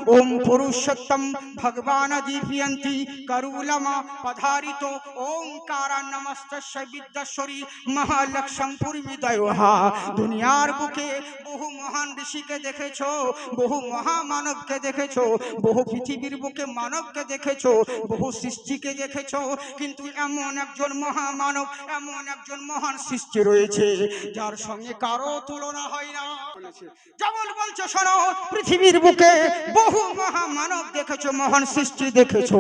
ओम पुरुषोत्तम भगवान दीपयंती करुलमा पधारित ओंकारा नमस्तस्य विद्याश्वरी महालक्ष्म पूर्विदयोहा। दुनियार बुके বহু মহান ঋষিকে দেখেছো, বহু মহামানবকে দেখেছো, বহু পৃথিবীর বুকে মানবকে দেখেছো, বহু সৃষ্টিকে দেখেছো, কিন্তু এমন একজন মহামানব, এমন একজন মহান সৃষ্টি রয়েছে যার সঙ্গে কারো তুলনা হয় না। যেমন বলছে শোনো, পৃথিবীর বুকে বহু মহামানব দেখেছো, মহান সৃষ্টি দেখেছো,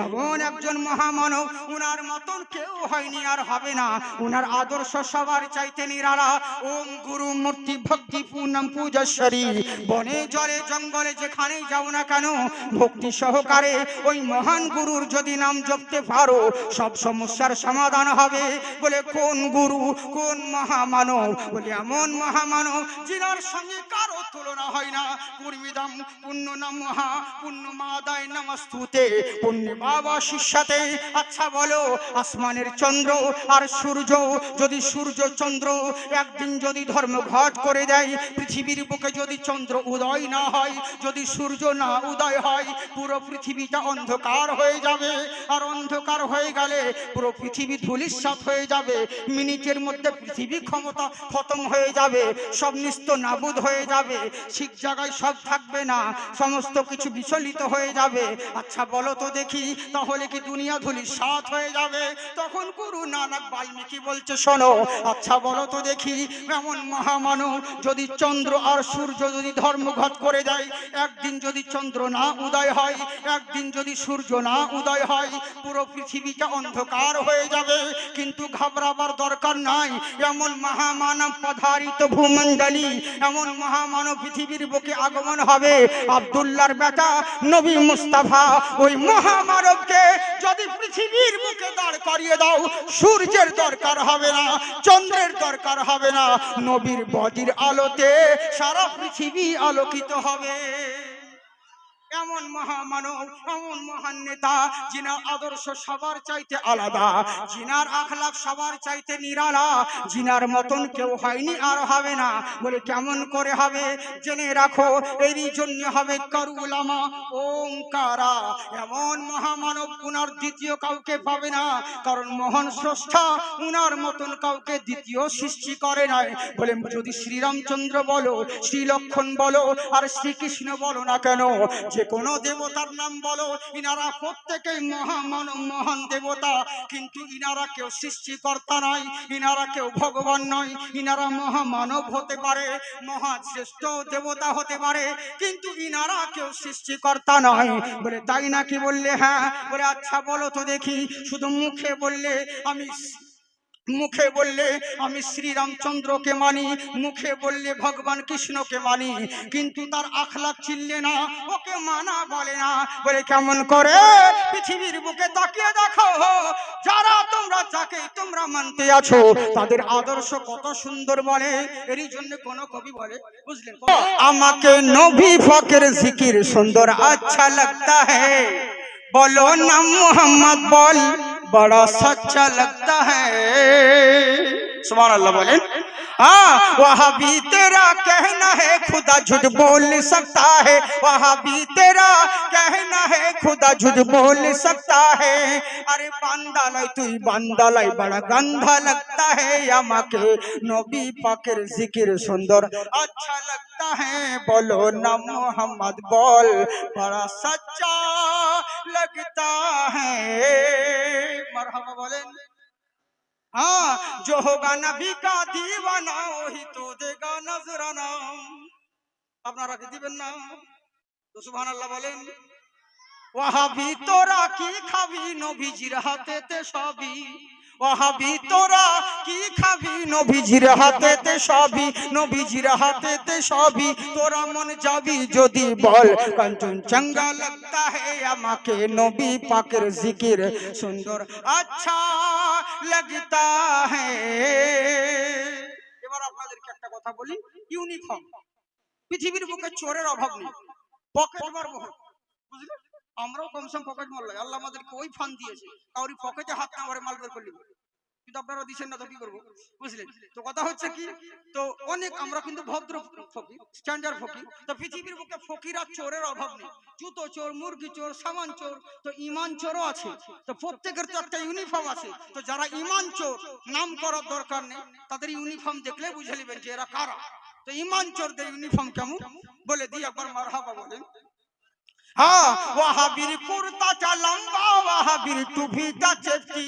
এমন একজন মহামানব উনার মতন কেউ হয়নি আর হবে না। উনার আদর্শ সবার চাইতে নিরালা। ওম গুরু মূর্তি ভক্তি পূর্ণম পূজস্বরী। বনে জলে জঙ্গলে যেখানেই যাও না কেন, ভক্তি সহকারে ওই মহান গুরুর যদি নাম জপতে পারো, সব সমস্যার সমাধান হবে। বলে কোন গুরু, কোন মহামানব? বলে এমন মহামানব যিনার সঙ্গে কারো তুলনা হয় না। কুর্মিদম পুণ্য নমঃ পুণ্য মাদায় নমস্তুতে, পুণ্য বাবা শিষ্যাতে। আচ্ছা বলো, আসমানের চন্দ্র আর সূর্য, যদি সূর্য চন্দ্র একদিন যদি ধর্মঘট করে দেয়, পৃথিবীর বুকে যদি চন্দ্র উদয় না হয়, যদি সূর্য না উদয় হয়, পুরো পৃথিবীটা অন্ধকার হয়ে যাবে। আর অন্ধকার হয়ে গেলে পুরো পৃথিবী ধূলিসাৎ হয়ে যাবে। মিনিটের মধ্যে পৃথিবী ক্ষমতা খতম হয়ে যাবে, সব নিস্ত নাবুদ হয়ে যাবে, ঠিক জায়গায় সব থাকবে না, সমস্ত কিছু বিচলিত হয়ে যাবে। আচ্ছা বলো তো দেখি, তাহলে কি দুনিয়া ধূলিসাৎ হয়ে যাবে? তখন গুরু নানক বাল্মীকি বলছে শোনো, আচ্ছা বলো তো দেখি, এমন মহামানব যদি চন্দ্র আর সূর্য যদি ধর্মঘট করে দেয়, একদিন যদি চন্দ্র না উদয় হয়, একদিন যদি সূর্য না উদয় হয়, পুরো পৃথিবীটা অন্ধকার হয়ে যাবে। কিন্তু ঘাবড়াবার দরকার নাই, এমন মহামানব পধারিত ভূমণ্ডলী, এমন মহামানব পৃথিবীর বুকে আগমন হবে। আব্দুল্লাহর বেটা নবী মুস্তাফা, ওই মহামানবকে যদি পৃথিবীর বুকে দাঁড় করিয়ে দাও, সূর্যের দরকার হবে না, চন্দ্রের দরকার হবে না, নবীর বদির আলোতে সারা পৃথিবী আলোকিত হবে। এমন মহামানব, এমন মহান নেতা, যিনার আদর্শ সবার চাইতে আলাদা, যিনার আখলাক সবার চাইতে নিরালা, যিনার মতন কেউ হয়নি আর হবে না। বলে কেমন করে হবে? জেনে রাখো, এরই জন্য হবে কারুলামা ওঙ্কারা। এমন মহামানব উনার দ্বিতীয় কাউকে পাবে না, কারণ মহান স্রষ্টা উনার মতন কাউকে দ্বিতীয় সৃষ্টি করে নাই। বলে যদি শ্রীরামচন্দ্র বলো, শ্রীলক্ষণ বলো, আর শ্রীকৃষ্ণ বলো না কেন, যে কোনো দেবতার নাম বলো, ইনারা প্রত্যেকেই মহামানব, মহান দেবতা, কিন্তু ইনারা কেউ সৃষ্টিকর্তা নয়, ইনারা কেউ ভগবান নয়। ইনারা মহামানব হতে পারে, মহাশ্রেষ্ঠ দেবতা হতে পারে, কিন্তু ইনারা কেউ সৃষ্টিকর্তা নয়। বলে তাই নাকি? বললে হ্যাঁ। বলে আচ্ছা বলো তো দেখি, শুধু মুখে বললে আমি শ্রীরামচন্দ্রকে মানি, মুখে বললে ভগবান কৃষ্ণকে মানি, কিন্তু তার আখলাক চিনলে না, ওকে মানা বলে না। বলে কেমন করে? পৃথিবীর বুকে তাকিয়ে দেখো, যারা যাকে তোমরা মানতে আছো, তাদের আদর্শ কত সুন্দর বলে। এরই জন্য কোন কবি বলে, বুঝলেন, আমাকে নবী ফকের জিকির সুন্দর আচ্ছা लगता है, बोलो ना मोहम्मद बोल बड़ा सच्चा लगता है। सुभान अल्लाह बोले। हाँ, वहाँ भी तेरा कहना है खुदा झूठ बोल सकता है, वहाँ भी तेरा कहना है खुदा झूठ बोल सकता है। अरे बांदालाई तुई बांदालाई बड़ा गंधा लगता है, আমাকে নবী পাকের জিকির সুন্দর अच्छा लगता है, बोलो ना मोहम्मद बोल बड़ा सच्चा लगता है। मरहबा बोलें। हाँ, जो होगा नबी का दीवाना वही तो देगा नजराना। আপনারা কি দিবেন না? তো সুবহানাল্লাহ বলেন। ওয়াহাবি তোরা কি খাবি, নবীজির হাতেতে সবই। ওয়াহাবি তোরা কি খাবি, নবীজির হাতেতে সবই, নবীজির হাতেতে সবই। তোরা মন যাবি যদি বল কাঞ্চন চঙ্গা लगता है, আমাকে নবী পাকের জিকির সুন্দর আচ্ছা लगता है। এবার আপনাদেরকে একটা কথা বলি, ইউনিফর্ম। পৃথিবীর বুকে চোরের অভাব নেই, পকেট মার বহুত, বুঝলেন? আমরাও কমসম পকেট মার লাই, আল্লাহ আমাদেরকে ওই ফান দিয়েছে, কাউরি পকেটে হাত না মারে মাল বের করলি। কিন্তু আপনারা দিচ্ছেন না, তো কি করবো বুঝলেন? তো কথা হচ্ছে কি, তো অনেক আমরা কিন্তু ভদ্র ফকির, স্ট্যান্ডার্ড ফকির। তো পৃথিবীর বুকে ফকির আর চোরের অভাব নেই। জুতো চোর, মুরগি চোর, সামান চোর, তো ইমান চোরও আছে। তো প্রত্যেকের তো একটা ইউনিফর্ম আছে। তো যারা ইমান চোর, নাম করার দরকার নেই, তাদের ইউনিফর্ম দেখলে বুঝে নেবেন যে এরা কারা। তো ইমান চোরদের ইউনিফর্ম কেমন বলে দিই, একবার মারহাবা বলেন। हाँ, वहाबीर कुर्ता चा लंबा, वहाबीर टूपी चा चेपटी,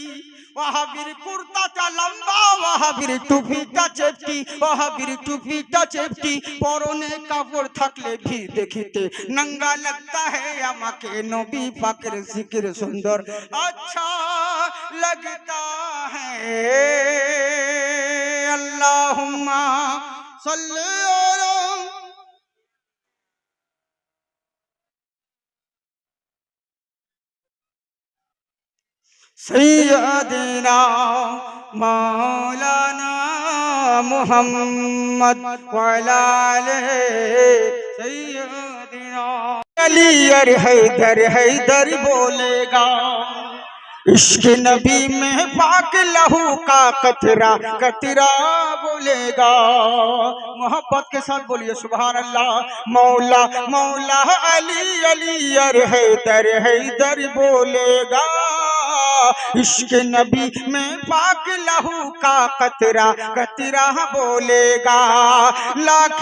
वहाबीर कुर्ता चा लंबा, वहाबीर टूपी चा चेपटी, वहाबीर टूपी चा चेपटी, পরনে কাপড় থাকলে भी দেখিতে नंगा लगता है, আমাকে নবী পাকের জিকির সুন্দর अच्छा लगता है। अल्लाहुम्मा सल्ली अला सैयदना मौलाना मुहम्मद वाला आले सैयदना अली और हैदर हैदर बोलेगा, इश्क नबी में पाक लहू का कतरा कतरा बोलेगा। मोहब्बत के साथ बोलिए सुभान अल्लाह। मौला मौला अली अली और हैदर हैदर बोलेगा, इश्क नबी में पाक लहू का कतरा कतरा बोलेगा। लाख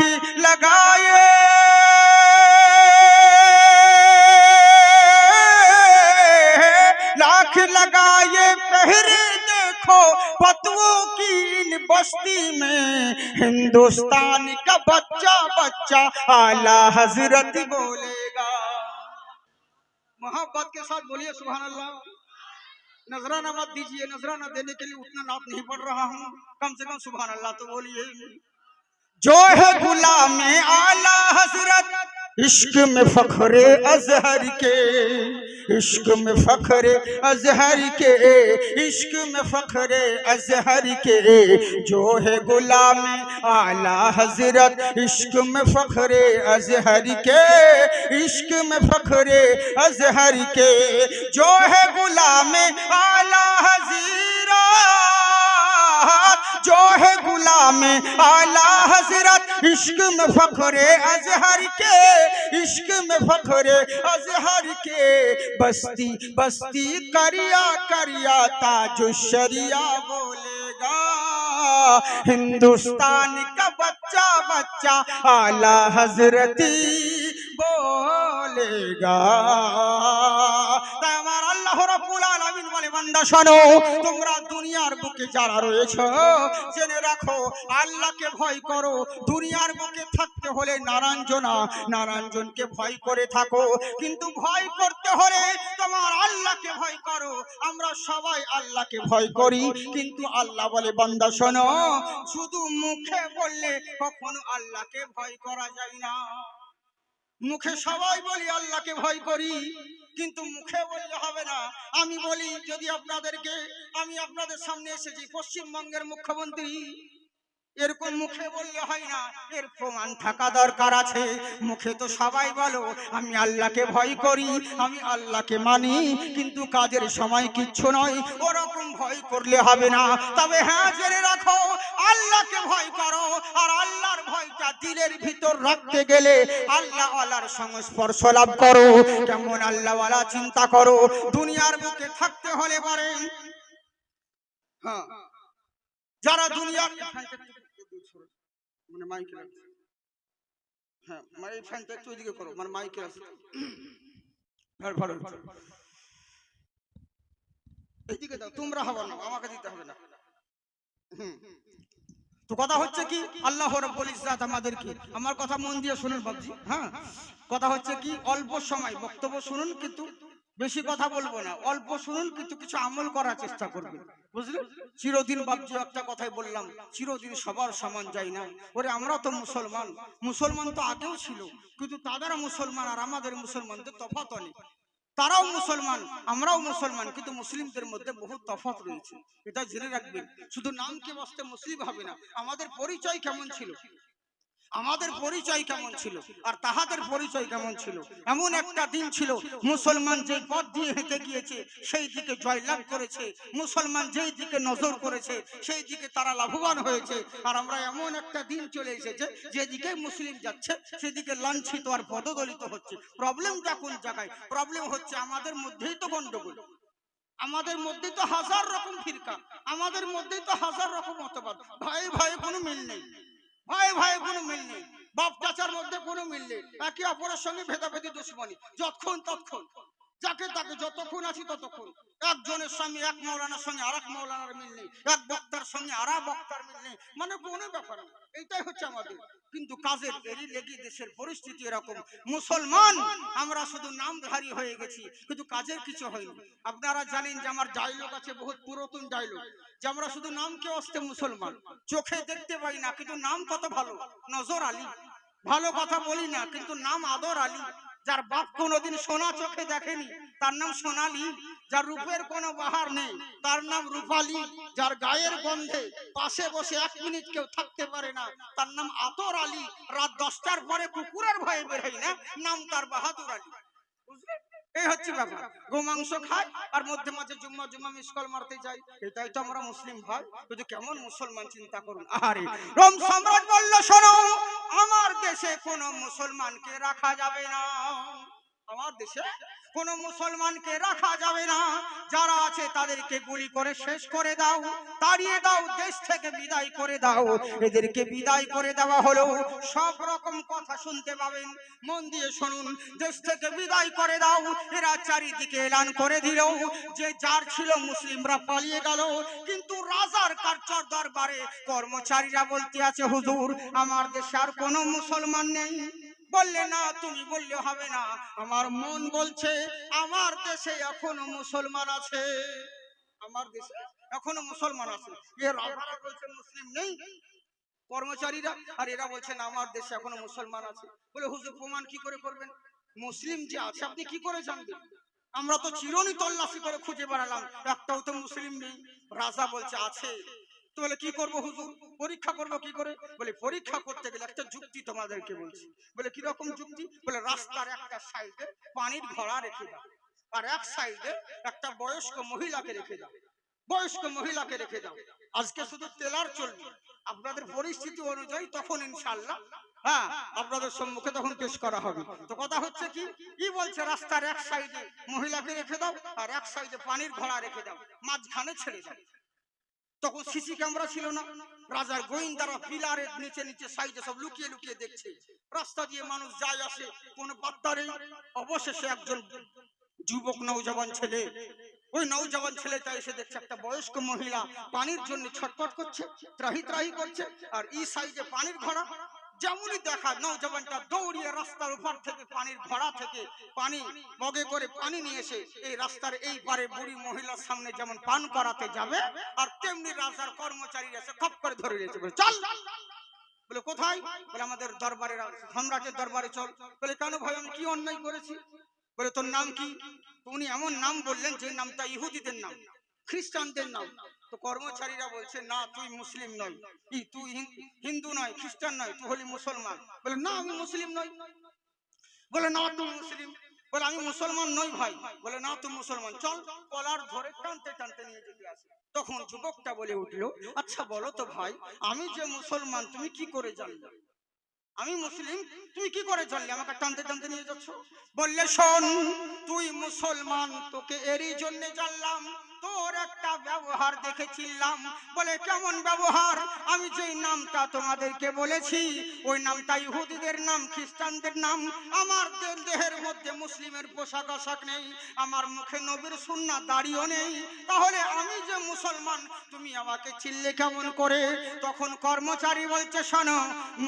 लगाए लाख लगाए पहरे देखो पतवों की इन बस्ती में, हिंदुस्तान का बच्चा बच्चा आला हजरत बोलेगा। मोहब्बत के साथ बोलिए सुभान अल्लाह। नजराना मत दीजिए, नजराना देने के लिए उतना नाप नहीं पड़ रहा हूँ, कम से कम सुभान अल्लाह तो बोलिए। जो है गुलाम आला हजरत, इश्क में फखरे अजहर के, इश्क में फखरे अजहर के, इश्क में फखरे अजहर के, जो है गुलाम आला हजरत, इश्क में फखरे अजहर के, इश्क में फखरे अजहर के, जो है गुलाम आला हजरत, जो है गुलाम आला हजरत, इश्क में फखरे अजहर के, इश्क में फखरे अजहर के, बस्ती बस्ती करिया करिया ताजु शरिया बोलेगा, हिंदुस्तान का बच्चा बच्चा आला हजरती बोलेगा। আমার আল্লাহ রাব্বুল আলামিন বলে, বান্দা শোনো, তোমরা দুনিয়ার বুকে যারা রয়েছে জেনে রাখো, আল্লাহকে ভয় করো। দুনিয়ার বুকে থাকতে হলে নারায়ণজনা নারায়ণজনকে ভয় করে থাকো, কিন্তু ভয় করতে হলে তোমার আল্লাহকে ভয় করো। আমরা সবাই আল্লাহকে ভয় করি, কিন্তু আল্লাহ বলে, বান্দা শোনো, শুধু মুখে বললে কখনো আল্লাহকে ভয় করা যায় না। মুখে সবাই বলি আল্লাহকে ভয় করি, কিন্তু মুখে বললে হবে না। আমি বলি, যদি আপনাদেরকে, আমি আপনাদের সামনে এসেছি পশ্চিমবঙ্গের মুখ্যমন্ত্রী, এরকম মুখে বললে হয় না, এর প্রমাণ থাকা দরকার আছে। মুখে তো সবাই বলো আমি আল্লাহকে ভয় করি, আমি আল্লাহকে মানি, কিন্তু কাজের সময় কিচ্ছু নয়, ওরকম ভয় করলে হবে না। তবে হ্যাঁ, জেনে রাখো, আল্লাহকে ভয় করো, আর আল্লাহর ভয়টা দিলের ভিতর রাখতে গেলে আল্লাহ ওয়ালার সংস্পর্শ লাভ করো। কেমন আল্লাহ ওয়ালা চিন্তা করো। দুনিয়ার বুকে থাকতে হলে পারে, হ্যাঁ, যারা দুনিয়ার মানে মাইকে, হ্যাঁ মানে এই ফ্যানটা একটু ওইদিকে করো, মানে মাইকে আছে, এইদিকে দাও, তোমরা হবে না, আমাকে দিতে হবে না। তো কথা হচ্ছে কি, আল্লাহ রাব্বুল ইজ্জাত আমাদেরকে, আমার কথা মন দিয়ে শুনুন বাবজি, হ্যাঁ, কথা হচ্ছে কি, অল্প সময় বক্তব্য শুনুন, কিন্তু বেশি কথা বলবো না, অল্প শুনুন, কিন্তু কিছু আমল করার চেষ্টা করবেন, বুঝলেন? চিরদিন বাবজি একটা কথাই বললাম, চিরদিন সবার সমান যায় না। ওরে আমরা তো মুসলমান, মুসলমান তো আগেও ছিল, কিন্তু তাদের মুসলমান আর আমাদের মুসলমানদের তফাৎ অনেক। তারাও মুসলমান, আমরাও মুসলমান, কিন্তু মুসলিমদের মধ্যে বহু তফাৎ রয়েছে, এটা জেনে রাখবেন। শুধু নামকে বসতে মুসলিম হবে না, আমাদের পরিচয় কেমন ছিল। আমাদের পরিচয় কেমন ছিল আর তাহাদের পরিচয় কেমন ছিল। এমন একটা দিন ছিল মুসলমান যেই পথ দিয়ে হেঁটে গিয়েছে সেই দিকে জয়লাভ করেছে, মুসলমান যেই দিকে নজর করেছে সেই দিকে তারা লাভবান হয়েছে। আর আমরা এমন একটা দিন চলে এসেছে যেদিকে মুসলিম যাচ্ছে সেদিকে লাঞ্ছিত আর পদদলিত হচ্ছে। প্রবলেমটা কোন জায়গায়? প্রবলেম হচ্ছে আমাদের মধ্যেই তো গন্ডগোল, আমাদের মধ্যে তো হাজার রকম ফিরকা, আমাদের মধ্যে তো হাজার রকম মতবাদ। ভাই ভাই কোনো মিল নেই, ভাই ভাই কোনো মিল নেই, বাপ চাচার মধ্যে কোনো মিল নেই, একে অপরের সঙ্গে ভেদাভেদি দুশ্মনী যতক্ষণ ততক্ষণ, যাকে তাকে যতক্ষণ আছি ততক্ষণ। একজনের সঙ্গে এক মৌলানার সঙ্গে আর এক মৌলানার মিল নেই, এক বক্তার সঙ্গে আর এক বক্তার মিল নেই, মানে কোনো ব্যাপার না। এইটাই হচ্ছে আমাদের। কিন্তু কাজের এরই লেগে দেশের পরিস্থিতি এরকম। মুসলমান আমরা শুধু নামধারী হয়ে গেছি, কিন্তু কাজের কিছু হয়নি। আপনারা জানেন যে আমার ডায়লগ আছে, বহুত পুরাতন ডায়লগ, যে আমরা শুধু নামকে আসতে মুসলমান, চোখে দেখতে পাই না কিন্তু নাম কত ভালো, নজর আলী। ভালো কথা বলি না কিন্তু নাম আদর আলী। যার বাপ কোনোদিন সোনা চোখে দেখেনি তার নাম সোনালী। যার রূপের কোনো বাহার নেই তার নাম রূপালী। যার গায়ের গন্ধে পাশে বসে এক মিনিট কেউ থাকতে পারে না তার নাম আতর আলী। রাত 10টার পরে কুকুরের ভয়ে বের হয় না, নাম তার বাহাদুর আলী। বুঝলেন? এই হচ্ছে ব্যাপার। গোমাংস খায় আর মধ্যে মাঝে জুম্মা জুম্মা মিসকল মারতে যাই, এটাই তো আমরা মুসলিম ভাই। কিন্তু কেমন মুসলমান চিন্তা করুন। আরে রোম সম্রাট বলল, শোনো, আমার দেশে কোনো মুসলমানকে রাখা যাবে না, আমার দেশে কোনো মুসলমানকে রাখা যাবে না। যারা আছে তাদেরকে গুলি করে শেষ করে দাও, তাড়িয়ে দাও, দেশ থেকে বিদায় করে দাও। এদেরকে বিদায় করে দেওয়া হলো। সব রকম কথা শুনতে পাবেন, মন দিয়ে শুনুন। দেশ থেকে বিদায় করে দাও, এরা চারিদিকে এলান করে দিল যে যার ছিল মুসলিমরা পালিয়ে গেল। কিন্তু রাজার কার্যর দরবারে কর্মচারীরা বলতে আছে, হুজুর আমার দেশে আর কোনো মুসলমান নেই। বললে না, তুমি বললে হবে না, আমার মন বলছে আমার দেশে এখনো মুসলমান আছে, আমার দেশে এখনো মুসলমান আছে। এর রাজারা বলছে মুসলিম নেই, কর্মচারীরা, আর এরা বলছেন আমার দেশে এখনো মুসলমান আছে। বলে হুজুর প্রমাণ কি করে করবেন? মুসলিম যে আছে আপনি কি করে জানবেন? আমরা তো চিরনি তল্লাশি করে খুঁজে বেড়ালাম, একটাও তো মুসলিম নেই। রাজা বলছে আছে। তো বলে কি করবো হুজুর? পরীক্ষা করবো কি করে? বলে পরীক্ষা করতে গেলে একটা যুক্তি তোমাদেরকে বলছি। বলে কিরকম যুক্তি? বলে রাস্তার একটা সাইডে পানির ঘোড়া রেখে দাও, আর এক সাইডে একটা বয়স্ক মহিলাকে রেখে দাও, বয়স্ক মহিলাকে রেখে দাও। আজকে শুধু তেলার চলবে, আপনাদের পরিস্থিতি অনুযায়ী তখন ইনশাআল্লাহ হ্যাঁ আপনাদের সম্মুখে তখন পেশ করা হবে। তো কথা হচ্ছে কি, কি বলছে, রাস্তার এক সাইডে মহিলাকে রেখে দাও আর এক সাইডে পানির ঘোড়া রেখে দাও, মাঝখানে ছেড়ে দাও। তখন সিসি ক্যামেরা ছিল না, রাজার গোয়েন্দারা পিলারের নিচে নিচে সাইডে সব লুকিয়ে লুকিয়ে দেখছে। রাস্তা দিয়ে মানুষ যায় আসে, কোনো পাত্তা নেই। অবশেষে একজন যুবক নৌজওয়ান ছেলে, ওই নৌজওয়ান ছেলেটা এসে দেখছে একটা বয়স্ক মহিলা পানির জন্য ছটফট করছে, ত্রাহি ত্রাহি করছে, আর এই সাইডে পানির ঘোড়া। যেমনই দেখা, নৌজওয়ানটা দৌড়িয়ে রাস্তার উপর থেকে পানির ঘোড়া থেকে পানি মগে করে পানি নিয়ে এসে এই রাস্তার এই পারে বুড়ি মহিলার সামনে যেমন পান করাতে যাবে, আর তেমনি রাজার কর্মচারীরা এসে খপ করে ধরে নিয়েছে। বলে চল। বলে কোথায়? বলে আমাদের দরবারে, সম্রাটের দরবারে চল। বলে কেন ভাই, আমি কি অন্যায় করেছি? বলে তোর নাম কি? উনি এমন নাম বললেন যে নামটা ইহুদিদের নাম, খ্রিস্টানদের নাম। তো কর্মচারীরা বলছে না, তুই মুসলিম নয়, তুই হিন্দু নয়, খ্রিস্টান নয়, তুই হলি মুসলমান। বলে না, আমি মুসলিম নই। বলে না, তুই মুসলিম। বলে আমি মুসলমান নই ভাই। বলে না, তুই মুসলমান। চল, কলার ধরে টানতে টানতে নিয়ে যেতে আসে। তখন যুবকটা বলে উঠলো, আচ্ছা বলো তো ভাই, আমি যে মুসলমান তুমি কি করে জানলে? আমি মুসলিম, তুই কি করে জানলি? আমাকে টানতে টানতে নিয়ে যাচ্ছ। বললে শোন, তুই মুসলমান, তোকে এরই জন্য জানলাম, তোর একটা ব্যবহার দেখেছিলাম। বলে কেমন ব্যবহার? আমি যেই নামটা তোমাদেরকে বলেছি ওই নামটা ইহুদিদের নাম, খ্রিস্টানদের নাম। আমার দেহের মধ্যে মুসলিমের পোশাক আশাক নেই, আমার মুখে নবীর সুন্নাহ দাড়িও নেই, তাহলে আমি যে মুসলমান তুমি আমাকে চিনলে কেমন করে? তখন কর্মচারী বলছে, শোনো,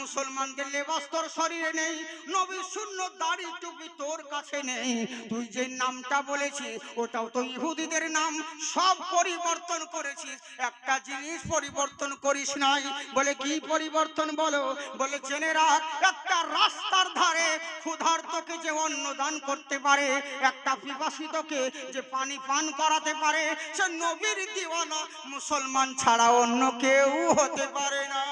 মুসলমানদের লেবাস তোর শরীরে নেই, নবীর সুন্নাহ দাড়ি টুপি তোর কাছে নেই, তুই যে নামটা বলেছিস ওটাও তো ইহুদিদের নাম, সব পরিবর্তন করেছিস, একটা জিনিস পরিবর্তন করিস নাই। বলে কি পরিবর্তন বলো? বলে জেনে রাখ, একটা রাস্তার ধারে ক্ষুধার্তকে যে অন্ন দান করতে পারে, একটা পিপাসিতকে যে পানি পান করাতে পারে, সে নবীর দিওয়ানা, মুসলমান ছাড়া অন্য কেউ হতে পারে না।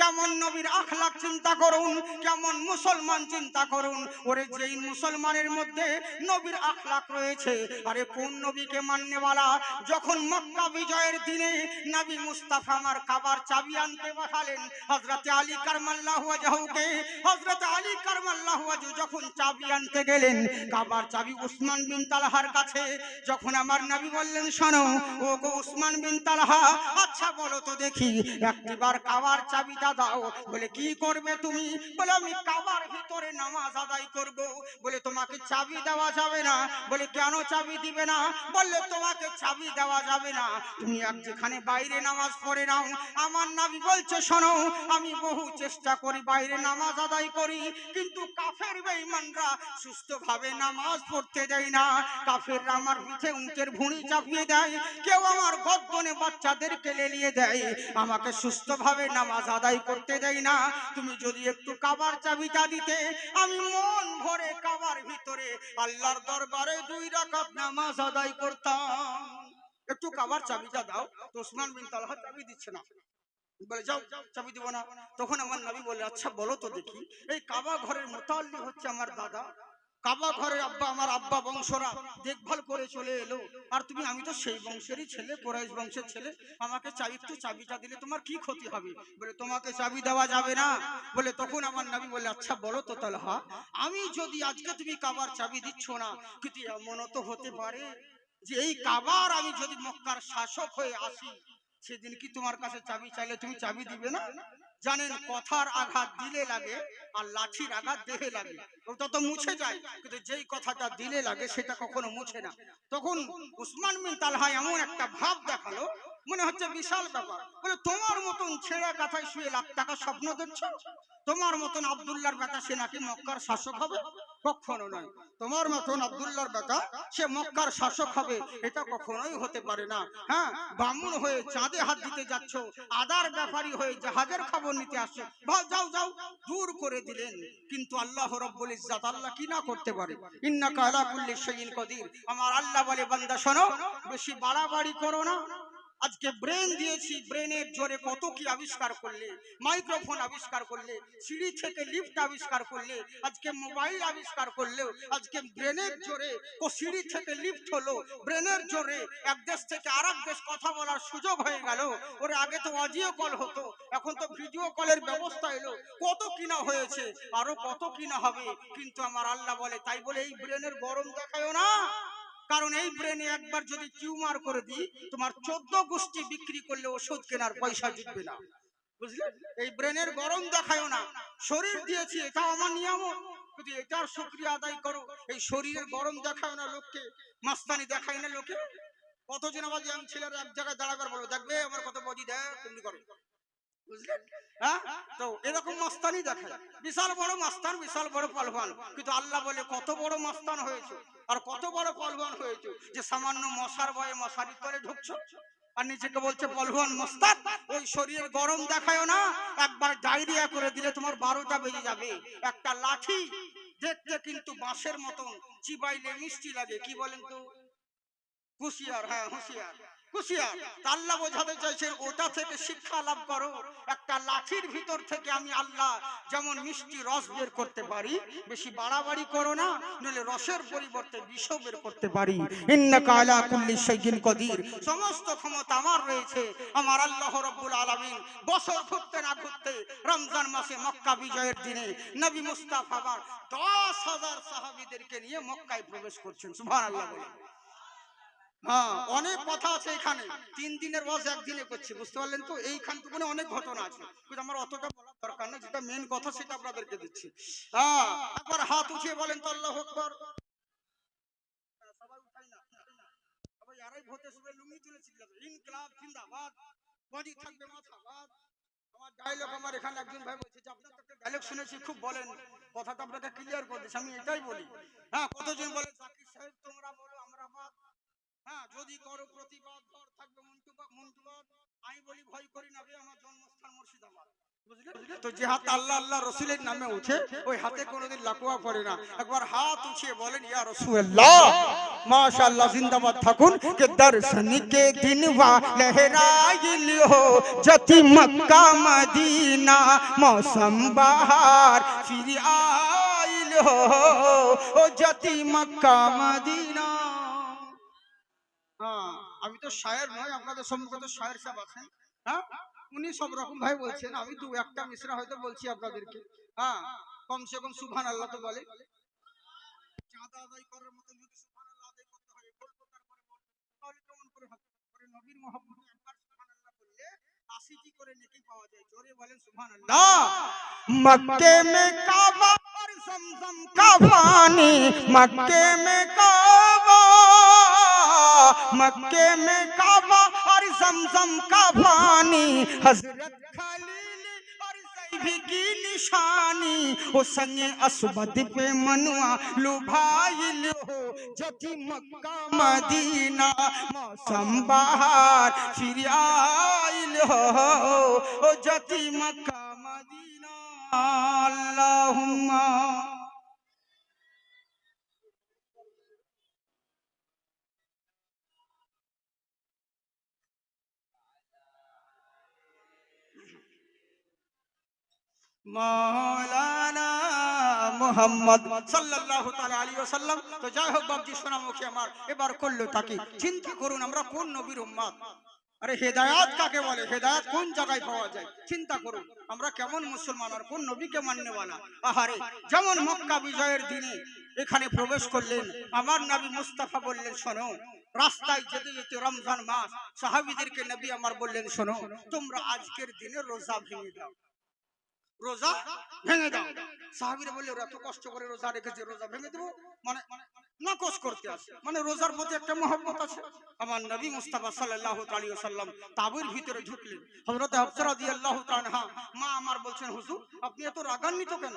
কেমন নবীর আখলাক চিন্তা করুন, কেমন মুসলমান চিন্তা করুন। ওরে যেই মুসলমানের মধ্যে নবীর আখলাক রয়েছে, আরে কোন নবীকে মাননেওয়ালা। যখন মক্কা বিজয়ের দিনে নবী মুস্তাফা আমার কাবার চাবি আনতে পাঠালেন হযরত আলী কারমাল্লাহু ওয়াজহুকে, হযরত আলী কারমাল্লাহু ওয়াজহু যখন চাবি আনতে গেলেন, কাবার চাবি উসমান বিন তালহার কাছে। যখন আমার নবী বললেন, শোনো ও গো উসমান বিন তালহা, আচ্ছা বলো তো দেখি, একবার কাবার চাবিটা দাও। বলে কি করবে তুমি? বলে আমি কাবার ভিতরে নামাজ আদায় করব। বলে তোমাকে চাবি দেওয়া যাবে না। বলে কেন চাবি দিবে না? বললে তোমাকে চাবি দেওয়া যাবে না, তুমি যেখানে বাইরে নামাজ পড়ে নাও। আমার নবী বলছে, শোনো আমি বহু চেষ্টা করি বাইরে নামাজ আদায় করি, কিন্তু কাফের বেঈমানরা সুস্থভাবে নামাজ পড়তে দেয় না। কাফেররা আমার পিঠে উটের ভুঁড়ি চাপিয়ে দেয়, কেউ আমার গর্দনে বাচ্চাদেরকে লেলিয়ে দেয়, আমাকে সুস্থভাবে নামাজ আদায় করতে দেয় না। তুমি যদি একটু কাবার চাবিটা দিতে, আমি মন ভরে কাবার ভিতরে আল্লাহর দরবারে 2 রাকাত নামাজ আদায় করতাম। একটু কাবার চাবিটা দাও। তো উসমান বিন তালহা চাবি দিচ্ছে না, বলে যাও চাবি দিব না। তখন আমার নবী বলে, আচ্ছা বলো তো দেখি, এই কাবা ঘরের মুতাল্লি হচ্ছে আমার দাদা, কাবা ঘরের আব্বা, আমার আব্বা বংশরা দেখভাল করে চলে এলো, আর তুমি, আমি তো সেই বংশেরই ছেলে, কুরাইশ বংশের ছেলে, আমাকে একটু চাবিটা দিলে তোমার কি ক্ষতি হবে? বলে তোমাকে চাবি দেওয়া যাবে না। বলে তখন আমার নবী বলে, আচ্ছা বলো তো তালহা, আমি যদি আজকে তুমি কাবার চাবি দিচ্ছ না, কিন্তু এমনও তো হতে পারে যে এই কাবার আমি যদি মক্কার শাসক হয়ে আসি, সেদিন কি তোমার কাছে চাবি চাইলে তুমি চাবি দিবে না? জানেন, কথার আঘাত দিলে লাগে আর লাঠির আঘাত দেহে লাগে, ওটা তো মুছে যায়, কিন্তু যেই কথাটা দিলে লাগে সেটা কখনো মুছে না। তখন উসমান বিন তালহা এমন একটা ভাব দেখালো, মনে হচ্ছে বিশাল ব্যাপার। বলে তোমার মতন ছেঁড়া কাঁথায় শুয়ে লাখ টাকা স্বপ্ন দেখছো? তোমার মতন আব্দুল্লাহর বেটা সে নাকি মক্কার শাসক হবে? কখনো নয়। তোমার মতন আব্দুল্লাহর বেটা সে মক্কার শাসক হবে, এটা কখনোই হতে পারে না। হ্যাঁ, বামুন হয়ে চাঁদে হাত দিতে যাচ্ছ, আদার ব্যাপারী হয়ে জাহাজের খবর নিতে আসছো, যাও যাও, দূর করে দিলেন। কিন্তু আল্লাহ রাব্বুল ইজ্জাত, আল্লাহ কি না করতে পারে? ইন্নাকা আলা কুল্লি শাইইন কাদির। আমার আল্লাহ বলে, বান্দা শোনো, বেশি বাড়াবাড়ি করো না। আজকে ব্রেন দিয়েছি, ব্রেনের জোরে কত কি আবিষ্কার করলে, মাইক্রোফোন আবিষ্কার করলে, সিঁড়ি থেকে লিফট আবিষ্কার করলে, আজকে মোবাইল আবিষ্কার করলেও আজকে ব্রেনের জোরে সিঁড়ি থেকে লিফট হলো, ব্রেনের জোরে এক দেশ থেকে আরেক দেশ কথা বলার সুযোগ হয়ে গেল। ওর আগে তো অডিও কল হতো, এখন তো ভিডিও কলের ব্যবস্থা এলো, কত কিনা হয়েছে, আরো কত কিনা হবে। কিন্তু আমার আল্লাহ বলে, তাই বলে এই ব্রেনের গরম দেখায়ও না, কারণ এই ব্রেনে একবার যদি টিউমার করে দিই, তোমার 14 গোষ্ঠী বিক্রি করলে ওষুধ কেনার পয়সা জুটবে না, বুঝলে? এই ব্রেনের গরম দেখায়ও না। শরীর দিয়েছি, এটা আমার নিয়ামত, কিন্তু এটার শুকরিয়া আদায় করো। এই শরীরের গরম দেখায় না লোককে, মাস্তানি দেখায় না লোকে। কতজন আবার ইয়াং ছেলেরা এক জায়গায় দাঁড়াবার বলো, দেখবে আমার কত বডি দেয়, তুমি করো, বুঝলেন? হ্যাঁ, তো এরকম মাস্তানি দেখায়, বিশাল বড় মাস্তান, বিশাল বড় পলবান। কিন্তু আল্লাহ বলে, কত বড় মাস্তান হয়েছে আর কত বড় পলবান হয়েছে যে সামান্য মশার ভয়ে মশারি করে ঢুকছো আর নিজেকে বলছে পলবান মস্তান। ওই শরীরের গরম দেখায়ও না, একবার ডায়রিয়া করে দিলে তোমার 12টা বেজে যাবে। একটা লাঠি দেখতে কিন্তু বাঁশের মতন, চিবাইলে মিষ্টি লাগে, কি বলেন তো? হুঁশিয়ার, হ্যাঁ হুঁশিয়ার, হুঁশিয়ার। আল্লাহ বোঝাতে চাইছেন, ওটা থেকে শিক্ষা লাভ করো। একটা লাঠির ভিতর থেকে আমি আল্লাহ যেমন মিষ্টি রস বের করতে পারি, বেশি বাড়াবাড়ি করো না, নইলে রসের পরিবর্তে বিষও বের করতে পারি। ইন্নাকা আলা কুল্লি শাইইন কাদির। সমস্ত ক্ষমতা আমার রয়েছে। আমার আল্লাহ রাব্বুল আলামিন বছর ঘুরতে না ঘুরতে রমজান মাসে মক্কা বিজয়ের দিনে নবী মুস্তাফা 10,000 সাহাবীদেরকে নিয়ে মক্কায় প্রবেশ করছেন। সুবহানাল্লাহ বলেন। হ্যাঁ, অনেক কথা আছে এখানে, 3 দিনের ওয়াজ একদিনে করছি, বুঝতে পারলেন তো? এইখান থেকে অনেক ঘটনা আছে, কিন্তু আমার অতটা বলার দরকার নেই, যেটা মেন কথা সেটা আপনাদেরকে দিচ্ছি। হ্যাঁ, একবার হাত উঠিয়ে বলেন তো আল্লাহু আকবার। সবাই উঠাই না, সবাই আড়াই ভোটে শুধু লুঙ্গি তুলে চিল্লাবে, ইনকিলাব জিন্দাবাদ, বডি থাকবে মাথাবাদ। আমার ডায়লগ, আমার এখানে একজন ভাই বলছে যে আপনার একটা ডায়লগ শুনেছি খুব বলেন, কথাটা আপনাকে ক্লিয়ার করে দিচ্ছি, আমি এটাই বলি। হ্যাঁ, কতজন বলে জাকির সাহেব তোমরা বলো আমরা বাদ, হ্যাঁ যদি করো প্রতিবাদ, দর থাকবে মন্টুবাদ। আমি বলি ভয় করি না রে, আমার জন্মস্থান মুর্শিদাবাদ, তো যে হাত আল্লাহ আল্লাহ রসুলের নামে উঠে ওই হাতে কোনোদিন লাকুয়া পড়ে না। একবার হাত উঠিয়ে বলেন ইয়া রাসূলুল্লাহ, माशाअल्लाह जिंदाबाद থাকুন। के दर्शन के दिन वा लहराइल हो जति मक्का मदीना मौसम बहार फिर आइल हो ओ जति मक्का मदीना। হ্যাঁ, আমি তো শায়ের নয়, আপনাদের সম্মুখে তো শায়ের সাহেব আছেন। হ্যাঁ, উনি সব রকম ভাই বলছেন, আমি দু একটা মিশ্রা হয়তো বলছি আপনাদেরকে। হ্যাঁ, কমসে কম সুবহানাল্লাহ তো বলে। চাঁদা আদায় করার মতো যদি সুবহানাল্লাহ আদায় করতে হয় বলবো, তারপরে তাহলে কেমন করে হবে? পরে নবীর মহব্বতে একবার সুবহানাল্লাহ বললে 80 কি করে নেকি পাওয়া যায়। জোরে বলেন সুবহানাল্লাহ। मक्के में काबा और जमजम का पानी, मक्के में काबा, मक्के में काबा और जमजम का पानी, हजरत खलील और ज़ैदी की निशानी, ओ संगे असबद पे मनुआ लुभाइल हो जति मक्का मदीना मौसम बहार फिर आइल हो ओ जति मक्का मदीना। अल्लाहुम्मा मौलाना মোহাম্মদ সাল্লাল্লাহু তাআলা আলাইহি ওয়াসাল্লাম। তো যাই হোক বাপজি সোনামুখী আমার, এবার করলো তাকি চিন্তা করুন আমরা কোন নবীর উম্মত। আরে হেদায়েত কাকে বলে, হেদায়েত কোন জায়গায় পাওয়া যায় চিন্তা করুন। আমরা কেমন মুসলমান আর কোন নবীকে মাননেওয়ালা। আহারে, যেমন মক্কা বিজয়ের দিনে এখানে প্রবেশ করলেন আমার নবী মুস্তাফা, বললেন শোনো, রাস্তায় যেতে যেতে রমজান মাস, সাহাবীদেরকে নবী আমার বললেন শোনো, তোমরা আজকের দিনে রোজা ভেঙে দাও, রোজা ভেঙে দাও। সাহাবীরা বললে ওরা এত কষ্ট করে রোজা রেখেছে, রোজা ভেঙে দেবো মানে নাকচ করতে আসে, মানে রোজার প্রতি একটা মহব্বত আছে। আমার নবী মুস্তাফা সাল্লাল্লাহু আলাইহি ওয়াসাল্লাম তাবুর ভিতরে ঢুকলেন। হযরত হাফসা রাদিয়াল্লাহু তাআলা আনহা মা আমার বলছেন হুজুর আপনি এত রাগান্বিত কেন,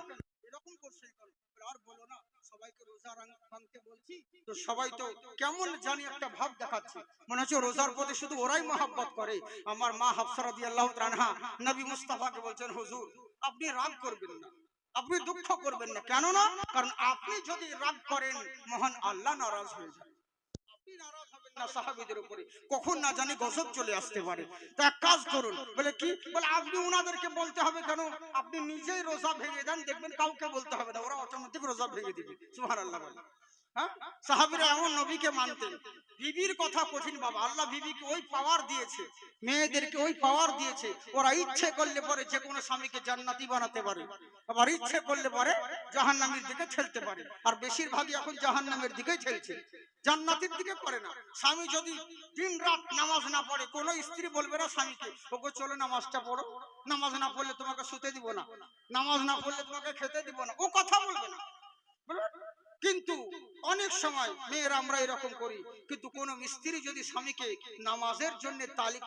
এরকম করছেন কেন? আর বলো না, সবাইকে রোজা ভাঙতে বলছি তো সবাই তো কেমন জানি একটা ভাব দেখাচ্ছে, মনে হচ্ছে রোজার প্রতি শুধু ওরাই মহব্বত করে। আমার মা হাফসা রাদিয়াল্লাহু তাআলা আনহা নবী মুস্তাফাকে বলছেন হুজুর আপনি রাগ করবেন না, আপনি দুঃখ করবেন না। কেন না? কারণ আপনি যদি রাগ করেন মহান আল্লাহ নারাজ হয়ে যান। আপনি নারাজ হবেন না সাহাবীদের উপরে, কখন না জানি গজব চলে আসতে পারে। তো এক কাজ করুন, বলে কি, বলে আপনি ওনাদেরকে বলতে হবে কেন, আপনি নিজেই রোজা ভেঙে দেন, দেখবেন কাউকে বলতে হবে না, ওরা অটোমেটিক রোজা ভেঙে দিবে। সুবহানাল্লাহ বলে। হ্যাঁ, সাহাবীরা এমন নবীকে মানতেন। বিবির কথা কঠিন বাবা, আল্লাহ বিবিকে ওই পাওয়ার দিয়েছে, মেয়েদেরকে ওই পাওয়ার দিয়েছে, ওরা ইচ্ছে করলে পরে যে কোনো স্বামীকে জান্নাতি বানাতে পারে, আবার ইচ্ছে করলে পরে জাহান্নামের দিকে ঠেলতে পারে। আর বেশিরভাগই এখন জাহান্নামের দিকেই ঠেলছে, জান্নাতের দিকে করে না। স্বামী যদি দিন রাত নামাজ না পড়ে, কোনো স্ত্রী বলবে না স্বামীকে ওগো চলো নামাজটা পড়ো, নামাজ না পড়লে তোমাকে শুতে দিব না, নামাজ না পড়লে তোমাকে খেতে দিব না, ও কথা বলবে না। কিন্তু অনেক সময় মেয়েরা আমরা এরকম করি, কিন্তু কোন স্ত্রী যদি স্বামীকে নামাজের জন্য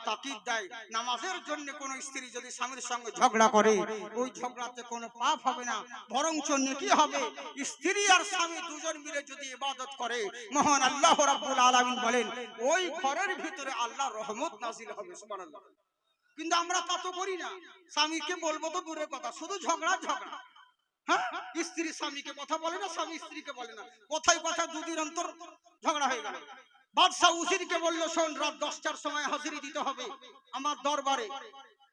তাকিদ দেয়, নামাজের জন্য কোন স্ত্রী যদি স্বামীর সঙ্গে ঝগড়া করে, ওই ঝগড়াতে কোনো পাপ হবে না, বরঞ্চ নেকি হবে। স্ত্রী আর স্বামী দুজন মিলে যদি ইবাদত করে, মহান আল্লাহ রাব্বুল আলামিন বলেন ওই ঘরের ভিতরে আল্লাহর রহমত নাযিল হবে। সুবহানাল্লাহ। কিন্তু আমরা তা তো করি না, স্বামীকে বলবো তো দূরের কথা, শুধু ঝগড়া ঝগড়া। হ্যাঁ, স্ত্রী স্বামীকে কথা বলে না, স্বামী স্ত্রীকে বলে না, কথায় কথা দুদিন অন্তর ঝগড়া হয়ে গেল। বাদশা উজিরকে বলল শোন, রাত 10টার সময় হাজিরি দিতে হবে আমার দরবারে,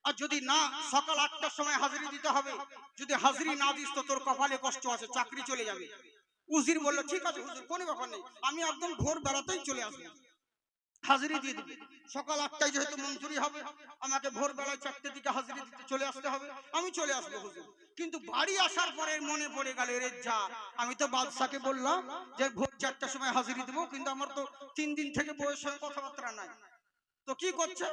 আর যদি না সকাল 8টার সময় হাজিরি দিতে হবে, যদি হাজিরি না দিস তো তোর কপালে কষ্ট আছে, চাকরি চলে যাবে। উজির বলল ঠিক আছে হুজুর, কোনো ব্যাপার নেই, আমি একদম ভোর বেলাতেই চলে আসবো, হাজিরি দিয়ে দিবে। সকাল 8টায় যেহেতু মঞ্জুরি হবে, আমাকে ভোর বেলায় 4টের দিকে হাজিরি দিতে চলে আসতে হবে, আমি চলে আসবো হুজুর। কিন্তু বাড়ি আসার পরে মনে পড়ে গেল রে যা, আমি তো বাদশাকে বললাম যে ভোর 4টার সময় হাজিরি দেবো, কিন্তু আমার তো 3 দিন থেকে বউয়ের সঙ্গে কথাবার্তা নাই। তো কি করছে,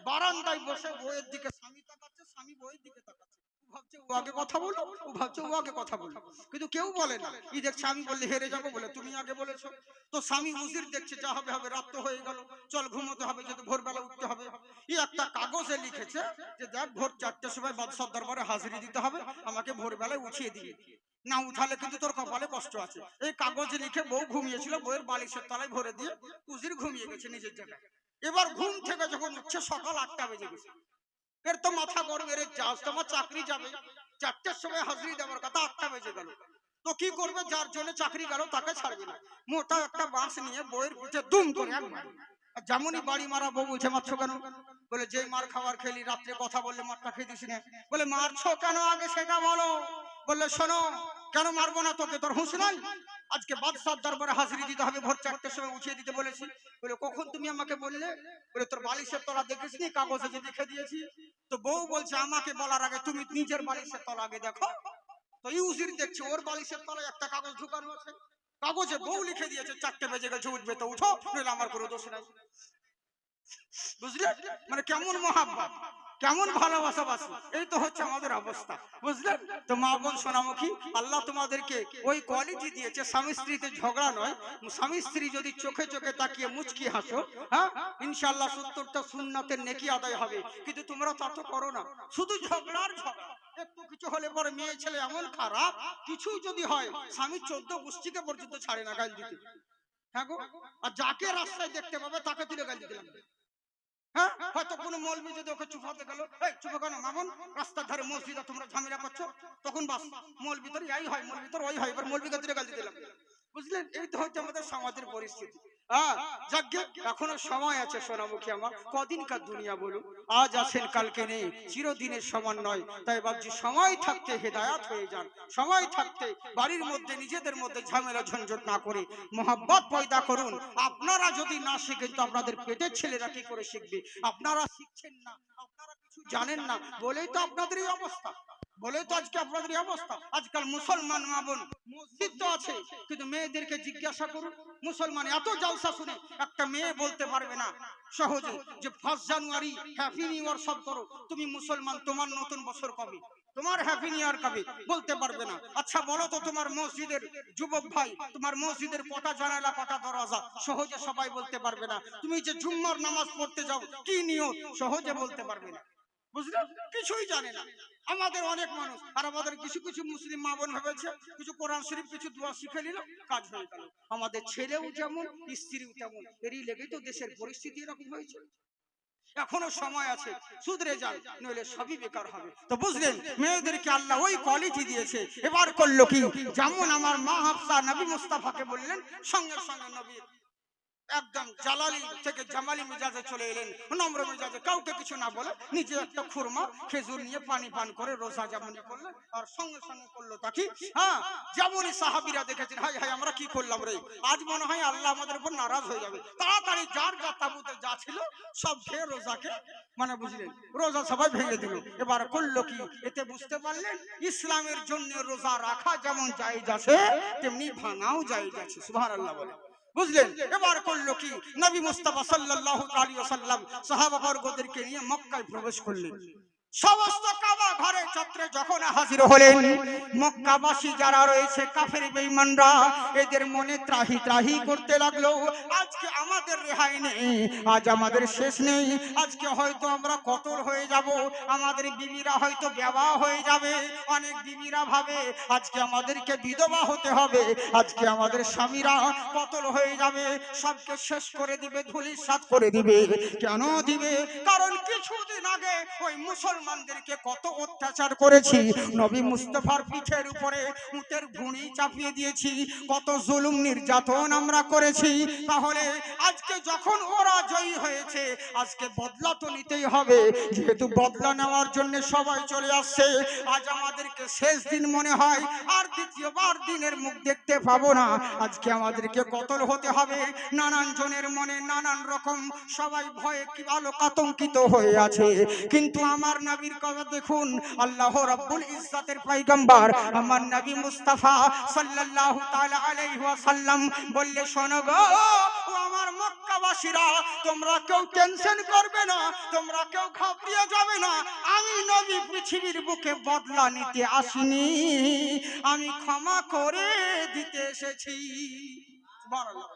বারান্দায় বসে বউয়ের দিকে স্বামী তাকাচ্ছে, স্বামী বউয়ের দিকে তাকাচ্ছে, ও ভাবছে ও আগে কথা বলো, ও ভাবছে ও আগে কথা বলো, কিন্তু কেউ বলে না। এই দেখছে আমি বললে হেরে যাবো বলে তুমি আগে বলেছো। তো স্বামী উজির দেখছে যা হবে হবে, রাত তো হয়ে গেল, চল ঘুমোতে হবে, যদি ভোরবেলা উঠতে হবে। এই একটা কাগজে লিখেছে যে দেখ ভোর 4টার সময় বাদশার দরবারে হাজিরি দিতে হবে, আমাকে ভোরবেলায় উঠিয়ে দিবি, না উঠালে কিন্তু তোর কপালে কষ্ট আছে। এই কাগজে লিখে বউ ঘুমিয়েছিল, বউয়ের বালিশের তলায় ভরে দিয়ে উজির ঘুমিয়ে গেছে নিজের জায়গায়। এবার ঘুম থেকে যখন উঠছে সকাল 8টা বেজে গেছে। এর তো মাথা গরম, এর জাহাজ তোমার চাকরি যাবে, 4টের সময় হাজিরি দেওয়ার কথা, 8টা বেজে গেল, তো কি করবে? যার জন্য চাকরি গেল তাকে ছাড়বে না, মোটা একটা বাঁশ নিয়ে বইয়ের পিঠে দুম করে একবার, যেমনই বাড়ি মারা, বউ বলছে মারছো কেন? বলে যে মার খাবার খেলি, রাত্রে কথা বললে মারটা খেয়ে দিস না। বলে মারছো কেন আগে সেটা বলো। বললে শোনো, কেন মারবো না তোকে, তোর হুঁশ নাই? আজকে বাদশার দরবারে হাজিরি দিতে হবে, ভোর 4টের সময় উঠিয়ে দিতে বলেছি। বলে কখন তুমি আমাকে বললে? বলে তোর বালিশের তলা দেখিস নি, কাগজে যে লিখে দিয়েছি। তো বউ বলছে আমাকে বলার আগে তুমি নিজের বালিশের তলা আগে দেখো। তো ইউজির দেখছে ওর বালিশের তলায় একটা কাগজ ঢুকানো আছে, কাগজে বউ লিখে দিয়েছে 4টে বেজে গেছে, উঠবে তো উঠো, নইলে আমার কোনো দোষ নাই। বুঝলেন মানে কেমন মহাব্বত, কেমন ভালোবাসা বাসি, এই তো হচ্ছে আমাদের অবস্থা। বুঝলেন তো মা বোন সোনামুখী, আল্লাহ তোমাদেরকে ওই কোয়ালিটি দিয়েছে, স্বামী স্ত্রীতে ঝগড়া নয়, স্বামী স্ত্রী যদি চোখে চোখে তাকিয়ে মুচকি হাসো, হ্যাঁ ইনশাআল্লাহ 70টা সুন্নাতের নেকি আদায় হবে। কিন্তু তোমরা তা তো করো না, শুধু ঝগড়ার ঝগড়া। একটু কিছু হলে পরে মেয়ে ছেলে এমন খারাপ, কিছু যদি হয় স্বামী 14 গোষ্ঠীকে পর্যন্ত ছাড়ে না গাল দিতে। হ্যাঁ গো, আর যাকে রাস্তায় দেখতে পাবে তাকে তুলে গাল দিতে লাগবে। হ্যাঁ, হয়তো কোনো মৌলবি যদি ওকে চুপাতে গেল, এই চুপ কেন মামুন, রাস্তার ধারে মসজিদে তোমরা ঝামেলা করছো, তখন বাস মৌলবি তোর এই হয়, মৌলবি তোর ওই হয়, এবার মৌলবিকে তুলে গাল দিতে লাগবে। বুঝলেন, এই তো হচ্ছে আমাদের সমাজের পরিস্থিতি। যাকে এখনো সময় আছে সোনামুখী আমার, কদিনকার দুনিয়া বলুন, আজ আছেন কালকে নেই, চিরদিনের সমান নয়। তাই ভাবছি সময় থাকতে হেদায়াত হয়ে যান, সময় থাকতে বাড়ির মধ্যে নিজেদের মধ্যে ঝামেলা ঝঞ্ঝট না করে মহব্বত পয়দা করুন। আপনারা যদি না শিখেন তো আপনাদের পেটের ছেলেরা কি করে শিখবে? আপনারা শিখছেন না, আপনারা কিছু জানেন না বলেই তো আপনাদের এই অবস্থা, বলেই তো আজকে আপনাদের এই অবস্থা। আজকাল মুসলমান মা বোন, মসজিদ তো আছে কিন্তু মেয়েদেরকে জিজ্ঞাসা করুন, মুসলমান এত জলসা শুনে একটা মেয়ে বলতে পারবে না সহজে যে 1 জানুয়ারি হ্যাপি নিউ ইয়ার সব করো। তুমি মুসলমান, তোমার নতুন বছর কবে, তোমার হ্যাপি নিউ ইয়ার কবে, বলতে পারবে না। আচ্ছা বলো তো তোমার মসজিদের যুবক ভাই, তোমার মসজিদের কটা জানালা কটা দরজা, সহজে সবাই বলতে পারবে না। তুমি যে জুম্মার নামাজ পড়তে যাও কি নিয়ত, সহজে বলতে পারবে না। বুঝলেন, কিছুই জানে না আমাদের অনেক মানুষ। আর আমাদের কিছু কিছু মুসলিম মা বোন ভেবেছে কিছু কোরআন শরীফ কিছু দোয়া শিখে নিল, কাজ হয়ে গেল। আমাদের ছেলেও যেমন স্ত্রীও তেমন, এরই লেগেই তো দেশের পরিস্থিতি এরকম হয়েছে। এখনো সময় আছে, সুধরে যান, নইলে সবই বেকার হবে। তো বুঝলেন, মেয়েদেরকে আল্লাহ ওই কোয়ালিটি দিয়েছে। এবার করলো কি, যেমন আমার মা হাফসা নবী মুস্তাফাকে বললেন, সঙ্গে সঙ্গে নবী একদম জালালি থেকে জামালি মেজাজে চলে এলেন, নম্র মেজাজে, কাউকে কিছু না বলে নিজে একটা খুরমা খেজুর নিয়ে পানি পান করে রোজা যেমনই করলেন, আর সঙ্গে সঙ্গে করলো তাকি। হ্যাঁ, যেমনই সাহাবীরা দেখেছেন, হাই হাই আমরা কি করলাম রে, আজ মনে হয় আল্লাহ আমাদের উপর নারাজ হয়ে যাবে, তাড়াতাড়ি যার যা তাবুতে যা ছিল সব খেয়ে রোজাকে মানে বুঝলেন রোজা সবাই ভেঙে দিল। এবার করলো কি, এতে বুঝতে পারলেন ইসলামের জন্য রোজা রাখা যেমন জায়েজ আছে তেমনি ভাঙাও জায়েজ আছে। সুবহানাল্লাহ বলে। বুঝলেন, এবার করলো কি, নবী মুস্তাফা সাল্লাল্লাহু আলাইহি ওয়াসাল্লাম সাহাবাবর্গদেরকে নিয়ে মক্কায় প্রবেশ করলেন। সমস্ত কাবা ঘরে চত্রে যখন হাজির হলেন, মক্কাবাসী যারা রয়েছে কাফের বেঈমানরা, এদের মনে ত্রাহি ত্রাহি করতে লাগলো, আজকে আমাদের রেহাই নেই, আজ আমাদের শেষ নেই, আজকে হয়তো আমরা কতল হয়ে যাব, আমাদের বিবিরা হয়তো বেওয়া হয়ে যাবে। অনেক বিবিরা ভাবে আজকে আমাদেরকে বিধবা হতে হবে, আজকে আমাদের স্বামীরা কতল হয়ে যাবে, সবকে শেষ করে দিবে, ধূলিসাৎ করে দিবে। কেন দিবে? কারণ কিছুদিন আগে ওই মুসলমানদেরকে কত অত্যাচার করেছি, নবী মুস্তাফার পিঠের উপরে উটের ভুঁড়ি চাপিয়ে দিয়েছি, কত জুলুম নির্যাতন আমরা করেছি। তাহলে আজকে যখন ওরা জয়ী হয়েছে, আজকে বদলা তো নিতেই হবে, যেহেতু বদলা নেওয়ার জন্য সবাই চলে আসছে। আজ আমাদেরকে শেষ দিন মনে হয়, আর দ্বিতীয়বার দিনের মুখ দেখতে পাবো না, আজকে আমাদেরকে কতল হতে হবে। নানান জনের মনে নানান রকম, সবাই ভয়ে কি আলোক আতঙ্কিত হয়ে আছে। কিন্তু আমার নবীর কথা দেখুন, আল্লাহ রাব্বুল ইজ্জাতের পয়গম্বর আমার নবী মুস্তাফা সাল্লাল্লাহু তাআলা আলাইহি ওয়াসাল্লাম বললে, শোনো গো ও আমার মক্কাবাসীরা, তোমরা কেউ টেনশন করবে না, তোমরা কেউ ঘাবড়িয়ে যাবে না। আমি নবী পৃথিবীর বুকে বদলা নিতে আসিনি, আমি ক্ষমা করে দিতে এসেছি। সুবহানাল্লাহ।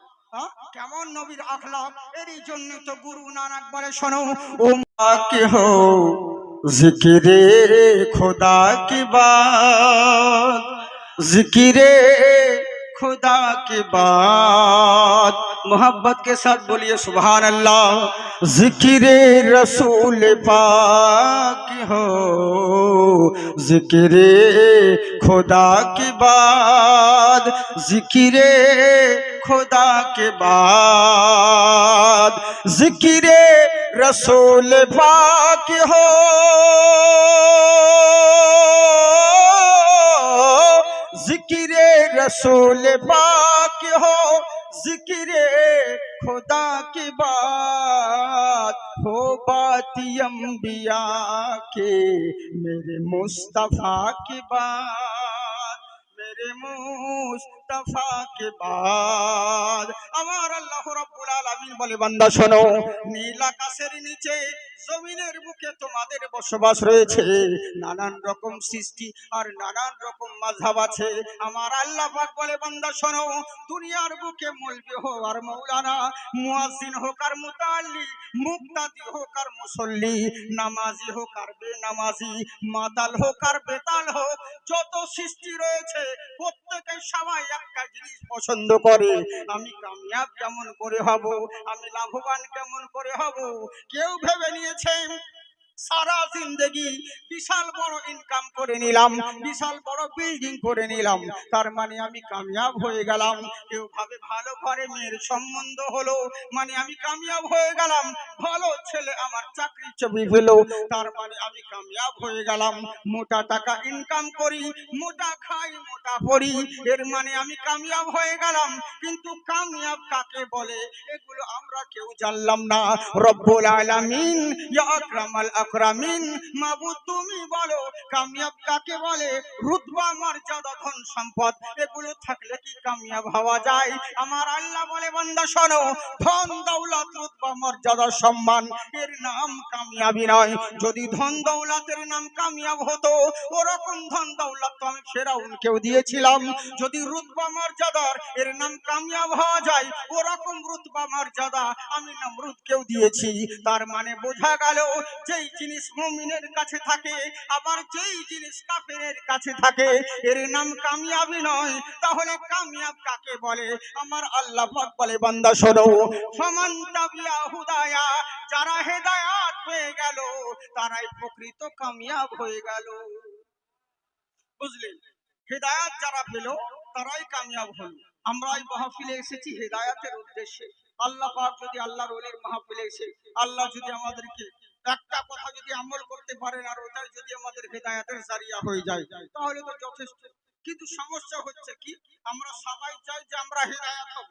কেমন নবীর আখলাক, এরই জন্য তো গুরু নানক বলে, শোনো ও মা কে হো জিকিরে খোদা কি বাত, জিকিরে खुदा की बात। मोहब्बत के साथ बोलिए सुभान अल्लाह। जिक्रे रसूल पाक हो, जिक्रे खुदा की बात, जिक्रे खुदा के बाद जिक्रे रसूल पाक हो, जिक्रे रसूल पाक हो, जिक्रे खुदा की बात हो, बात अंबिया के मेरे मुस्तफा की बात, मेरे मुस्तफा के बाद। আমার আল্লাহ রাব্বুল আলামিন বলে বান্দা শোনো, নীল আকাশের নিচে জমিনের বুকে তোমাদের বসবাস রয়েছে, নানান রকম সৃষ্টি আর নানান রকম মাযহাব আছে। আমার আল্লাহ পাক বলে বান্দা শোনো, দুনিয়ার বুকে মৌলবি হোক আর মাওলানা, মুয়াজ্জিন হোক আর মুতাল্লি, মুক্তাদি হোক আর মুসল্লি, নামাজি হোক আর বেনামাজি, মাতাল হোক আর বেতাল হোক, যত সৃষ্টি রয়েছে প্রত্যেকে সবাই একটা জিনিস পছন্দ করে, আমি কামিয়াব কেমন করে হব, আমি লাভবান কেমন করে হব। কেউ ভেবে নিয়েছে সারা জিন্দেগি বিশাল বড় ইনকাম করে নিলাম, বিশাল বড় বিল্ডিং করে নিলাম, তার মানে আমি কামিয়াব হয়ে গেলাম। কেউ ভাবে ভালো ঘরে মেয়ের সম্বন্ধ হলো মানে আমি কামিয়াব হয়ে গেলাম, ভালো ছেলে আমার চাকরি ছবি পেলো তার মানে আমি কামিয়াব হয়ে গেলাম। মোটা টাকা ইনকাম করি, মোটা খাই, মোটা পড়ি, এর মানে আমি কামিয়াব হয়ে গেলাম। কিন্তু কামিয়াব কাকে বলে এগুলো আমরা কেউ জানলাম না। রব্বুল আলামিন ইয়া আকরামাল আকরামিন, মাবুদ তুমি বলো কামিয়াব কাকে বলে। রুতবা মর্যাদা ধন সম্পদ এগুলো থাকলে কি কামিয়াব হওয়া যায়? আমার আল্লাহ বলে বান্দা শোনো, ধন দৌলত রুতবা মর্যাদা সম্মান এর নাম কামিয়াবি নয়। যদি ধন দৌলতের নাম কামিয়াব হতো, ওরকম ধন দৌলত তো আমি ফেরাউনকেও দিয়েছিলাম। যদি রুতবা মর্যাদার এর নাম কামিয়াব হওয়া যায়, ওরকম রুতবা মর্যাদা আমি নমরুদকেও দিয়েছি। তার মানে বোঝা গেল যেই জিনিস মুমিনের কাছে থাকে আবার যেই জিনিস কাফেরের কাছে থাকে এর নাম কামিয়াবি নয়। তাহলে কামিয়াব কাকে বলে? আমার আল্লাহ পাক বলে বান্দা শোনো, ফামান তাবিয়া হুদায়া, যারা হেদায়েত পেয়ে গেল তারাই প্রকৃত কামিয়াব হয়ে গেল। বুঝলেন? হেদায়েত যারা পেল তারাই কামিয়াব হলো। আমরা এই মাহফিলে এসেছি হেদায়েতের উদ্দেশ্যে। আল্লাহ পাক যদি আল্লাহর ওলির মাহফিলে এসে আল্লাহ যদি আমাদেরকে একটা কথা যদি আমল করতে পারেন আর ওটাই যদি আমাদের হেদায়েতের জারিয়া হয়ে যায় তাহলে তো যথেষ্ট। কিন্তু সমস্যা হচ্ছে কি, আমরা সবাই চাই যে আমরা হেদায়েত হব,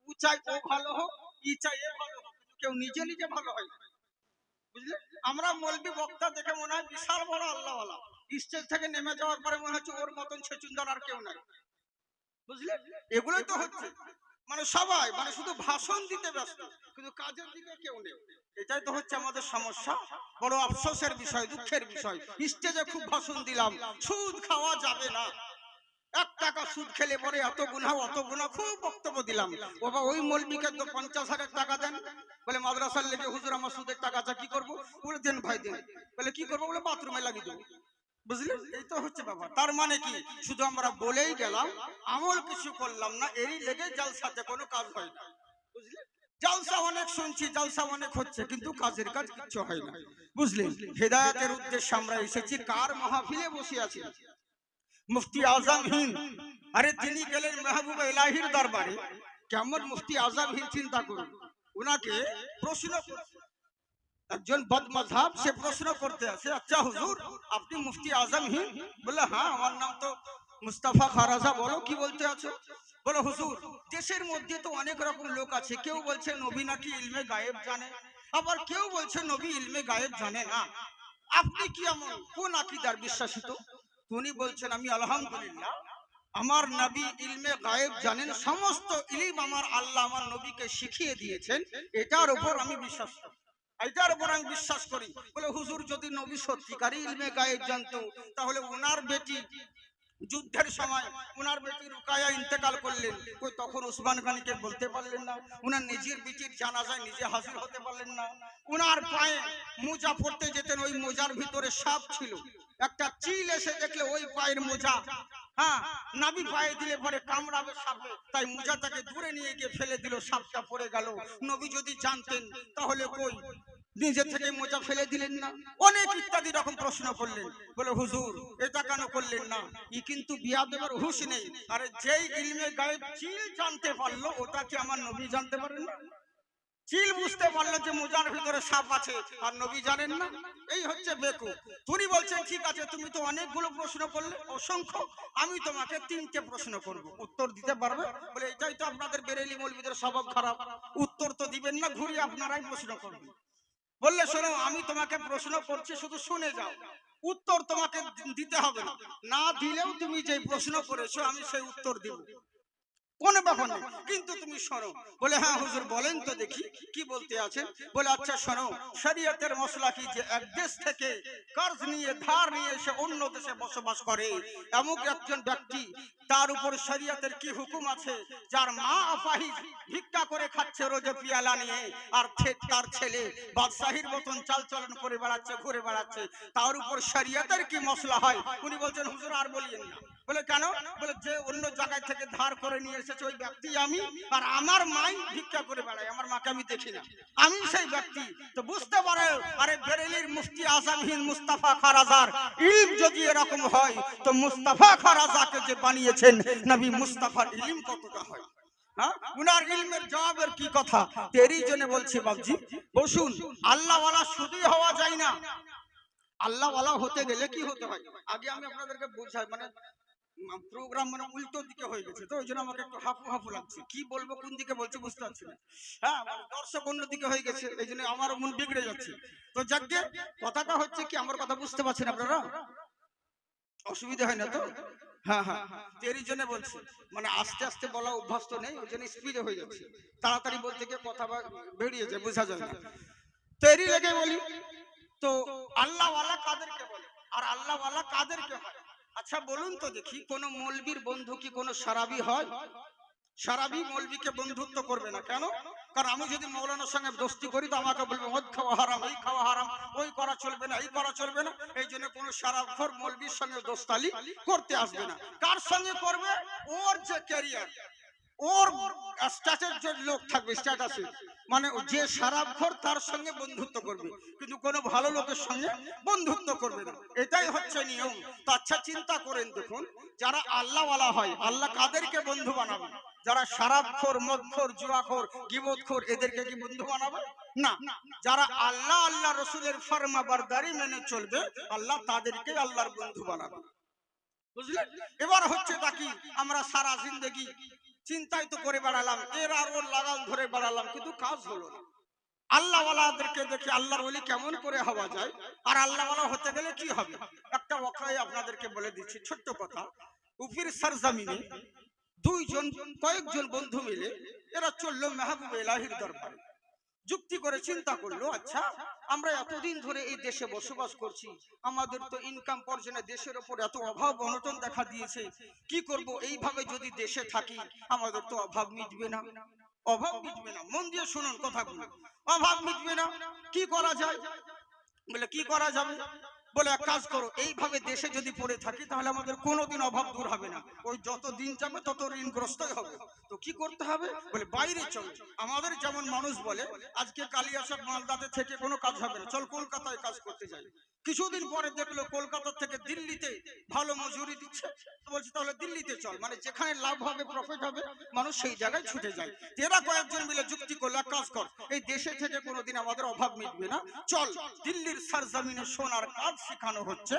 ও চাই ও ভালো হোক, ই চাই এ ভালো হোক, কেউ নিজে নিজে ভালো হয় না। বুঝলে? আমরা মৌলবি বক্তা দেখে মনে হয় বিশাল বড় আল্লাহওয়ালা, স্টেজ থেকে নেমে যাওয়ার পরে মনে হচ্ছে ওর মতন ছেচুন্দর আর কেউ নাই। বুঝলে? এগুলোই তো হচ্ছে, মানে সবাই মানে শুধু ভাষণ দিতে ব্যস্ত কিন্তু কাজের দিকে কেউ নেই। এটাই তো হচ্ছে আমাদের সমস্যা। বড় আফসোসের বিষয়, দুঃখের বিষয়। স্টেজে খুব ভাষণ দিলাম, সুদ খাওয়া যাবে না, 1 টাকা সুদ খেলে পরে এত গুনাহ অত গুনাহ, খুব বক্তব্য দিলাম। বাবা ওই মৌলবীকে তো 50,000 টাকা দেন, বলে মাদ্রাসার লেগে হুজুর আমার সুদের টাকা আছে কি করবো? বলে দেন ভাই দেন। বলে কি করবো? বলে বাথরুমে লাগিয়ে দেবো। বুঝলেন? এই তো হচ্ছে ব্যাপার। তার মানে কি, শুধু আমরা বলেই গেলাম, আমল কিছু করলাম না, এরই লেগে জালসাতে কোনো কাজ হয় না। বুঝলেন? জালসা অনেক শুনছি, জালসা অনেক হচ্ছে, কিন্তু কাজের কাজ কিচ্ছু হয় না। বুঝলেন? হেদায়েতের উদ্দেশ্যে আমরা এসেছি, কার মাহফিলে বসে আছি? মুফতি আজম হিন্দ। আরে তিনি গেলেন মেহবুব ইলাহির দরবারে। কেমন মুফতি আজম হিন্দ চিন্তা করুন, উনাকে প্রশ্ন একজন বদমাযহাব সে প্রশ্ন করতে আসে, আচ্ছা হুজুর আপনি মুফতি আজম হিন্দ? বলে হ্যাঁ, আমার নাম তো মুস্তাফা খারাজা। বলো কি বলতে আছো? বলো হুজুর দেশের মধ্যে তো অনেক রকম লোক আছে, কেউ বলছে নবী নাকি ইলমে গায়েব জানে, আবার কেউ বলছে নবী ইলমে গায়েব জানে না, আপনি কি এমন কোন আকীদার বিশ্বাসিত? উনি বলছেন আমি আলহামদুলিল্লাহ আমার নবী ইলমে গায়েব জানেন, সমস্ত ইলম আমার আল্লাহ আমার নবীকে শিখিয়ে দিয়েছেন, এটার উপর আমি বিশ্বাস করি, এটার উপর আমি বিশ্বাস করি। বলে হুজুর যদি নবী সত্যিকারই ইলমে গায়েব জানতো তাহলে ওনার বেটি যুদ্ধের সময় ওনার বেটি রুকায়া ইন্তেকাল করলেন, কই তখন ওসমান গনিকে বলতে পারলেন না? ওনার নিজের বেটির জানাজায় নিজে হাজির হতে পারলেন না? ওনার পায়ে মোজা পড়তে যেতেন, ওই মোজার ভিতরে সাপ ছিল, একটা চিল এসে দেখলে ওই পায়ের মোজা হ্যাঁ, নাভি পায়ে দিলে পরে কামড়াবে সাপে, তাই মোজাটাকে দূরে নিয়ে গিয়ে ফেলে দিল, সাপটা পড়ে গেল। নবী যদি জানতেন তাহলে কই নিজে থেকে মোজা ফেলে দিলেন না? অনেক ইত্যাদি রকম প্রশ্ন করলেন। বলে হুজুর এটা কেন করলেন না? ই কিন্তু বিয়াদবের হুঁশ নেই। আরে যেই ইলমে গায়েব চিল জানতে পারলো, ওটা কি আমার নবী জানতে পারেন না? চিল বুঝতে পারলো যে মোজার ভিতরে সাপ আছে, আর নবী জানেন না? এই হচ্ছে বেকুব। তুমি বলছেন ঠিক আছে, তুমি তো অনেকগুলো প্রশ্ন করলে, অসংখ্য, আমি তোমাকে 3টে প্রশ্ন করব, উত্তর দিতে পারবে? বলে এটাই তো আপনাদের বেরেলি মৌলবীদের স্বভাব খারাপ, উত্তর তো দিবেন না, ঘুরিয়ে আপনারাই প্রশ্ন করবেন। বললে শোনো, আমি তোমাকে প্রশ্ন করছি, শুধু শুনে যাও, উত্তর তোমাকে দিতে হবে না, না দিলেও তুমি যে প্রশ্ন করেছো আমি সেই উত্তর দিব, কোনো ব্যাপার নেই, কিন্তু তুমি শোনো। বলে হ্যাঁ হুজুর বলেন তো দেখি কি বলতে আছেন। বলে আচ্ছা শোনো, শরীয়তের মশলা কি, যে এক দেশ থেকে কর্জ নিয়ে ধার নিয়ে এসে অন্য দেশে বসবাস করে এমন একজন ব্যক্তি, তার উপর শরীয়তের কি হুকুম আছে? যার মা আপাহিজ ভিক্ষা করে খাচ্ছে রোজে পিয়ালা নিয়ে, আর তার ছেলে বাদশাহীর মতন চালচলন করে বেড়াচ্ছে, ঘুরে বেড়াচ্ছে, তার উপর শরীয়তের কি মশলা হয়? উনি বলছেন হুজুর আর বলিয়েন না। বলে কেন? বলে যে অন্য জায়গায় থেকে ধার করে নিয়ে এসেছে ওই ব্যক্তি আমি, আর আমার মাই ভিক্ষা করে বেড়ায়, আমার মাকে আমি দেখি না, আমি সেই ব্যক্তি। তো বুঝতে পারে, আরে বেরেলির মুফতি আজম হিন্দ মুস্তাফা খাঁ রাজার ইলম যদি এরকম হয়, তো মুস্তাফা খাঁ রাজাকে যে বানিয়েছেন নবী মুস্তাফার ইলম কতটা হয়? হ্যাঁ, উনার ইলমের জবাবের কি কথা? তেরই জন্য বলছি বাবজি, বসুন। আল্লাহ ওয়ালা শুধুই হওয়া যায় না, আল্লাহ ওয়ালা হতে গেলে কি হতে হয়? আগে আমি আপনাদেরকে বুঝাই, মানে প্রোগ্রাম মানে উল্টো দিকে হয়ে গেছে, তো ওই জন্য আমাকে একটু হাফু হাফু লাগছে, কি বলবো কোন দিকে বলছে বুঝতে পারছি না। হ্যাঁ, মানে দর্শক অন্য দিকে হয়ে গেছে, এই জন্য আমারও মন বিগড়ে যাচ্ছে। তো যাকে কথাটা হচ্ছে কি, আমার কথা বুঝতে পারছেন আপনারা? অসুবিধা হয় না তো? হ্যাঁ হ্যাঁ, এরই জন্য বলছি, মানে আস্তে আস্তে বলা অভ্যাস তো নেই, ওই জন্য স্পিডে হয়ে যাচ্ছে, তাড়াতাড়ি বলতে গিয়ে কথা বেরিয়ে যায়, বোঝা যায় না। তো এরই লেগে বলি, তো আল্লাহ ওয়ালা কাদেরকে বলে আর আল্লাহ ওয়ালা কাদেরকে হয়? আচ্ছা বলুন তো দেখি, কোন মৌলবীর বন্ধু কি কোন সারাবি হয়? সারাবি মৌলবীকে বন্ধুত্ব করবে না, কেন? কারণ আমি যদি মৌলানার সঙ্গে দোস্তি করি তো আমাকে বলবে মদ খাওয়া হারাম, এই খাওয়া হারাম, ওই করা চলবে না, এই করা চলবে না। এই জন্য কোন সারাবখোর মৌলবীর সঙ্গে দোস্তালি করতে আসবে না। কার সঙ্গে করবে? ওর যে ক্যারিয়ার, ওর স্ট্যাটাসের যে লোক থাকবে, স্ট্যাটাসে, মানে যে শারাবখোর তার সঙ্গে বন্ধুত্ব করবে, কিন্তু কোনো ভালো লোকের সঙ্গে বন্ধুত্ব করবে না, এটাই হচ্ছে নিয়ম। তো আচ্ছা চিন্তা করেন দেখুন, যারা আল্লাহ ওয়ালা হয়, আল্লাহ কাদেরকে বন্ধু বানাবে? যারা শারাবখোর, মদখোর, জুয়াখোর, গীবতখোর, এদেরকে কি বন্ধু বানাবে? না। যারা আল্লাহ আল্লাহ রসুলের ফরমাবরদারি মেনে চলবে, আল্লাহ তাদেরকে আল্লাহর বন্ধু বানাবে, বুঝলেন? এবার হচ্ছে তা কি, আমরা সারা জিন্দগি চিন্তাই তো করে বেড়ালাম, এর আর ওর লাগাম ধরে বেড়ালাম, কিন্তু কাজ হলো না। আল্লাহ ওয়ালাদেরকে দেখে আল্লাহর ওলি কেমন করে হওয়া যায়, আর আল্লাহ ওয়ালা হতে গেলে কি হবে? একটা ওয়াকাই আপনাদেরকে বলে দিচ্ছি, ছোট্ট কথা। উফির সরজমিনে কয়েকজন বন্ধু মিলে এরা চললো মেহবুব এলাহির দরবারে। যুক্তি করে চিন্তা করলো, আচ্ছা আমরা এতদিন ধরে এই দেশে বসবাস করছি, আমাদের তো ইনকাম পর্যন্ত দেশের উপর এত অভাব অনটন দেখা দিয়েছে, কি করব? এইভাবে যদি দেশে থাকি আমাদের তো অভাব মিটবে না, অভাব মিটবে না। মন দিয়ে শুনুন কথাগুলো, অভাব মিটবে না, কি করা যায়? বলে কি করা যাবে? বলে এক কাজ করো, এইভাবে দেশে যদি পড়ে থাকি তাহলে আমাদের কোনোদিন অভাব দূর হবে না, ওই যত দিন যাবে তত ঋণগ্রস্তই হবে। তো কি করতে হবে? বলে বাইরে চলো। আমাদের যেমন মানুষ বলে আজকে কালিয়াচক মালদাতে থেকে কোনো কাজ হবে না, চল কলকাতায় কাজ করতে যাই। কিছুদিন পরে দেখলো কলকাতা থেকে দিল্লিতে ভালো মজুরি দিচ্ছে, বলছে তাহলে দিল্লিতে চল, মানে যেখানে লাভ হবে, প্রফিট হবে, মানুষ সেই জায়গায় ছুটে যায়। এরা কয়েকজন মিলে যুক্তি করলো, এক কাজ কর, এই দেশে থেকে কোনোদিন আমাদের অভাব মিটবে না, চল দিল্লির সরজমিনে সোনার কাজ শেখানো হচ্ছে,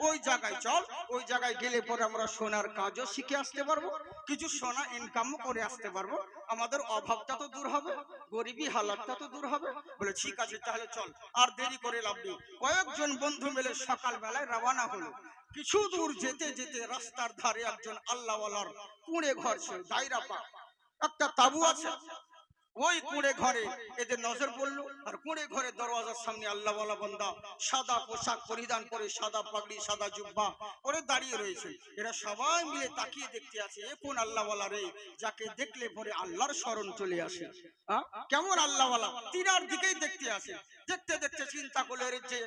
ওই জায়গায় চল, ওই জায়গায় গেলে পরে আমরা সোনার কাজও শিখে আসতে পারবো, কিছু সোনা ইনকামও করে আসতে পারবো, আমাদের অভাবটা তো দূর হবে, গরিবী হালাতটা তো দূর হবে। বলে ঠিক আছে তাহলে চল, আর দেরি করে লাভ নেই। কয়েকজন বন্ধু মিলে সকাল বেলায় রওনা হলো। কিছু দূর যেতে যেতে রাস্তার ধারে একজন আল্লাহওয়ালার কুঁড়ে ঘর ছিল, দায়রা পাক, একটা তাবু আছে, ওই কুঁড়ে ঘরে এদের নজর পড়লো। আর কুঁড়ে ঘরের দরওয়াজার সামনে আল্লাহওয়ালা বান্দা সাদা পোশাক পরিধান করে, সাদা পাগড়ি, সাদা জুব্বা পরে দাঁড়িয়ে রয়েছে। এরা সবাই মিলে তাকিয়ে দেখতে আছে, এ কোন আল্লাহওয়ালা রে, যাকে দেখলে পরে আল্লাহর স্মরণ চলে আসে। কেমন আল্লাহওয়ালা, তিনার দিকেই দেখতে আসে। দেখতে দেখতে চিন্তা করলে যে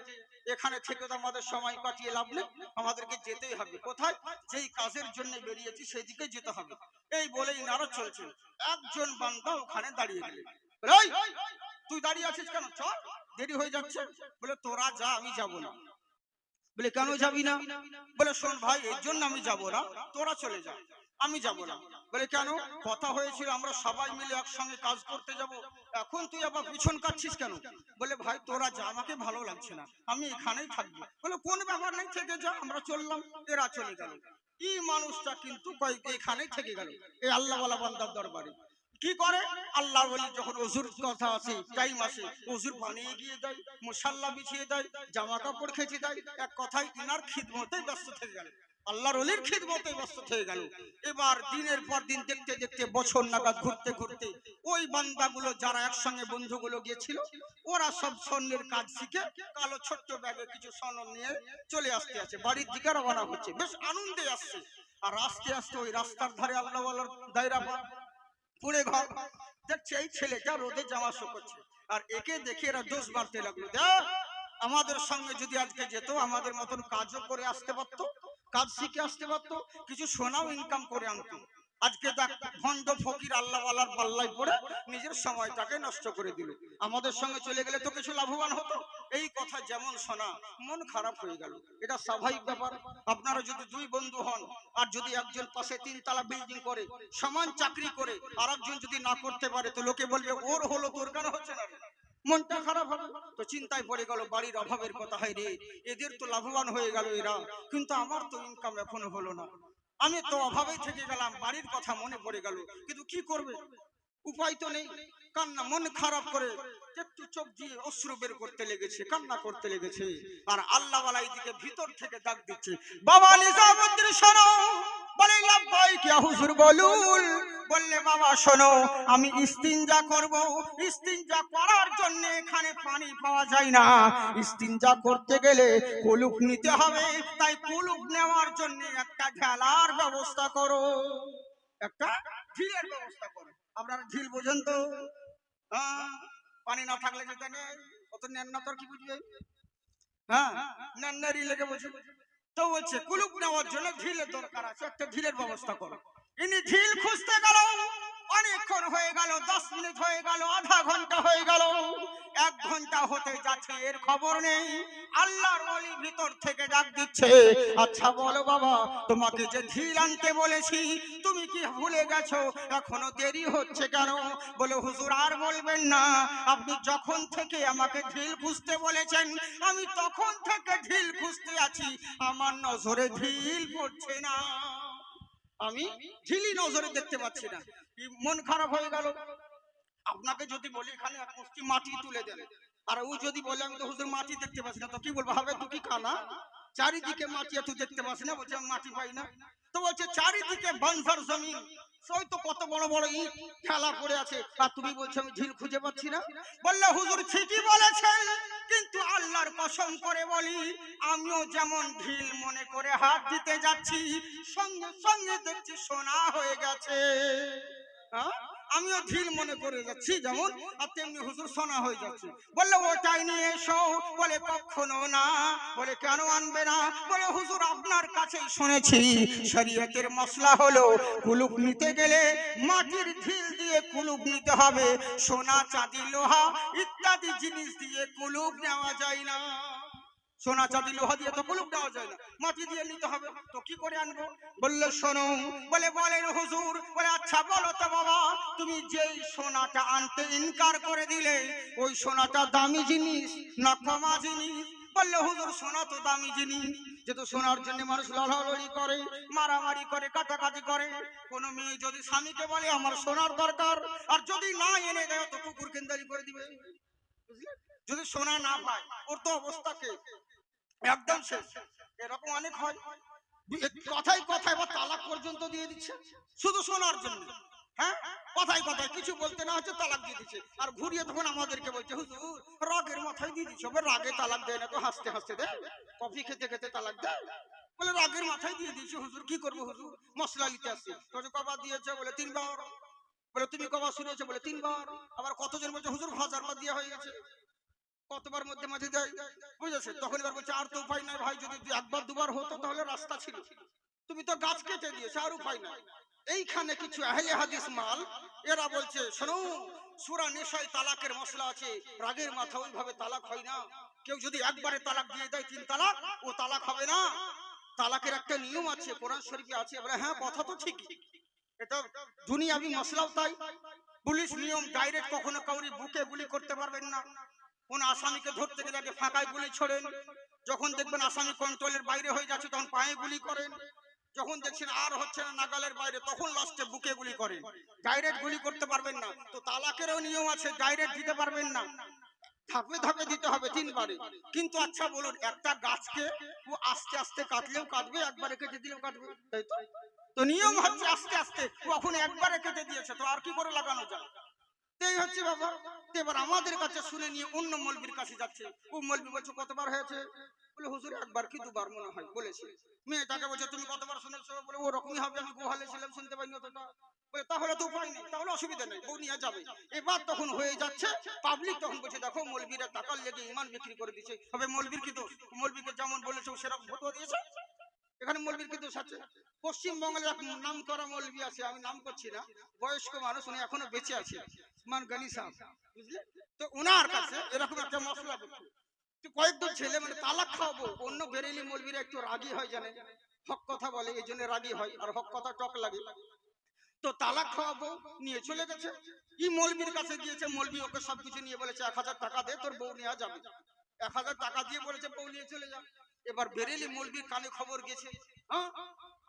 এখানে থেকে তো আমাদের সময় কাটিয়ে লাভ নেই, আমাদেরকে যেতেই হবে। কোথায়? যেই কাজের জন্য বেরিয়েছি সেই দিকে যেতে হবে। এই বলেই নারদ চলছে। একজন বান্দা ওখানে দাঁড়িয়ে গেলেন। এই, তুই দাঁড়িয়ে আছিস কেন? চল, দেরি হয়ে যাচ্ছে। বলে তোরা যা, আমি যাব না। বলে কেন যাবি না? বলে শোন ভাই, এর জন্য আমি যাব না, তোরা চলে যা, আমি যাব না। বলে কেন? কথা হয়েছিল আমরা সবাই মিলে একসঙ্গে কাজ করতে যাব, এখন তুই আবার পিছন কাটছিস কেন? বলে ভাই তোরা যা, আমাকে ভালো লাগছে না, আমি এখানেই থাকবো। বলে কোন ব্যাপার নেই, থেকে যা, আমরা চললাম। এরা চলে গেল। এই মানুষটা কিন্তু এখানেই থেকে গেল এই আল্লাহওয়ালা বান্দার দরবারে। কি করে? আল্লাহর ওলি যখন ওযুর কথা আসে, টাইম আসে, ওযুর বানিয়ে গিয়ে দেয়, মুসাল্লা বিছিয়ে দেয়, জামা কাপড় খেঁচে দেয়। এক কথায় ইনার খিদমতেই ব্যস্ত থেকে গেল, আল্লাহর ওলির খিদমতে ব্যস্ত হয়ে গেল। এবার দিনের পর দিন দেখতে দেখতে বছর নাগাদ ঘুরতে ঘুরতে ওই বান্দাগুলো যারা একসঙ্গে বন্ধুগুলো গিয়েছিল, ওরা সব স্বর্ণের কাজ শিখে কালো ছোট্ট ব্যাগে কিছু স্বর্ণ নিয়ে চলে আসতে আছে, বাড়ির দিকে রওনা হচ্ছে, বেশ আনন্দে আসছে। আর আস্তে আস্তে ওই রাস্তার ধারে আল্লাহওয়ালার দায়রা পুড়ে ঘর দেখছে এই ছেলেটা রোদে জামা শুকোচ্ছে। আর একে দেখে এরা দোষ বাড়তে লাগলো, দেখ আমাদের সঙ্গে যদি আজকে যেত, আমাদের মতন কাজও করে আসতে পারতো, কাজ শিখে আসতে পারতো, কিছু সোনাও ইনকাম করে আনতো। আজকে দেখ ভণ্ড ফকির আল্লাহওয়ালার পাল্লায় পড়ে নিজের সময়টাকে নষ্ট করে দিল। আমাদের সঙ্গে চলে গেলে তো কিছু লাভবান হতো। এই কথা যেমন শোনা, মন খারাপ হয়ে গেল। এটা স্বাভাবিক ব্যাপার। আপনারা যদি দুই বন্ধু হন, আর যদি একজন পাশে 3 তলা বিল্ডিং করে, সমান চাকরি করে, আর একজন যদি না করতে পারে, তো লোকে বলবে ওর হলো, তোর কেন হচ্ছে না? মনটা খারাপ হবে। তো চিন্তায় পড়ে গেল, বাড়ির অভাবের কথা, হয় রে এদের তো লাভবান হয়ে গেল এরা, কিন্তু আমার তো ইনকাম এখনো হলো না, আমি তো অভাবেই থেকে গেলাম। বাড়ির কথা মনে পড়ে গেল, কিন্তু কি করবে, উপায় তো নেই। কান্না, মন খারাপ করে একটু চোখ দিয়ে অশ্রু বের করতে লেগেছে, কান্না করতে লেগেছে। আর আল্লাহওয়ালা এইদিকে ভিতর থেকে ডাক দিচ্ছে, বাবা নিজামুদ্দিন শোনো। বলে লাব্বাইক ইয়া হুজুর, বলুন। বললে বাবা শোনো, আমি ইস্তিনজা করব, ইস্তিনজা করার জন্য এখানে পানি পাওয়া যায় না, ইস্তিনজা করতে গেলে কুলুপ নিতে হবে, তাই কুলুপ নেওয়ার জন্য একটা ঢেলার ব্যবস্থা করো, একটা ঢিলের ব্যবস্থা করো। আপনারা ঢিল বোঝেন তো? পানি না থাকলে যেতে নেই, অত নেন না, তোর কি বুঝবে? হ্যাঁ, নেন্নারি লেগে বসে। তো বলছে কুলুপ নেওয়ার জন্য ঢিলের দরকার আছে, একটা ঢিলের ব্যবস্থা করো। ইনি ঢিল খুঁজতে গেল, অনেকক্ষণ হয়ে গেল, 10 মিনিট হয়ে গেল, আধা ঘন্টা হয়ে গেল, 1 ঘন্টা হতে যাচ্ছে, এর খবর নেই। আল্লাহর ওলি ভিতর থেকে ডাক দিচ্ছে, আচ্ছা বলো বাবা, তোমাকে যে ঢিল আনতে বলেছি তুমি কি ভুলে গেছো? এখনো দেরি হচ্ছে কেন? বলে হুজুর আর বলবেন না, আপনি যখন থেকে আমাকে ঢিল খুঁজতে বলেছেন, আমি তখন থেকে ঢিল খুঁজতে আছি, আমার নজরে ঢিল পড়ছে না, আমি ঢিলি নজরে দেখতে পাচ্ছি না। মন খারাপ হয়ে গেল। আপনাকে যদি বলি এখানে এক মুষ্টি মাটি তুলে দেন, আর ও যদি বলে আমি তো হুজুর মাটি দেখতে পাচ্ছি না, তো কি বলবো? হবে তুই কি কানা, চারিদিকে মাটি তুই দেখতে পাচ্ছি না? বলছে আমি মাটি পাই না। তো বলছে চারিদিকে বানসার জমিন, ওই তো কত বড় বড় ইট ঠেলা পড়ে আছে, আর তুমি বলছো আমি ঢিল খুঁজে পাচ্ছি না। বললে হুজুর ঠিকই বলেছেন, কিন্তু আল্লাহর কসম করে বলি, আমিও যেমন ঢিল মনে করে হাত দিতে যাচ্ছি, সঙ্গে সঙ্গে দেখছি সোনা হয়ে গেছে। আমিও ঢিল মনে করে যাচ্ছি যেমন, আর তেমনি হুজুর সোনা হয়ে যাচ্ছে। বললে ওটাই নিয়ে এসো। বলে কখনো না। বলে কেন আনবে না? বলে হুজুর আপনার কাছেই শুনেছি শরীয়তের মশলা হলো কুলুপ নিতে গেলে মাটির ঢিল দিয়ে কুলুপ নিতে হবে, সোনা চাঁদি লোহা ইত্যাদি জিনিস দিয়ে কুলুপ নেওয়া যায় না। সোনা চাঁদি লোহা দিয়ে তো কুলুপ দেওয়া যায় না, মাটি দিয়ে নিতে হবে। তো কি করে আনবো? বললে শোনো। বলে বলেন হুজুর। বলে আচ্ছা বলো তো বাবা, তুমি যেই সোনাটা আনতে ইনকার করে দিলে, ওই সোনাটা দামি জিনিস না কমা জিনিস? বললে হুজুর সোনা তো দামি জিনিস, যেহেতু সোনার জন্য মানুষ লড়ালড়ি করে, মারামারি করে, কাটাকাটি করে। কোনো মেয়ে যদি স্বামীকে বলে আমার সোনার দরকার, আর যদি না এনে দেয় তো কুকুর কেন্দারি করে দিবে, বুঝলে? যদি সোনা না পায় ওর তো অবস্থাকে একদম শেষ। এরকম অনেক হয়, কথায় কথায় বা তালাক পর্যন্ত দিয়ে দিচ্ছে শুধু সোনার জন্য। হ্যাঁ, কথায় কথায় কিছু বলতে না হচ্ছে তালাক দিয়ে দিচ্ছে, আর ঘুরিয়ে তখন আমাদেরকে বলছে হুজুর রাগের মাথায় দিয়ে দিচ্ছে। রাগে তালাক দেয় না তো হাসতে হাসতে দেয়, কফি খেতে খেতে তালাক দেয়। বলে রাগের মাথায় দিয়ে দিচ্ছে হুজুর, কি করবো হুজুর, মশলা নিতে আসছে। কবার দিয়েছে? বলে 3 বার। বলে তুমি কবার শুনেছো? বলে 3 বার। আবার কতজন বলছে হুজুর 1000 বার দিয়ে হয়ে গেছে। কতবার মধ্যে মাঝে দেয়, বুঝেছে? তখন এবার বলছে আর তো উপায় নাই ভাই, যদি একবার দুবার হতো তাহলে রাস্তা ছিল, তুমি তো গাছ কেটে দিয়েছো, আর উপায় নাই। এইখানে কিছু আহলে হাদিস মাল এরা বলছে শোনো, সূরা নিসায় তালাকের মশলা আছে, রাগের মাথা ওইভাবে তালাক হয় না, কেউ যদি একবারে তালাক দিয়ে দেয় 3 তালাক, ও তালাক হবে না, তালাকের একটা নিয়ম আছে, কোরআন শরীফে আছে। বলে হ্যাঁ কথা তো ঠিকই, এটা দুনিয়াবি মশলাও তাই। পুলিশ নিয়ম, ডাইরেক্ট কখনো কাউরি বুকে গুলি করতে পারবেন না, কোন আসামিকে ধরতে গেলে আগে ফাঁকায় গুলি ছোড়েন, যখন দেখবেন আসামি কন্ট্রোলের বাইরে হয়ে যাচ্ছে তখন পায়ে গুলি করেন, যখন দেখছেন আর হচ্ছে না নাগালের বাইরে তখন লাস্টে বুকে গুলি করেন, ডাইরেক্ট গুলি করতে পারবেন না। তো তালাকেরও নিয়ম আছে, ডাইরেক্ট দিতে পারবেন না, ধাপে ধাপে দিতে হবে 3 বারে। কিন্তু আচ্ছা বলুন, একটা গাছকে ও আস্তে আস্তে কাটলেও কাটবে, একবারে কেটে দিলেও কাটবে, তাই তো? তো নিয়ম হচ্ছে আস্তে আস্তে, কখন একবারে কেটে দিয়েছে তো আর কি করে লাগানো যায়, এই হচ্ছে ব্যাপার। এবার আমাদের কাছে শুনে নিয়ে অন্য মৌলবীর কাছে যাচ্ছে, ও মৌলবী বলছে কতবার হয়েছে, বলে হুজুর একবার কি দুবার মনে হয় বলেছে। মেয়েটাকে বলছে তুমি কতবার শুনেছো, বলে ওরকমই হবে, আমি গোহালে ছিলাম শুনতে পাইনি অতটা। বলে তাহলে তো উপায় নেই, তাহলে অসুবিধা নেই, বউ নিয়ে যাবে। এবার তখন হয়ে যাচ্ছে, পাবলিক তখন বলছে দেখো মৌলবীরা টাকার লেগে ইমান বিক্রি করে দিচ্ছে, হবে মৌলবীর কি দোষ, মৌলবীকে যেমন বলেছে সেরকম ফতোয়া দিয়েছে, এখানে মৌলবীর কি দোষ আছে? পশ্চিমবঙ্গের এক নাম করা মৌলবী আছে, আমি নাম করছি না, বয়স্ক মানুষ, উনি এখনো বেঁচে আছে, উসমান গনি সাহেব, বুঝলে? তো ওনার কাছে এরকম একটা মশলা করছে, তো কয়েকজন ছেলে মানে তালাক খাওয়াবো, অন্য বেরেলি মৌলবীরা একটু রাগী হয়, জানে হক কথা বলে এই জন্য রাগী হয়, আর হক কথা টক লাগে। তো তালাক খাওয়াবো নিয়ে চলে গেছে, কি মৌলবীর কাছে গিয়েছে, মৌলবী ওকে সবকিছু নিয়ে বলেছে 1000 টাকা দে তোর বউ নেওয়া যাবে, 1000 টাকা দিয়ে বলেছে বউ নিয়ে চলে যাবে। এবার বেরেলি মৌলবীর কানে খবর গেছে, হ্যাঁ,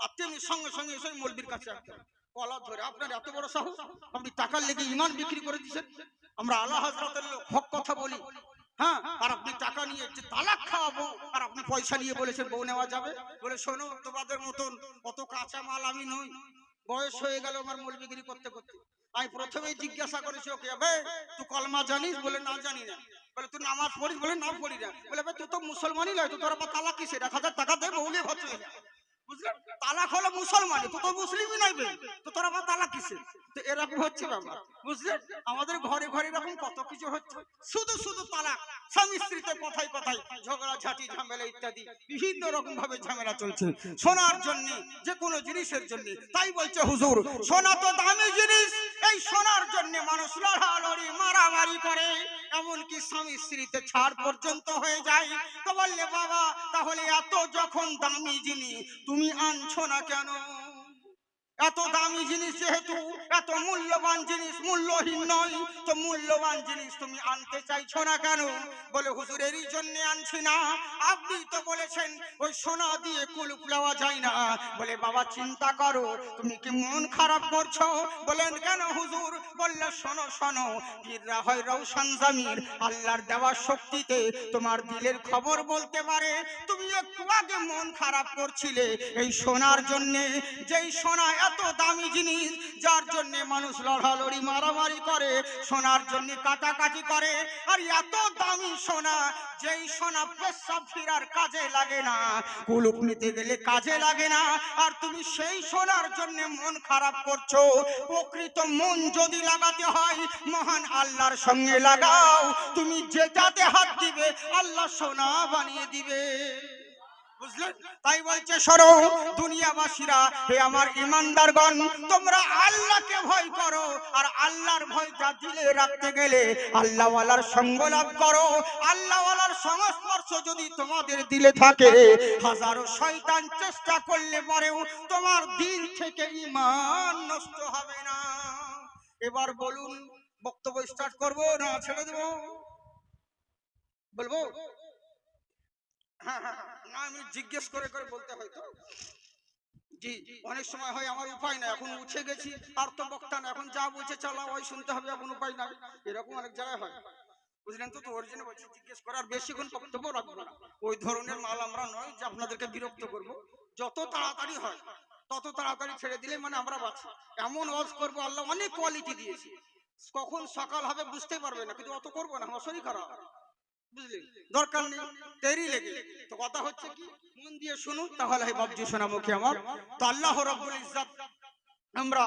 আর তিনি সঙ্গে সঙ্গে এসে মৌলবীর কাছে একটা কলা ধরে, আপনার এত বড় সাহস, আপনি টাকার লেগে ইমান বিক্রি করে দিচ্ছেন, আমরা আলা হযরতের লোক, হক কথা বলি, হ্যাঁ, আর আপনি টাকা নিয়ে যে তালাক খাওয়াবো আর আপনি পয়সা নিয়ে বলেছেন বউ নেওয়া যাবে। বলে শোনো, তোমাদের মতন অত কাঁচা মাল আমি নই, বয়স হয়ে গেল আমার মৌলবিগিরি করতে করতে। আমি প্রথমেই জিজ্ঞাসা করেছি ওকে, ভাই তুই কলমা জানিস? বলে না জানি না। বলে তুই নামাজ পড়িস? বলে না পড়ি না। বলে ভাই তুই তো মুসলমানই নয়, তো তোর আবার তালাক কিসের, 1000 টাকা দে বউ নিয়ে ঘর চলে যা, বুঝলেন? তালাক হলো মুসলমানি, তুই তো মুসলিমই নাই বে, তো তোর আবার তালাক কিসের? তো এরকম হচ্ছে ব্যাপার, বুঝলেন? আমাদের ঘরে ঘরে এরকম কত কিছু হচ্ছে, শুধু শুধু তালাক, স্বামী স্ত্রীতে কথায় কথায় ঝগড়া ঝাঁটি ঝামেলা ইত্যাদি বিভিন্ন রকম ভাবে ঝামেলা চলছে সোনার জন্য, যে কোনো জিনিসের জন্য। তাই বলছে হুজুর সোনা তো দামি জিনিস, এই সোনার জন্য মানুষ লড়ালড়ি মারামারি করে, এমনকি স্বামী স্ত্রীতে ছাড় পর্যন্ত হয়ে যায়। তো বললে বাবা তাহলে এত যখন দামি জিনিস তুমি আনছো না কেন? এত দামি জিনিস যেহেতু, এত মূল্যবান জিনিস মূল্যহীন নয়, তো মূল্যবান জিনিস তুমি আনতে চাইছো না কেন? বলে হুজুর এরই জন্য আনছি না, আপনি তো বলেছেন ওই সোনা দিয়ে কুলুপ দেওয়া যায় না। বলে বাবা চিন্তা করো, তুমি কি মন খারাপ করছো? বলেন কেন হুজুর? বললে শোনো শোনো, পীররা হয় রওশন জমির, আল্লাহর দেওয়া শক্তিতে তোমার দিলের খবর বলতে পারে। তুমি একটু আগে মন খারাপ করছিলে এই সোনার জন্য, যেই সোনা এত দামি জিনিস, যার জন্য মানুষ লড়ালড়ি মারামারি করে, সোনার জন্য কাটাকাটি করে, আর এত দামি সোনা, যেই সোনা পেশাব ফিরার কাজে লাগে না, কুলুপ নিতে গেলে কাজে লাগে না, আর তুমি সেই সোনার জন্য মন খারাপ করছো। প্রকৃত মন যদি লাগাতে হয় মহান আল্লাহর সঙ্গে লাগাও, তুমি যেটাতে হাত দিবে আল্লাহ সোনা বানিয়ে দিবে, বুঝলেন? তাই বলছে শোনো দুনিয়াবাসীরা, হে আমার ইমানদারগণ, তোমরা আল্লাহকে ভয় করো, আর আল্লাহর ভয় যা দিলে রাখতে গেলে আল্লাহওয়ালার সঙ্গ লাভ করো। আল্লাহওয়ালার সংস্পর্শ যদি তোমাদের দিলে থাকে, হাজারো শয়তান চেষ্টা করলে পরেও তোমার দিল থেকে ঈমান নষ্ট হবে না। এবার বলুন বক্তব্য স্টার্ট করব না ছেড়ে দেব? বলবো? হ্যাঁ হ্যাঁ, না আমি জিজ্ঞেস করে করে বলতে হয় তো, জি অনেক সময় হয় আমার উপায় না, এখন উঠে গেছি আর তো বক্তা না, এখন যা বলছে চালাও ওই শুনতে হবে, এখন উপায় না, এরকম অনেক জায়গায় হয়, বুঝলেন তো? তো ওর জন্য বলছি জিজ্ঞেস করার বেশিক্ষণ বক্তব্য রাখবো না, ওই ধরনের মাল আমরা নয় যে আপনাদেরকে বিরক্ত করব। যত তাড়াতাড়ি হয় তত তাড়াতাড়ি ছেড়ে দিলে মানে আমরা বাঁচি, এমন ওয়াজ করবো, আল্লাহ অনেক কোয়ালিটি দিয়েছে, কখন সকাল হবে বুঝতে পারবে না, কিন্তু অত করবো না, আমার শরীর খারাপ, বুঝলি, দরকার নেই দেরি লেগে। তো কথা হচ্ছে কি, মন দিয়ে শুনুন তাহলে হয় বাবজি শোনাবো কি আমার। তো আল্লাহ রাব্বুল ইজ্জত আমরা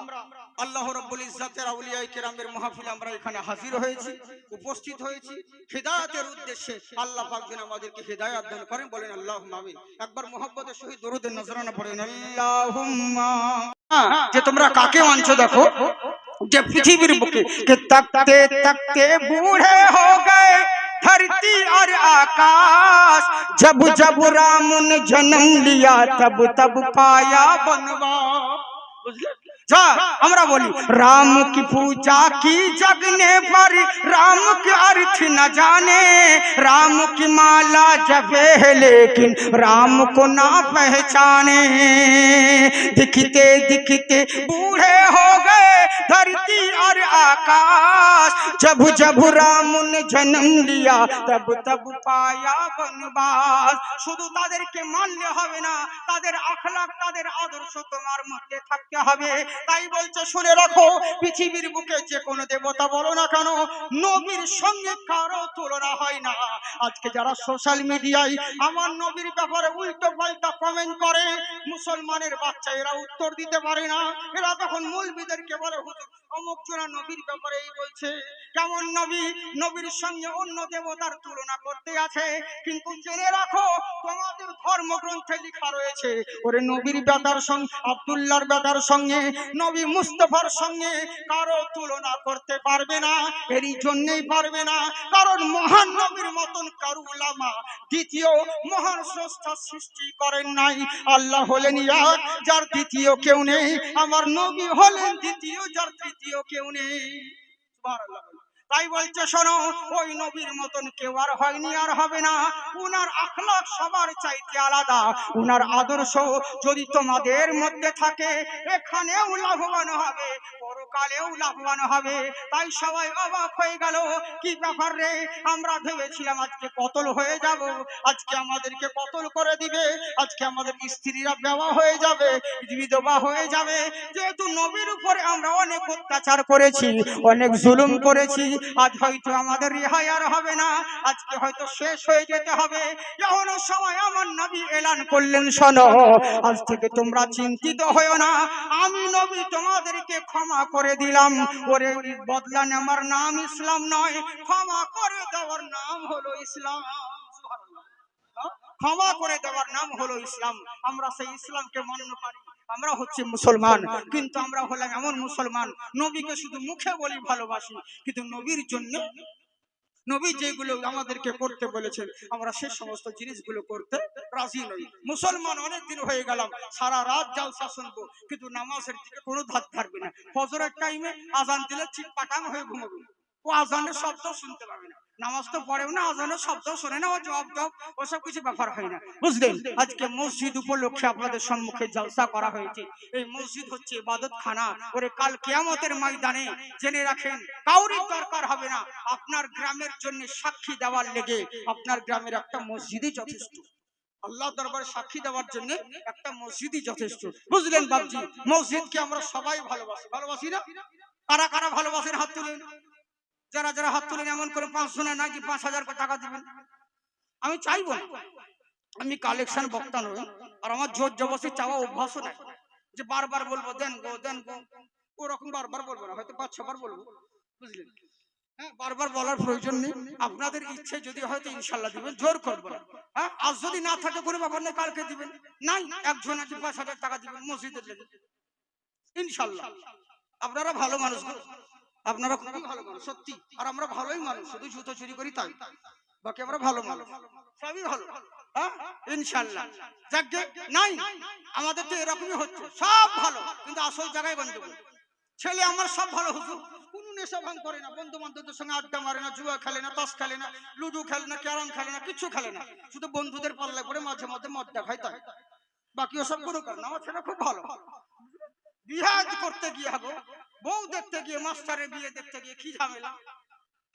আল্লাহ রাব্বুল ইজ্জাতের আউলিয়া কিরামের মাহফিলে আমরা এখানে হাজির হয়েছি, উপস্থিত হয়েছি হিদায়াতের উদ্দেশ্যে। আল্লাহ পাক যেন আমাদেরকে হিদায়াত দান করেন, বলেন আল্লাহুম্মা আমিন। একবার মুহাব্বতের সহিত দরুদের নজরানা পড়েন আল্লাহুম্মা। যে তোমরা কাকে মানছো দেখো, যে পৃথিবীর বুকে কে তকতে তকতে बूढ़े हो गए धरती और आकाश, जब जब राम ने जन्म लिया तब तब पाया बनवास। আমরা বলি राम की पूजा की जगने पर राम के अर्थ न जाने, राम की माला जपे लेकिन राम को ना पहचाने, दिखते दिखते बूढ़े हो गए धरती और आकाश, जब जब राम ने जन्म लिया तब तब पाया बनवास। শুধু তাদেরকে মানলে হবে না, তাদের আখলাক তাদের আদর্শ তোমার মধ্যে থাকতে হবে। তাই বলছে শুনে রাখো, পৃথিবীর বুকে যে কোনো দেবতা বলো না কেন, নবীর সঙ্গে কারো তুলনা হয় না। আজকে যারা সোশ্যাল মিডিয়ায় আমার নবীর ব্যাপারে উল্টো পাল্টা কমেন্ট করে, মুসলমানের বাচ্চা এরা উত্তর দিতে পারে না। এরা তখন মৌলবীদেরকে বলে হুজুর অমুক জনা নবীর ব্যাপারে এই বলছে। কেমন নবী? নবীর সঙ্গে অন্য দেবতার তুলনা করতে আছে। কিন্তু জেনে রাখো, তোমাদের ধর্মগ্রন্থে লেখা রয়েছে ওরে নবীর বেটার সঙ্গে, আব্দুল্লাহর বেটার সঙ্গে, নবী মুস্তাফার সঙ্গে কারো তুলনা করতে পারবে না। এরই জন্যই পারবে না কারণ মহান নবীর মতন কারো উলামা দ্বিতীয় মহান স্রষ্টা সৃষ্টি করেন নাই। আল্লাহ হলেন এক, যার দ্বিতীয় কেউ নেই। আমার নবী হলেন দ্বিতীয়, যার তৃতীয় কেউ নেই। সুবহানাল্লাহ। তাই বলছে শোনো, ওই নবীর মতন কেউ আর হয়নি, আর হবে না। উনার আখলাক সবার চাইতে আলাদা। উনার আদর্শ যদি তোমাদের মধ্যে থাকে, এখানেও লাভবান হবে, পরকালেও লাভবান হবে। তাই সবাই অবাক হয়ে গেল, কি ব্যাপার রে? আমরা ভেবেছিলাম আজকে কতল হয়ে যাব, আজকে আমাদেরকে কতল করে দিবে, আজকে আমাদের স্ত্রীরা বেওয়া হয়ে যাবে, বিধবা হয়ে যাবে। যেহেতু নবীর উপরে আমরা অনেক অত্যাচার করেছি, অনেক জুলুম করেছি, আজ হয়তো আমাদের রেহাই আর হবে না, আজকে হয়তো শেষ হয়ে যেতে হবে। এমন সময় আমার নবী এলান করলেন, শোনো আজ থেকে তোমরা চিন্তিত হয়ো না, আমি নবী তোমাদেরকে ক্ষমা করে দিলাম। ওরে বদলা নেওয়ার নাম ইসলাম নয়, ক্ষমা করে দেওয়ার নাম হলো ইসলাম। ক্ষমা করে দেওয়ার নাম হলো ইসলাম। আমরা সেই ইসলামকে মান্য করি, আমরা হচ্ছে মুসলমান। কিন্তু আমরা হলাম এমন মুসলমান, নবীকে শুধু মুখে বলি ভালোবাসি, কিন্তু নবীর জন্য নবী যেগুলো আমাদেরকে করতে বলেছেন আমরা সে সমস্ত জিনিসগুলো করতে রাজি নই। মুসলমান অনেক দিন হয়ে গেলাম, সারা রাত জালসা শুনবো, কিন্তু নামাজের দিকে কোনো ধার ধারবে না। ফজরের টাইমে আজান দিলে চিৎ পাটাং হয়ে ঘুমাবে, ও আজানের শব্দ শুনতে পাবে না। নামাজ তো পড়েও না, আজানের শব্দ শোনে না, ও জব টব ওসব কিছু ব্যাপার হয় না, বুঝলেন। আজকে মসজিদ উপলক্ষে আপনাদের সম্মুখে জলসা করা হয়েছে। এই মসজিদ হচ্ছে ইবাদত খানা। ওরে কাল কিয়ামতের ময়দানে জেনে রাখেন, কাউরির দরকার হবে না আপনার গ্রামের জন্য সাক্ষী দেওয়ার লেগে। আপনার গ্রামের একটা মসজিদই যথেষ্ট। আল্লাহ দরবারে সাক্ষী দেওয়ার জন্য একটা মসজিদই যথেষ্ট, বুঝলেন বাবজি। মসজিদকে আমরা সবাই ভালোবাসি, ভালোবাসি না? কারা কারা ভালোবাসেন হাত তুলেন। যারা যারা হাত তুলেন এমন করে 500 না নাকি 5000 টাকা দিবেন। আমি চাইবো না, আমি কালেকশন বক্তা নই, আর আমার জোর জবরদস্তি চাওয়া অভ্যাসও নাই যে বারবার বলবো দেন গো দেন গো। ওরকম বারবার বলবো না, হয়তো 5-6 বার বলবো, বুঝলেন। হ্যাঁ, বারবার বলার প্রয়োজন নেই। আপনাদের ইচ্ছে যদি হয়তো ইনশাল্লাহ দিবেন, জোর করবো না। হ্যাঁ, আজ যদি না থাকে কোনো ব্যাপার নেই, কালকে দিবেন। নাই একজন আছে 5000 টাকা দিবেন মসজিদের লেগে, ইনশাল্লাহ। আপনারা ভালো মানুষ, আপনারা খুবই ভালো মানুষ সত্যি, আর আমরা ভালোই মানুষ, শুধু জুতো চুরি করি তাই, বাকি আমরা ভালো মানুষ, সবই ভালো। হ্যাঁ ইনশাল্লাহ। যাকে নাই আমাদের তো এরকমই হচ্ছে, সব ভালো কিন্তু আসল জায়গায় গন্ডগোল। ছেলে আমার সব ভালো, হুজুর কোনো নেশা ভাঙ করে না, বন্ধু বান্ধবদের সঙ্গে আড্ডা মারে না, জুয়া খেলে না, তাস খেলে না, লুডু খেলে না, ক্যারম খেলে না, কিছু খেলে না, শুধু বন্ধুদের পাল্লায় পড়ে মাঝে মধ্যে মদটা খায় তাই, বাকি ওসব কোনো কারণ। আমার ছেলে খুব ভালো। বিহাজ করতে গিয়ে হবো, বউ দেখতে গিয়ে, মাস্টারের বিয়ে দেখতে গিয়ে কি ঝামেলা।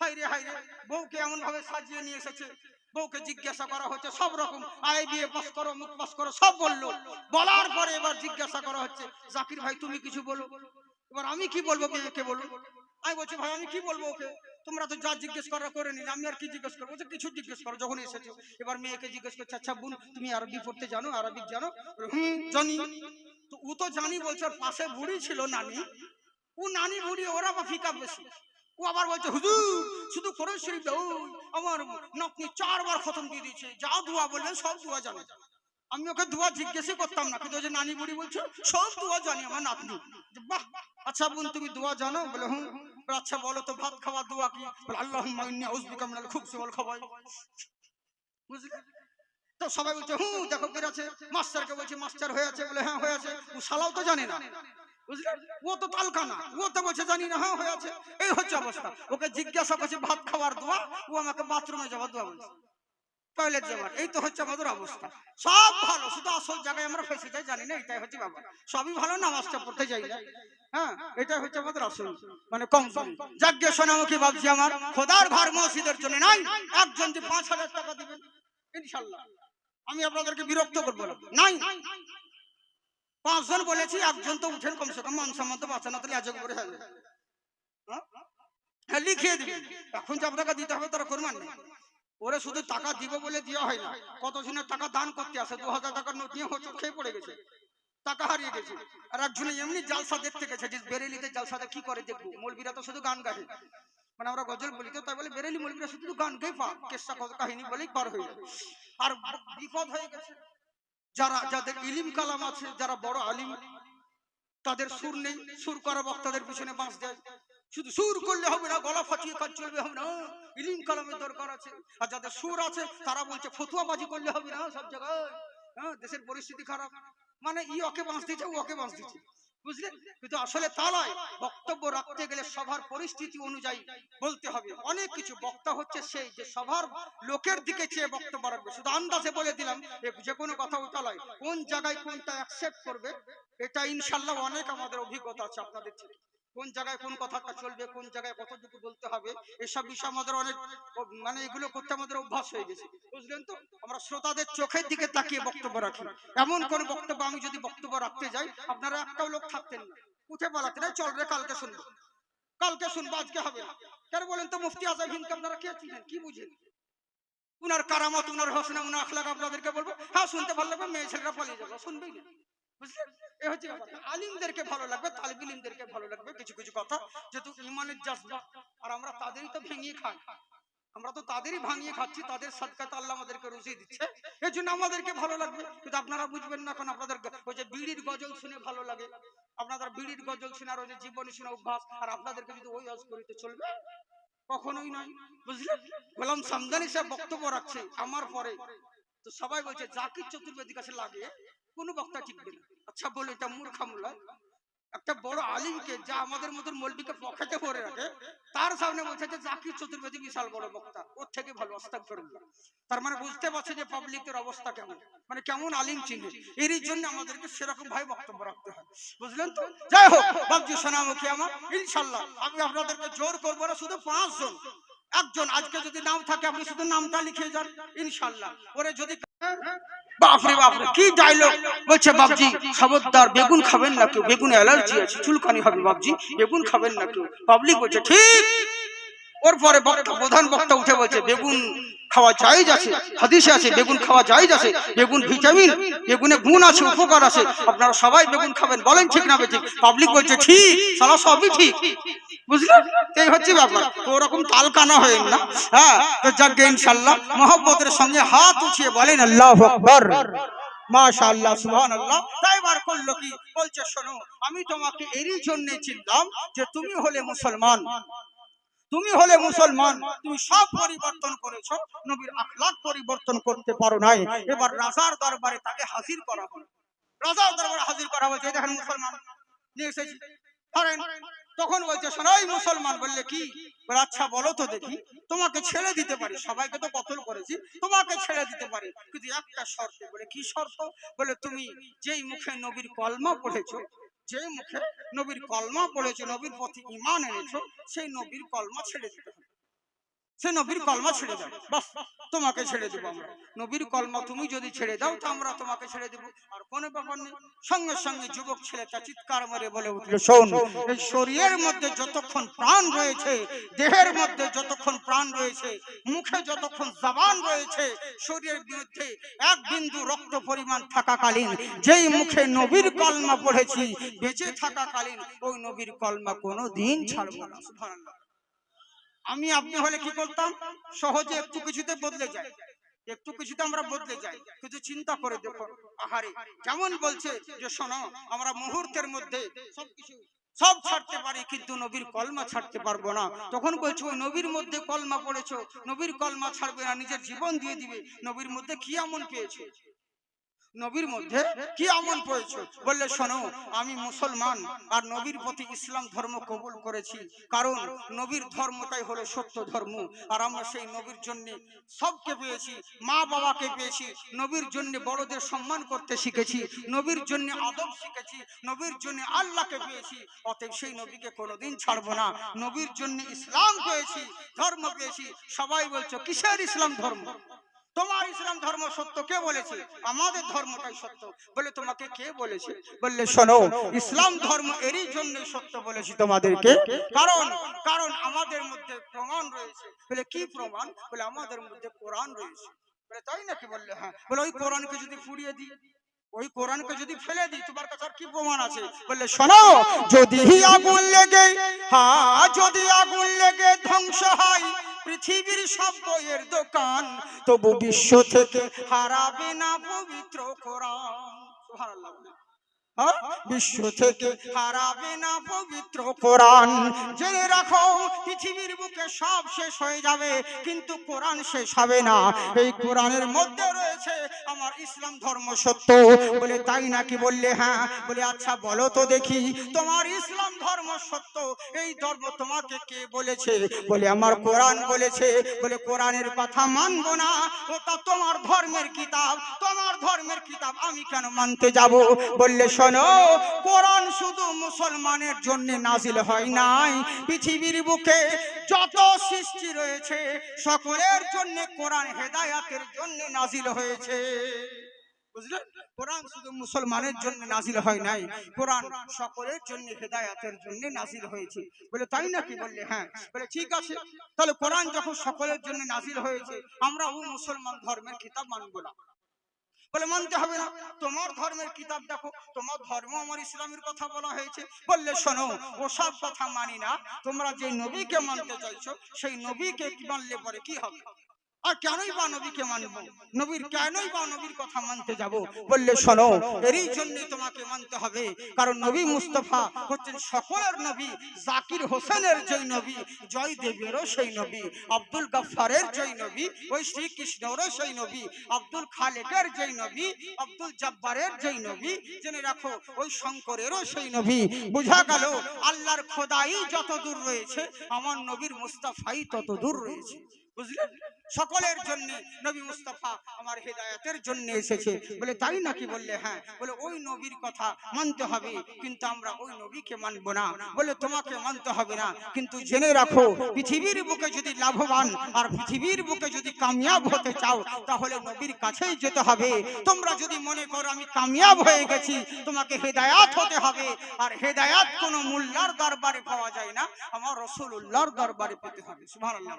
হাইরে হাইরে, বউকে এমন ভাবে সাজিয়ে নিয়ে এসেছে, বউকে জিজ্ঞাসা করা হচ্ছে সব রকম, আই বিএ পাস করো, মুখ পাস করো, সব বললো। বলার পরে এবার জিজ্ঞাসা করা হচ্ছে জাকির ভাই তুমি কিছু বলো। এবার আমি কি বলবো, কে বলুন। আমি বলছি ভাই আমি কি বলবো ওকে, তোমরা তো যা জিজ্ঞেস করা করে নিন, আমি আর কি জিজ্ঞেস করবো। কিছু জিজ্ঞেস করো যখন এসেছো। এবার মেয়েকে জিজ্ঞেস করছে আচ্ছা বোন তুমি আরবি পড়তে জানো, আরবিক জানো? জানি। তো ও তো জানি বলছে ওর পাশে বুড়ি ছিল নানি, ও নানি বুড়ি ওরা বা ফিকা বেশি। ও আবার বলছে হুজুর শুধু কোরআন শরীফ দাও, আমার নাতনি 4 বার খতম দিয়ে দিয়েছে, যা দোয়া বললেন সব দোয়া জানে। আমি ওকে দোয়া জিজ্ঞেসই করতাম না, কিন্তু ওই যে নানি বুড়ি বলছে সব দোয়া জানি আমার নাতনি। বাহ, আচ্ছা বোন তুমি দোয়া জানো? বলে হুম। আচ্ছা বলো তো ভাত খাওয়ার দোয়া কি? বলে আল্লাহুম্মা ইন্নী আউযুবিকা মিনাল খুবসি ওয়াল খাবাইস। বুঝলে তো সবাই বলছে হুম, দেখো বেরাচ্ছে। মাস্টারকে বলছে মাস্টার হয়েছে? বলে হ্যাঁ হয়েছে। ও শালাও তো জানে না, বুঝলেন? ও তো তালকানা, ও তো বলছে জানি না, হ্যাঁ হয়েছে। এই হচ্ছে অবস্থা। ওকে জিজ্ঞাসা করছে ভাত খাওয়ার দোয়া, ও আমাকে বাথরুমে যাওয়ার দোয়া বলছে, টয়লেট যাওয়ার। এই তো হচ্ছে আমাদের অবস্থা। সব ভালো, শুধু আসল জায়গায় আমরা ফেসে যাই, জানি না, এটাই হচ্ছে ব্যাপার। সবই ভালো, নামাজটা পড়তে যাই না। হ্যাঁ, এটাই হচ্ছে আমাদের আসল মানে কম। যাজ্ঞে সোনামুখী ভাবছি আমার খোদার ঘর মসজিদের জন্য নাই, একজন যে 5,000 টাকা দিবেন ইনশাআল্লাহ আমি আপনাদেরকে বিরক্ত করবো না। নাই 5 জন বলেছি, একজন তো উঠেন, কমসে কম মান সম্মান তো বাঁচানো, তাহলে আজকে করে হবে। হ্যাঁ লিখিয়ে দিবেন। এখন যে আপনাকে দিতে হবে তারা করবেন না। ওরে শুধু টাকা দিব বলে দেওয়া হয় না, কত জনের টাকা দান করতে আসে, 2000 টাকার নোট নিয়ে হচ্ছে খেয়ে পড়ে গেছে, টাকা হারিয়ে গেছে। আর একজনে এমনি জালসা দেখতে গেছে, যে বেরেলিতে জালসাতে কি করে দেখবো, মৌলবীরা তো শুধু গান গায়, মানে আমরা গজল বলি তো, তাই বলে বেরেলি মৌলবীরা শুধু গান গাই পা কেসা কাহিনী বলেই পার হয়ে যায়। আর বিপদ হয়ে গেছে যাদের ইলিম কালাম আছে, যারা বড় আলিম, তাদের সুর নেই, সুর করা বক্তাদের পিছনে বাঁশ দেয়। শুধু সুর করলে হবে না, গলা ফাটিয়ে কাজ চলবে হবে না, ইলিম কালামের দরকার আছে। আর যাদের সুর আছে তারা বলছে ফতুয়াবাজি করলে হবে না সব জায়গায়। হ্যাঁ, দেশের পরিস্থিতি খারাপ, মানে ওকে বাঁশ দিচ্ছে, ওকে বাঁশ দিচ্ছে, বুঝলেন? কিন্তু আসলে তা নয়। বক্তব্য রাখতে গেলে সবার পরিস্থিতি অনুযায়ী বলতে হবে। অনেক কিছু বক্তা হচ্ছে সেই যে সবার লোকের দিকে চেয়ে বক্তব্য রাখবে। শুধু আন্দাজে বলে দিলাম যে কোনো কথা ওটা নয়, কোন জায়গায় কোনটা অ্যাকসেপ্ট করবে, এটা ইনশাআল্লাহ অনেক আমাদের অভিজ্ঞতা আছে আপনাদের থেকে। কোন জায়গায় কোন কথাটা চলবে, কোন জায়গায় কতটুকু বলতে হবে, এসব বিষয় আমাদের অনেক মানে এগুলো করতে আমাদের অভ্যাস হয়ে গেছে, বুঝলেন তো? আমরা শ্রোতাদের চোখের দিকে তাকিয়ে বক্তব্য রাখি। এমন কোন বক্তব্য আমি যদি বক্তব্য রাখতে যাই, আপনারা একটাও লোক থাকতেন না, উঠে পালাতে না, চল রে কালকে শুনবো, কালকে শুনবো, আজকে হবে না। কেন বলেন তো? মুফতি আজম হিন্দকে আপনারা কে চিনেন, কি বুঝেন? উনার কারামত, উনার হোসনা, উনার আখলাক আপনাদেরকে বলবো, হ্যাঁ শুনতে ভালো লাগবে, মেয়ে ছেলেরা পালিয়ে যাবে, শুনবেই না, বুঝলেন? এই হচ্ছে ব্যাপার। আলিমদেরকে ভালো লাগবে, তালিবুল ইলমদেরকে ভালো লাগবে কিছু কিছু কথা, যেহেতু ইমানের জাজবা, আর আমরা তাদেরই তো ভেঙিয়ে খাই, আমরা তো তাদেরই ভাঙিয়ে খাচ্ছি, তাদের সাদকাতে আল্লাহ আমাদেরকে রুজি দিচ্ছে, এই জন্য আমাদেরকে ভালো লাগবে। কিন্তু আপনারা বুঝবেন না, এখন আপনাদের ওই যে বিড়ির গজল শুনে ভালো লাগে, আপনাদের বিড়ির গজল শোনার ওই যে জীবনী শোনা অভ্যাস, আর আপনাদেরকে যদি ওই আজ করিতে চলবে, কখনোই নয়, বুঝলেন? গোলাম সামদানি সাহেব বক্তব্য রাখছে আমার পরে, তো সবাই বলছে জাকির চতুর্বেদীর কাছে লাগে কোন বক্তা টিকবে না। আচ্ছা বলে এটা মূর্খামূলা, একটা বড় আলিমকে, যা আমাদের মতন মৌলবীকে পকেটে ভরে রাখে, তার সামনে বলছে যে জাকির চতুর্বেদী বিশাল বড় বক্তা, ওর থেকে ভালো আস্তাগফিরুল্লাহ। তার মানে বুঝতে পারছে যে পাবলিকের অবস্থা কেমন, মানে কেমন আলিম চিনে। এরই জন্য আমাদেরকে সেরকম ভাই বক্তব্য রাখতে হয়, বুঝলেন তো? যাই হোক বাবজি সোনামুখী আমার, ইনশাআল্লাহ আমি আপনাদেরকে জোর করবো না, শুধু 5 জন, একজন আজকে যদি নাম থাকে আপনি শুধু নামটা লিখে যান ইনশাআল্লাহ। ওরে যদি বাপরে বাপরে কি ডায়লগ বলছে, বাবজি খবরদার বেগুন খাবেন না কেউ, বেগুনে অ্যালার্জি আছে, চুলকানি হবে বাবজি, বেগুন খাবেন না কেউ। পাবলিক বলছে ঠিক। ওর পরে বক্তা, প্রধান বক্তা উঠে বলছে বেগুন খাওয়া জায়েজ আছে, হাদিসে আছে বেগুন খাওয়া জায়েজ আছে, বেগুন ভিটামিন, বেগুনে গুণ আছে, উপকার আছে, আপনারা সবাই বেগুন খাবেন, বলেন ঠিক না বেঠিক? পাবলিক বলছে ঠিক, সারা সবই ঠিক, বুঝলেন? এই হচ্ছে ব্যাপার। ওরকম তাল কানা হয়েন না। হ্যাঁ, তো যাকে ইনশাআল্লাহ মহব্বতের সঙ্গে হাত উঠিয়ে বলেন আল্লাহু আকবার, মাশাআল্লাহ, সুবহানাল্লাহ। তাই বার করলো কি বলছে, শোনো আমি তোমাকে এরই জন্য চিনলাম যে তুমি হলে মুসলমান, তুমি হলে মুসলমান, তুমি সব পরিবর্তন করেছো, নবীর আখলাক পরিবর্তন করতে পারো নাই। এবার রাজার দরবারে তাকে হাজির করা হলো, রাজার দরবারে হাজির করা হয়েছে, দেখেন মুসলমান নিয়ে এসেছি, ধরেন। তখন বলছে শোনাই মুসলমান, বললে কি? আচ্ছা বলো তো দেখি, তোমাকে ছেড়ে দিতে পারি, সবাইকে তো কতল করেছি, তোমাকে ছেড়ে দিতে পারি, কিন্তু একটা শর্তে। বলে কি শর্ত? বলে তুমি যেই মুখে নবীর কলমা পড়েছো, যে মুখে নবীর কলমা পড়েছো, নবীর প্রতি ঈমান এনেছো, সেই নবীর কলমা ছেড়ে দিতে হবে। সে নবীর কলমা ছেড়ে দাও, বাস তোমাকে ছেড়ে দেবো আমরা। নবীর কলমা তুমি যদি ছেড়ে দাও তো আমরা তোমাকে ছেড়ে দেবো, আর কোনো ব্যাপার নেই। সঙ্গে সঙ্গে যুবক ছেলেটা চিৎকার মেরে বলে উঠল, শোন, এই শরীরের মধ্যে যতক্ষণ প্রাণ রয়েছে, দেহের মধ্যে যতক্ষণ প্রাণ রয়েছে, মুখে যতক্ষণ জবান রয়েছে, শরীরের বিরুদ্ধে এক বিন্দু রক্ত পরিমাণ থাকাকালীন যেই মুখে নবীর কলমা পড়েছি, বেঁচে থাকাকালীন ওই নবীর কলমা কোনো দিন ছাড়বো না। সুবহানাল্লাহ। আমি আপনি হলে কি করতাম? সহজে একটু কিছুতে বদলে যায়, একটু কিছুতে আমরা বদলে যাই। কিন্তু চিন্তা করে দেখো, আহারে, যেমন বলছে যে শোনো, আমরা মুহূর্তের মধ্যে সবকিছু সব ছাড়তে পারি কিন্তু নবীর কলমা ছাড়তে পারবো না। তখন বলছো ওই নবীর মধ্যে কলমা পড়েছো, নবীর কলমা ছাড়বে না, নিজের জীবন দিয়ে দিবে। নবীর মধ্যে কি এমন পেয়েছো? নবীর মধ্যে কি আমল পেয়েছো? বললে শোনো, আমি মুসলমান আর নবীর প্রতি ইসলাম ধর্ম কবুল করেছি, কারণ নবীর ধর্মটাই হলো সত্য ধর্ম। আর আমরা সেই নবীর জন্য সবকে পেয়েছি, মা বাবাকে পেয়েছি, নবীর জন্য বড়দের সম্মান করতে শিখেছি, নবীর জন্য আদব শিখেছি, নবীর জন্য আল্লাহকে পেয়েছি। অতএব সেই নবীকে কোনোদিন ছাড়বো না। নবীর জন্য ইসলাম পেয়েছি, ধর্ম পেয়েছি। সবাই বলছো কিসের ইসলাম ধর্ম? তোমার ইসলাম ধর্ম সত্য, কে বলেছে? আমাদের ধর্মটাই সত্য। বলে তোমাকে কে বলেছে? বললে শোনো, ইসলাম ধর্ম এরই জন্য সত্য বলেছি তোমাদেরকে, কারণ কারণ আমাদের মধ্যে প্রমাণ রয়েছে। বলে কি প্রমাণ? বলে আমাদের মধ্যে কোরআন রয়েছে। বলে তাই নাকি? বললে হ্যাঁ। বলে ওই কোরআনকে যদি পুড়িয়ে দিই, ওই কোরআনকে যদি ফেলে দিই, তোমার কাছে আর কি প্রমাণ আছে? বললে শোনো, যদি আগুন লেগে, হ্যাঁ, যদি আগুন লেগে ধ্বংস হয় পৃথিবীর সব বইয়ের দোকান, তবু বিশ্ব থেকে হারাবে না পবিত্র কোরআন। সুবহানাল্লাহ। বিশ্ব থেকে হারাবে না পবিত্র কোরআন। জেনে রাখো, পৃথিবীর বুকে সব শেষ হয়ে যাবে কিন্তু কোরআন শেষ হবে না। এই কোরআনের মধ্যে রয়েছে আমার ইসলাম ধর্ম সত্য। বলে তাই নাকি? বললে হ্যাঁ। বলে আচ্ছা বলো তো দেখি, তোমার ইসলাম ধর্ম সত্য, এই ধর্ম তোমাকে কে বলেছে? বলে আমার কোরআন বলেছে। বলে কোরআনের কথা মানবো না, ওটা তোমার ধর্মের কিতাব, তোমার ধর্মের কিতাব আমি কেন মানতে যাব? বললে শোনো, কোরআন শুধু মুসলমানের জন্য নাজিল হয় নাই, পৃথিবীর বুকে যত সৃষ্টি রয়েছে সকলের জন্য কোরআন হেদায়েতের জন্য নাজিল হয়েছে। বুঝলেন? কোরআন শুধু মুসলমানের জন্য নাজিল হয় নাই, কোরআন সকলের জন্য হেদায়েতের জন্য নাজিল হয়েছে। বলে তাই নাকি? বললে হ্যাঁ। বলে ঠিক আছে, তাহলে কোরআন যখন সকলের জন্য নাজিল হয়েছে, আমরা ও মুসলমান ধর্মের কিতাব মানব না? বলে মানতে হবে না, তোমার ধর্মের কিতাব দেখো, তোমার ধর্ম আমার ইসলামের কথা বলা হয়েছে। বললে শোনো, ওসব কথা মানি না, তোমরা যে নবীকে মানতে চাইছো সেই নবীকে মানলে পরে কি হবে? আর কেনই বা নবীকে মানবো? নবীর কেনই বা নবীর কথা মানতে যাব? বললে শোনো, এরই জন্য তোমাকে মানতে হবে, কারণ নবী মুস্তাফা হচ্ছেন সকলের নবী। জাকির হোসেনের যেই নবী, জয়দেবেরও সেই নবী, আব্দুল গফফারের যেই নবী, ওই শ্রীকৃষ্ণেরও সেই নবী, আব্দুল খালেকের যেই নবী, আব্দুল জব্বারের যেই নবী, জেনে রাখো ওই শঙ্করেরও সেই নবী। বুঝা গেল, আল্লাহর খোদাই যত দূর রয়েছে আমার নবীর মুস্তাফাই তত দূর রয়েছে। বুঝলেন? সকলের জন্য নবী মুস্তাফা আমার হেদায়েতের জন্য এসেছে। বলে তাই নাকি? বললে হ্যাঁ। বলে ওই নবীর কথা মানতে হবে কিন্তু আমরা ওই নবীকে মানব না। বলে তোমাকে মানতে হবে না, কিন্তু জেনে রাখো, পৃথিবীর বুকে যদি লাভবান আর পৃথিবীর বুকে যদি কামিয়াব হতে চাও তাহলে নবীর কাছেই যেতে হবে। তোমরা যদি মনে করো আমি কামিয়াব হয়ে গেছি, তোমাকে হেদায়েত হতে হবে। আর হেদায়েত কোনো মোল্লার দরবারে পাওয়া যায় না, আমার রাসূলুল্লাহর দরবারে পেতে হবে। সুবহানাল্লাহ।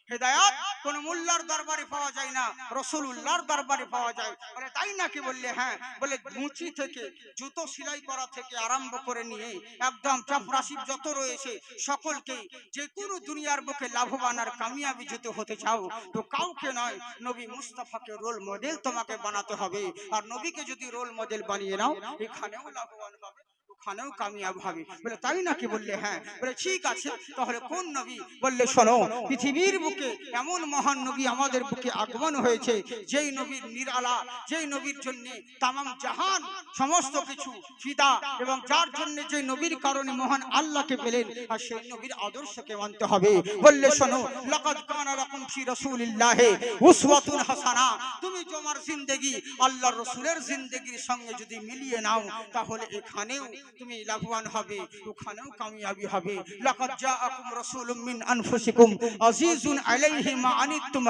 হেদায়েত কোন মোল্লার দরবারে পাওয়া যায় না, রাসূলুল্লাহর দরবারে পাওয়া যায়। বলে তাই নাকি? বললে হ্যাঁ। বলে মুচি থেকে জুতো সেলাই করা থেকে আরম্ভ করে নিয়ে একদম চাপরাশি যত রয়েছে সকলকে, যে কোনো দুনিয়ার বুকে লাভবান আর কামিয়াবি যদি হতে চাও তো কাউকে নয়, নবী মুস্তাফাকে রোল মডেল তোমাকে বানাতে হবে। আর নবীকে যদি রোল মডেল বানিয়ে নাও, এখানেও লাভবান হবে, ওখানেও কামিয়াব হবে। বলে তাই নাকি? বললে হ্যাঁ। বলে ঠিক আছে, তাহলে কোন নবী? বললে শোনো, পৃথিবীর বুকে এমন মহান নবী আমাদের বুকে আগমন হয়েছে, যেই নবীর নিরালা, যেই নবীর জন্য তামাম জাহান সমস্ত কিছু ফিদা, এবং যার জন্য যে নবীর কারণে মহান আল্লাহকে পেলেন, আর সেই নবীর আদর্শকে মানতে হবে। বললে শোনো, লাকাদ কানা লাকুম ফি রাসূলিল্লাহি উসওয়াতুন হাসানা। তুমি তোমার জিন্দেগি আল্লাহর রাসূলের জিন্দেগির সঙ্গে যদি মিলিয়ে নাও তাহলে এখানেও তুমি লাভবান হবে, ওখানেও কামিয়াবি হবে। লাকাদ জাআকুম রাসূলুম মিন আনফুসিকুম আজিজুন আলাইহি মা আনিতুম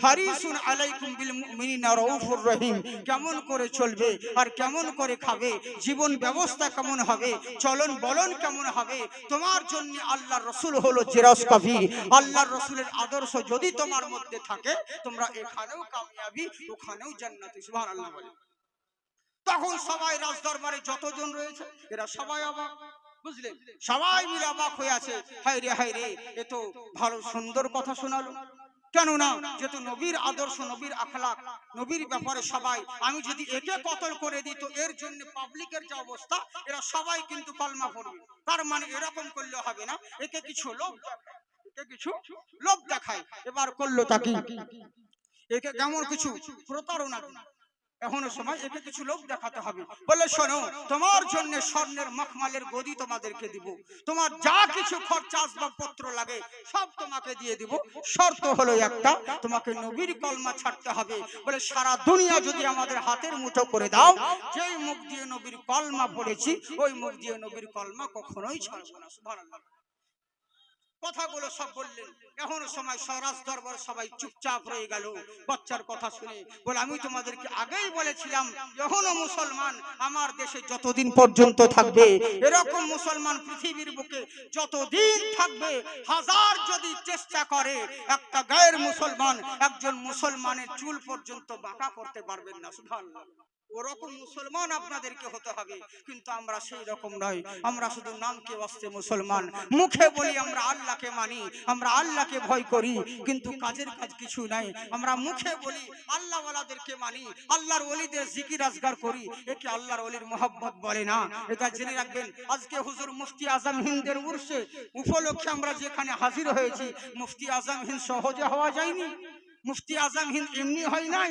হারিসুন আলাইকুম বিল মুমিনিনা রাউফুর রহিম। কেমন করে চলবে আর কেমন করে খাবে, জীবন ব্যবস্থা কেমন হবে, চলন বলন কেমন হবে, তোমার জন্য আল্লাহর রাসূল হলো জিরাস কাফি। আল্লাহর রাসূলের আদর্শ যদি তোমার মধ্যে থাকে, তোমরা এখানেও কামিয়াবি, ওখানেও জান্নাতি। সুবহানাল্লাহ বলে। তখন সবাই রাজদরবারে যতজন রয়েছে এরা সবাই অবাক, বুঝলেন? সবাই মিলে অবাক হয়ে আছে, হায় রে এ তো ভালো সুন্দর কথা শোনালো। কেননা যেহেতু নবীর আদর্শ, নবীর আখলাক, নবীর ব্যাপারে সবাই, আমি যদি একে কতল করে দিই তো এর জন্য পাবলিকের যে অবস্থা, এরা সবাই কিন্তু কলমা পড়বে। তার মানে এরকম করলে হবে না, একে কিছু লোভ দেখায়। এবার করলো তাকে, একে কেমন কিছু প্রতারণা দিল। এখনো সময়, একে কিছু লোক দেখাতে হবে। বলে শোনো, তোমার জন্য স্বর্ণের মখমলের গদি তোমাদেরকে দিব, তোমার যা কিছু খরচা আসবাবপত্র লাগে সব তোমাকে দিয়ে দিব। শর্ত হলো একটা, তোমাকে নবীর কলমা ছাড়তে হবে। বলে সারা দুনিয়া যদি আমাদের হাতের মুঠো করে দাও, যেই মুখ দিয়ে নবীর কলমা পড়েছি ওই মুখ দিয়ে নবীর কলমা কখনোই ছাড়বো না। সুবহানাল্লাহ। কথাগুলো সব বললেন। এখনো সময় সরাজ দরবার সবাই চুপচাপ রয়ে গেল বাচ্চার কথা শুনে। বলে আমি তোমাদেরকে আগেই বলেছিলাম, এখনো মুসলমান আমার দেশে যতদিন পর্যন্ত থাকবে, এরকম মুসলমান পৃথিবীর বুকে যতদিন থাকবে, হাজার যদি চেষ্টা করে একটা গায়ের মুসলমান একজন মুসলমানের চুল পর্যন্ত বাঁকা করতে পারবেন না। সুবহানাল্লাহ। ওরকম মুসলমান আপনাদেরকে হতে হবে, কিন্তু আমরা সেই রকম নয়। আমরা শুধু নামকে ওয়াস্তে মুসলমান, মুখে বলি আমরা আল্লাহকে মানি, আমরা আল্লাহকে ভয় করি, কিন্তু কাজের কাজ কিছু নাই। আমরা মুখে বলি আল্লাহ ওয়ালাদেরকে মানি, আল্লাহর ওলিদের জিকির আজগার করি, একে আল্লাহর ওলির মোহাব্বত বলে না। এটা জেনে রাখবেন। আজকে হুজুর মুফতি আজম হিন্দের উরসে উপলক্ষে আমরা যেখানে হাজির হয়েছি, মুফতি আজম হিন্দ সহজে হওয়া যায়নি। মুফতি আজম হিন্দ এমনি হয় নাই,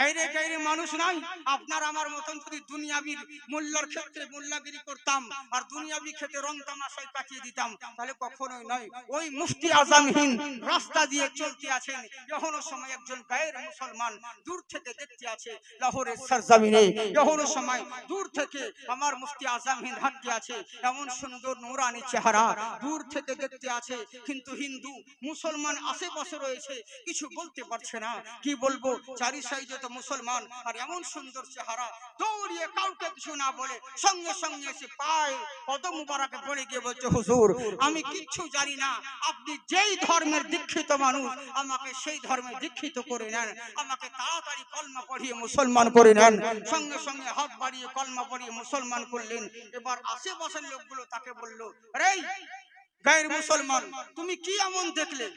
আইরে গাইরে মানুষ নাই। আপনার আমার মতন যদি দুনিয়াবির মূল্যর ক্ষেত্রে মূল্যাগিরি করতাম আর দুনিয়াবি ক্ষেত্রে রং তামাশায় কাটিয়ে দিতাম, তাহলে কখনোই নয়। ওই মুফতি আজম হিন্দ রাস্তা দিয়ে চলতে আছেন, এখনো সময় একজন গায়ের মুসলমান দূর থেকে দেখতে আছে লাহোরের সরজমিনে। এখনো সময় দূর থেকে আমার মুফতি আজম হিন্দ হাঁটতে আছে, এমন সুন্দর নূরানি চেহারা দূর থেকে দেখতে আছে। কিন্তু হিন্দু মুসলমান আশেপাশে রয়েছে, কিছু বলতে পারছে না। কি বলবো, চারি সাইডে তো মুসলমান আর এমন সুন্দর চেহারা, দৌড়িয়ে কাউকে কিছু না বলে সঙ্গে সঙ্গে এসে পায়ে কদম মুবারকে পড়ে গিয়ে বলছে, হুজুর আমি কিচ্ছু জানি না, আপনি যেই ধর্মের দীক্ষিত মানুষ আমাকে সেই ধর্মে দীক্ষিত করে নেন, আমাকে তাড়াতাড়ি কলমা পড়িয়ে মুসলমান করে নেন। সঙ্গে সঙ্গে হাত বাড়িয়ে কলমা পড়িয়ে মুসলমান করলেন। এবার আশেপাশের লোকগুলো তাকে বলল, আরে গায়ের মুসলমান, তুমি কি এমন দেখলে?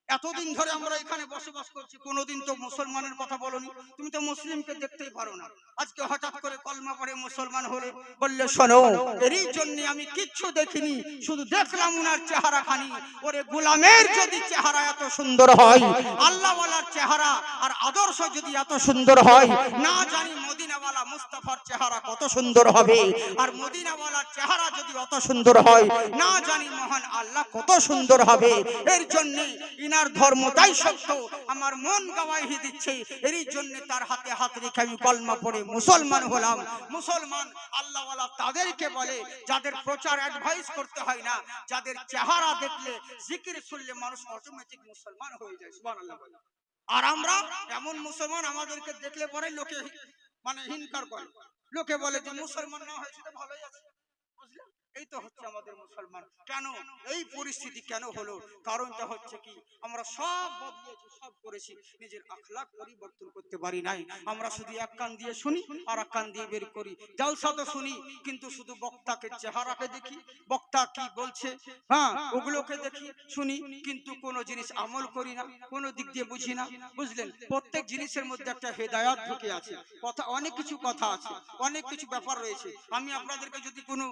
এতদিন ধরে আমরা এখানে বসবাস করছি, কোনোদিন তো মুসলমানের কথা বলনি, তুমি তো মুসলিমকে দেখতেই পারো না, আজকে হঠাৎ করে কলমা পড়ে মুসলমান হলে। বললে শোনো, এরই জন্য আমি কিচ্ছু দেখিনি, শুধু দেখলাম উনার চেহারা খানি। ওরে গোলামের যদি চেহারা এত সুন্দর হয়, আল্লাহওয়ালার চেহারা আর আদর্শ যদি এত সুন্দর হয়, না জানি মদিনাওয়ালা মুস্তাফার চেহারা কত সুন্দর হবে। আর মদিনাওয়ালার চেহারা যদি অত সুন্দর হয়, না জানি মহান আল্লাহ কত সুন্দর হবে। এর জন্য ইনার ধর্মটাই সত্য, আমার মন গওয়াহি দিচ্ছে। এরই জন্য তার হাতে হাত রেখে আমি কলমা পড়ে মুসলমান হলাম। মুসলমান আল্লাহওয়ালা তাদেরকে বলে যাদের প্রচার অ্যাডভাইস করতে হয় না, যাদের চেহারা দেখলে জিকির শুনলে মানুষ অটোমেটিক মুসলমান হয়ে যায়। সুবহানাল্লাহ। আর আমরা এমন মুসলমান, আমাদেরকে দেখলে পরে লোকে মানে হিনকার করে, লোকে বলে যে মুসলমান না হয়েছে তো ভালোই আছে। বুঝলেন? এই তো হচ্ছে আমাদের মুসলমান। কেন এই পরিস্থিতি কেন হলো? কারণটা হচ্ছে কি, আমরা সব বদলেছি, সব করেছি, নিজের আখলাক পরিবর্তন করতে পারি নাই। আমরা শুধু এক কান দিয়ে শুনি আর এক কান দিয়ে বের করি। জালসা তো শুনি, কিন্তু শুধু বক্তাকে চেহারাকে দেখি, বক্তা কি বলছে, হ্যাঁ ওগুলোকে দেখি শুনি, কিন্তু কোনো জিনিস আমল করি না, কোনো দিক দিয়ে বুঝি না। বুঝলেন? প্রত্যেক জিনিসের মধ্যে একটা হেদায়াত ঢুকে আছে, কথা অনেক কিছু কথা আছে, অনেক কিছু ব্যাপার রয়েছে। আমি আপনাদেরকে যদি কোনো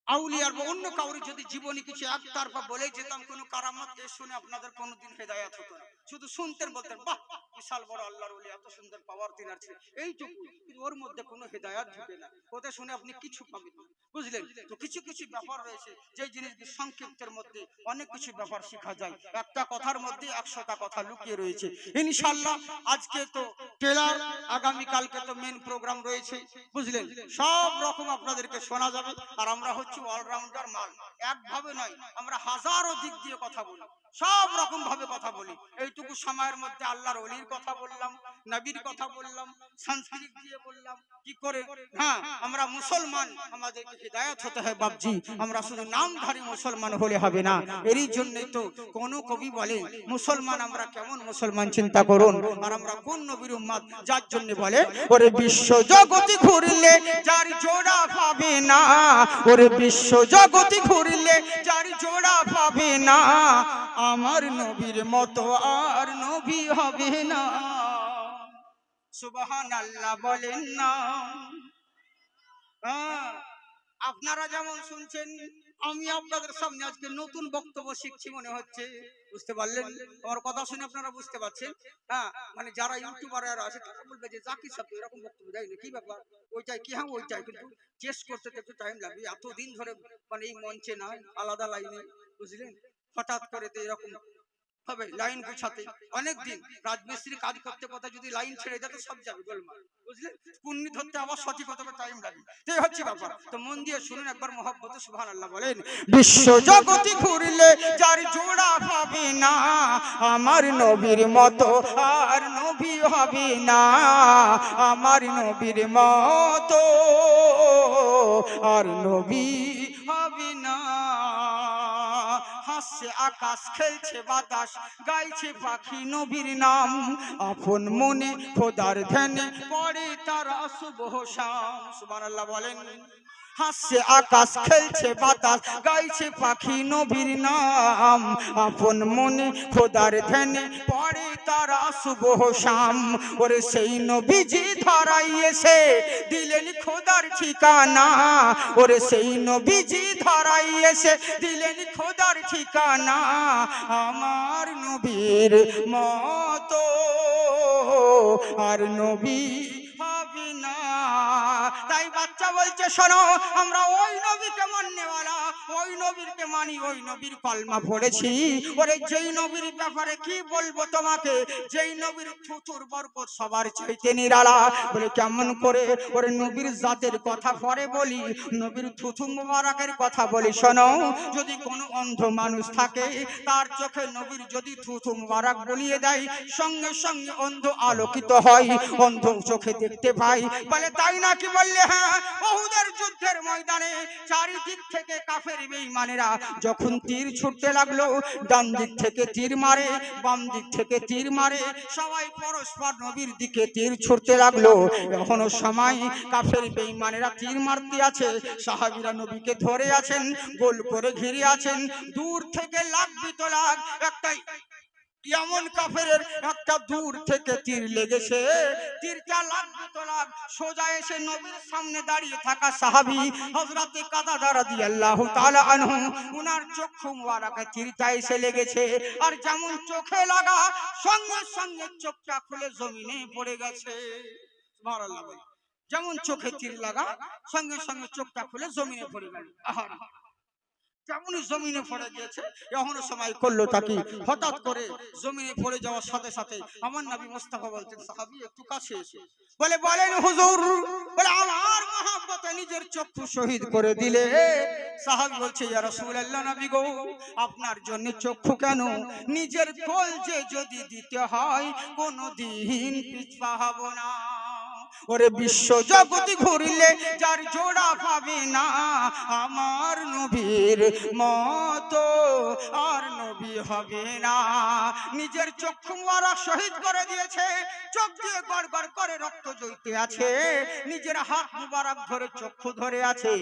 আউলিয়ার বা অন্য কাউরি যদি জীবনী কিছু একতরফা বলে যেতাম, কোনো কারামত এ শুনে আপনাদের কোনোদিন হেদায়াত হতো না। শুধু শুনতেন, বলতেন বাহ বিশাল বড় আল্লাহর ওলি, এত সুন্দর পাওয়ার তিনার ছিল, এইটুকু। কিন্তু ওর মধ্যে কোনো হেদায়াত ঢুকে না, ওটা শুনে আপনি কিছু পাবেন না। বুঝলেন? তো কিছু কিছু ব্যাপার রয়েছে যে জিনিস সংক্ষিপ্তের মধ্যে অনেক কিছু ব্যাপার শেখা যায়। একটা কথার মধ্যে 100টা কথা লুকিয়ে রয়েছে। ইনশাআল্লাহ আজকে তো ট্রেলার, আগামী কালকে তো মেন প্রোগ্রাম রয়েছে, বুঝলেন? সব রকম আপনাদেরকে শোনা যাবে। আর আমরা হচ্ছে অলরাউন্ডার মাল, একভাবে নয়, আমরা হাজারো দিক দিয়ে কথা বলি, সব রকম ভাবে কথা বলি। এইটুকু সময়ের মধ্যে আল্লাহর ওলির কথা বললাম, নবীর কথা বললাম, সংস্কৃত দিয়ে বললাম কি করে। হ্যাঁ, আমরা মুসলমান, আমাদেরকে হিদায়াত হতে হয় বাপজি। আমরা শুধু নামধারী মুসলমান হলে হবে না। এরই জন্যই তো কোন কবি বলে মুসলমান আমরা কেমন মুসলমান চিন্তা করুন, আর আমরা কোন নবীর উম্মত, যার জন্য বলে ওরে বিশ্ব জগতে ঘুরলে যার জোড়া পাবে না, ওরে বিশ্ব জগতে ঘুরলে যার জোড়া পাবে না, আমার নবীর মতো আর নবী হবে না। সুবহানাল্লাহ বলেন না। আপনারা যেমন শুনছেন, আমি আপনাদের সামনে আজকে নতুন বক্তব্য শিখছি মনে হচ্ছে, বুঝতে পারলেন? আমার কথা শুনে আপনারা বুঝতে পারছেন? হ্যাঁ, মানে যারা ইউটিউবার আছে তারা বলবে যে জাকির সাহেব এরকম বক্তব্য দেয় না, কি ব্যাপার, ওইটাই কি? হ্যাঁ ওইটাই, কিন্তু চেষ্টা করতে একটু টাইম লাগবে। এতদিন ধরে মানে এই মঞ্চে না, আলাদা লাইনে, বুঝলেন? হঠাৎ করে তো এরকম হবে লাইন গুছাতে অনেক দিন, রাজমিস্ত্রি কাজ করতে করতে যদি লাইন ছেড়ে যেত সব যাবে গোলমাল, বুঝলেন? কুন্নি ধরতে আবার সঠিক হতে টাইম লাগে, তো এই হচ্ছে ব্যাপার। তো মন দিয়ে শুনুন একবার মহব্বতে সুবহানাল্লাহ বলেন। বিশ্ব জগতে ঘুরলে যার জোড়া পাবে না, আমার নবীর মতো আর নবী হবে না, আমার নবীর মতো আর নবী হবে না। হাসছে আকাশ, খেলছে বাতাস, গাইছে পাখি নবীর নাম, আপন মনে খোদার ধ্যানে পড়ে তারা শুভ শাম। সুবহানাল্লাহ বলেন। হাসছে আকাশ, খেলছে বাতাস, গাইছে পাখি নবীর নাম, আপন মনে খোদার ধ্যানে পড়ে তারা শুভ শাম। ওরে সেই নবীজি ধরাই এসে দিলেন খোদার ঠিকানা, ওরে সেই নবীজি ধরাই এসে দিলেন খোদার ঠিকানা, আমার নবীর মতো আর নবী হবে না। তাই বাচ্চা বলছে শোনো, আমরা ওই নবীকে মাননেওয়ালা, ওই নবীরকে মানি, ওই নবীর কলমা পড়েছি। ওরে যেই নবীর ব্যাপারে কি বলবো তোমাকে, যেই নবীর থুতুর বরকত সবার চাইতে নিরালা। বলে কেমন করে? ওরে নবীর জাতের কথা পরে বলি, নবীর থুতু মুবারকের কথা বলি শোনো। যদি কোনো অন্ধ মানুষ থাকে, তার চোখে নবীর যদি থুতু মুবারক বলিয়ে দেয়, সঙ্গে সঙ্গে অন্ধ আলোকিত হয়, অন্ধ চোখে দেখতে পাই। বলে তাই নাকি? বললে হ্যাঁ। উহুদের যুদ্ধের ময়দানে চারিদিক থেকে কাফের বেঈমানেরা যখন তীর ছুটতে লাগলো, ডান দিক থেকে তীর মারে, বাম দিক থেকে তীর মারে, সবাই পরস্পর নবীর দিকে তীর ছুটতে লাগলো। এখনো সময় কাফের বেঈমানেরা তীর মারতে আছে, সাহাবীরা নবীকে ধরে আছেন, গোল করে ঘিরে আছেন। দূর থেকে লাগবি তো লাগ, একটাই এমন কাফের একটা দূর থেকে তীর লেগেছে, তীরটা লাগবে তো লাগ, সোজা এসে নবীর সামনে দাঁড়িয়ে থাকা সাহাবী হযরতে কাতাদা রাদিয়াল্লাহু তাআলা আনহু, উনার চক্ষু মুবারকে তীরটা এসে লেগেছে। আর যেমন চোখে লাগা, সঙ্গে সঙ্গে চোখটা খুলে জমিনে পড়ে গেছে। সুবহানাল্লাহ। যেমন চোখে তীর লাগা, সঙ্গে সঙ্গে চোখটা খুলে জমিনে পড়ে গেল। তেমনই জমিনে পড়ে গিয়েছে। এখনো সময় করলো তাকে, হঠাৎ করে জমিনে পড়ে যাওয়ার সাথে সাথে আমার নবী মুস্তাফা বলতেন সাহাবী একটু কাছে এসে বলে, বলেন হুজুর, বলে আমার মহব্বতে নিজের চক্ষু শহীদ করে দিলে। সাহাবী বলছে ইয়া রাসূলুল্লাহ, নবী গো আপনার জন্য চক্ষু কেন, নিজের কলজে যদি দিতে হয় কোনদিন পিছপা হব না। ওরে বিশ্ব জগতে ঘুরলে যার জোড়া পাবে না, আমার নবীর মতো আর নবী হবে না। নিজের চক্ষু মুবারক শহীদ করে দিয়েছে, চোখ দিয়ে গড়গড় করে রক্ত ঝরতে আছে, নিজের হাত মুবারক ধরে চক্ষু ধরে আছে।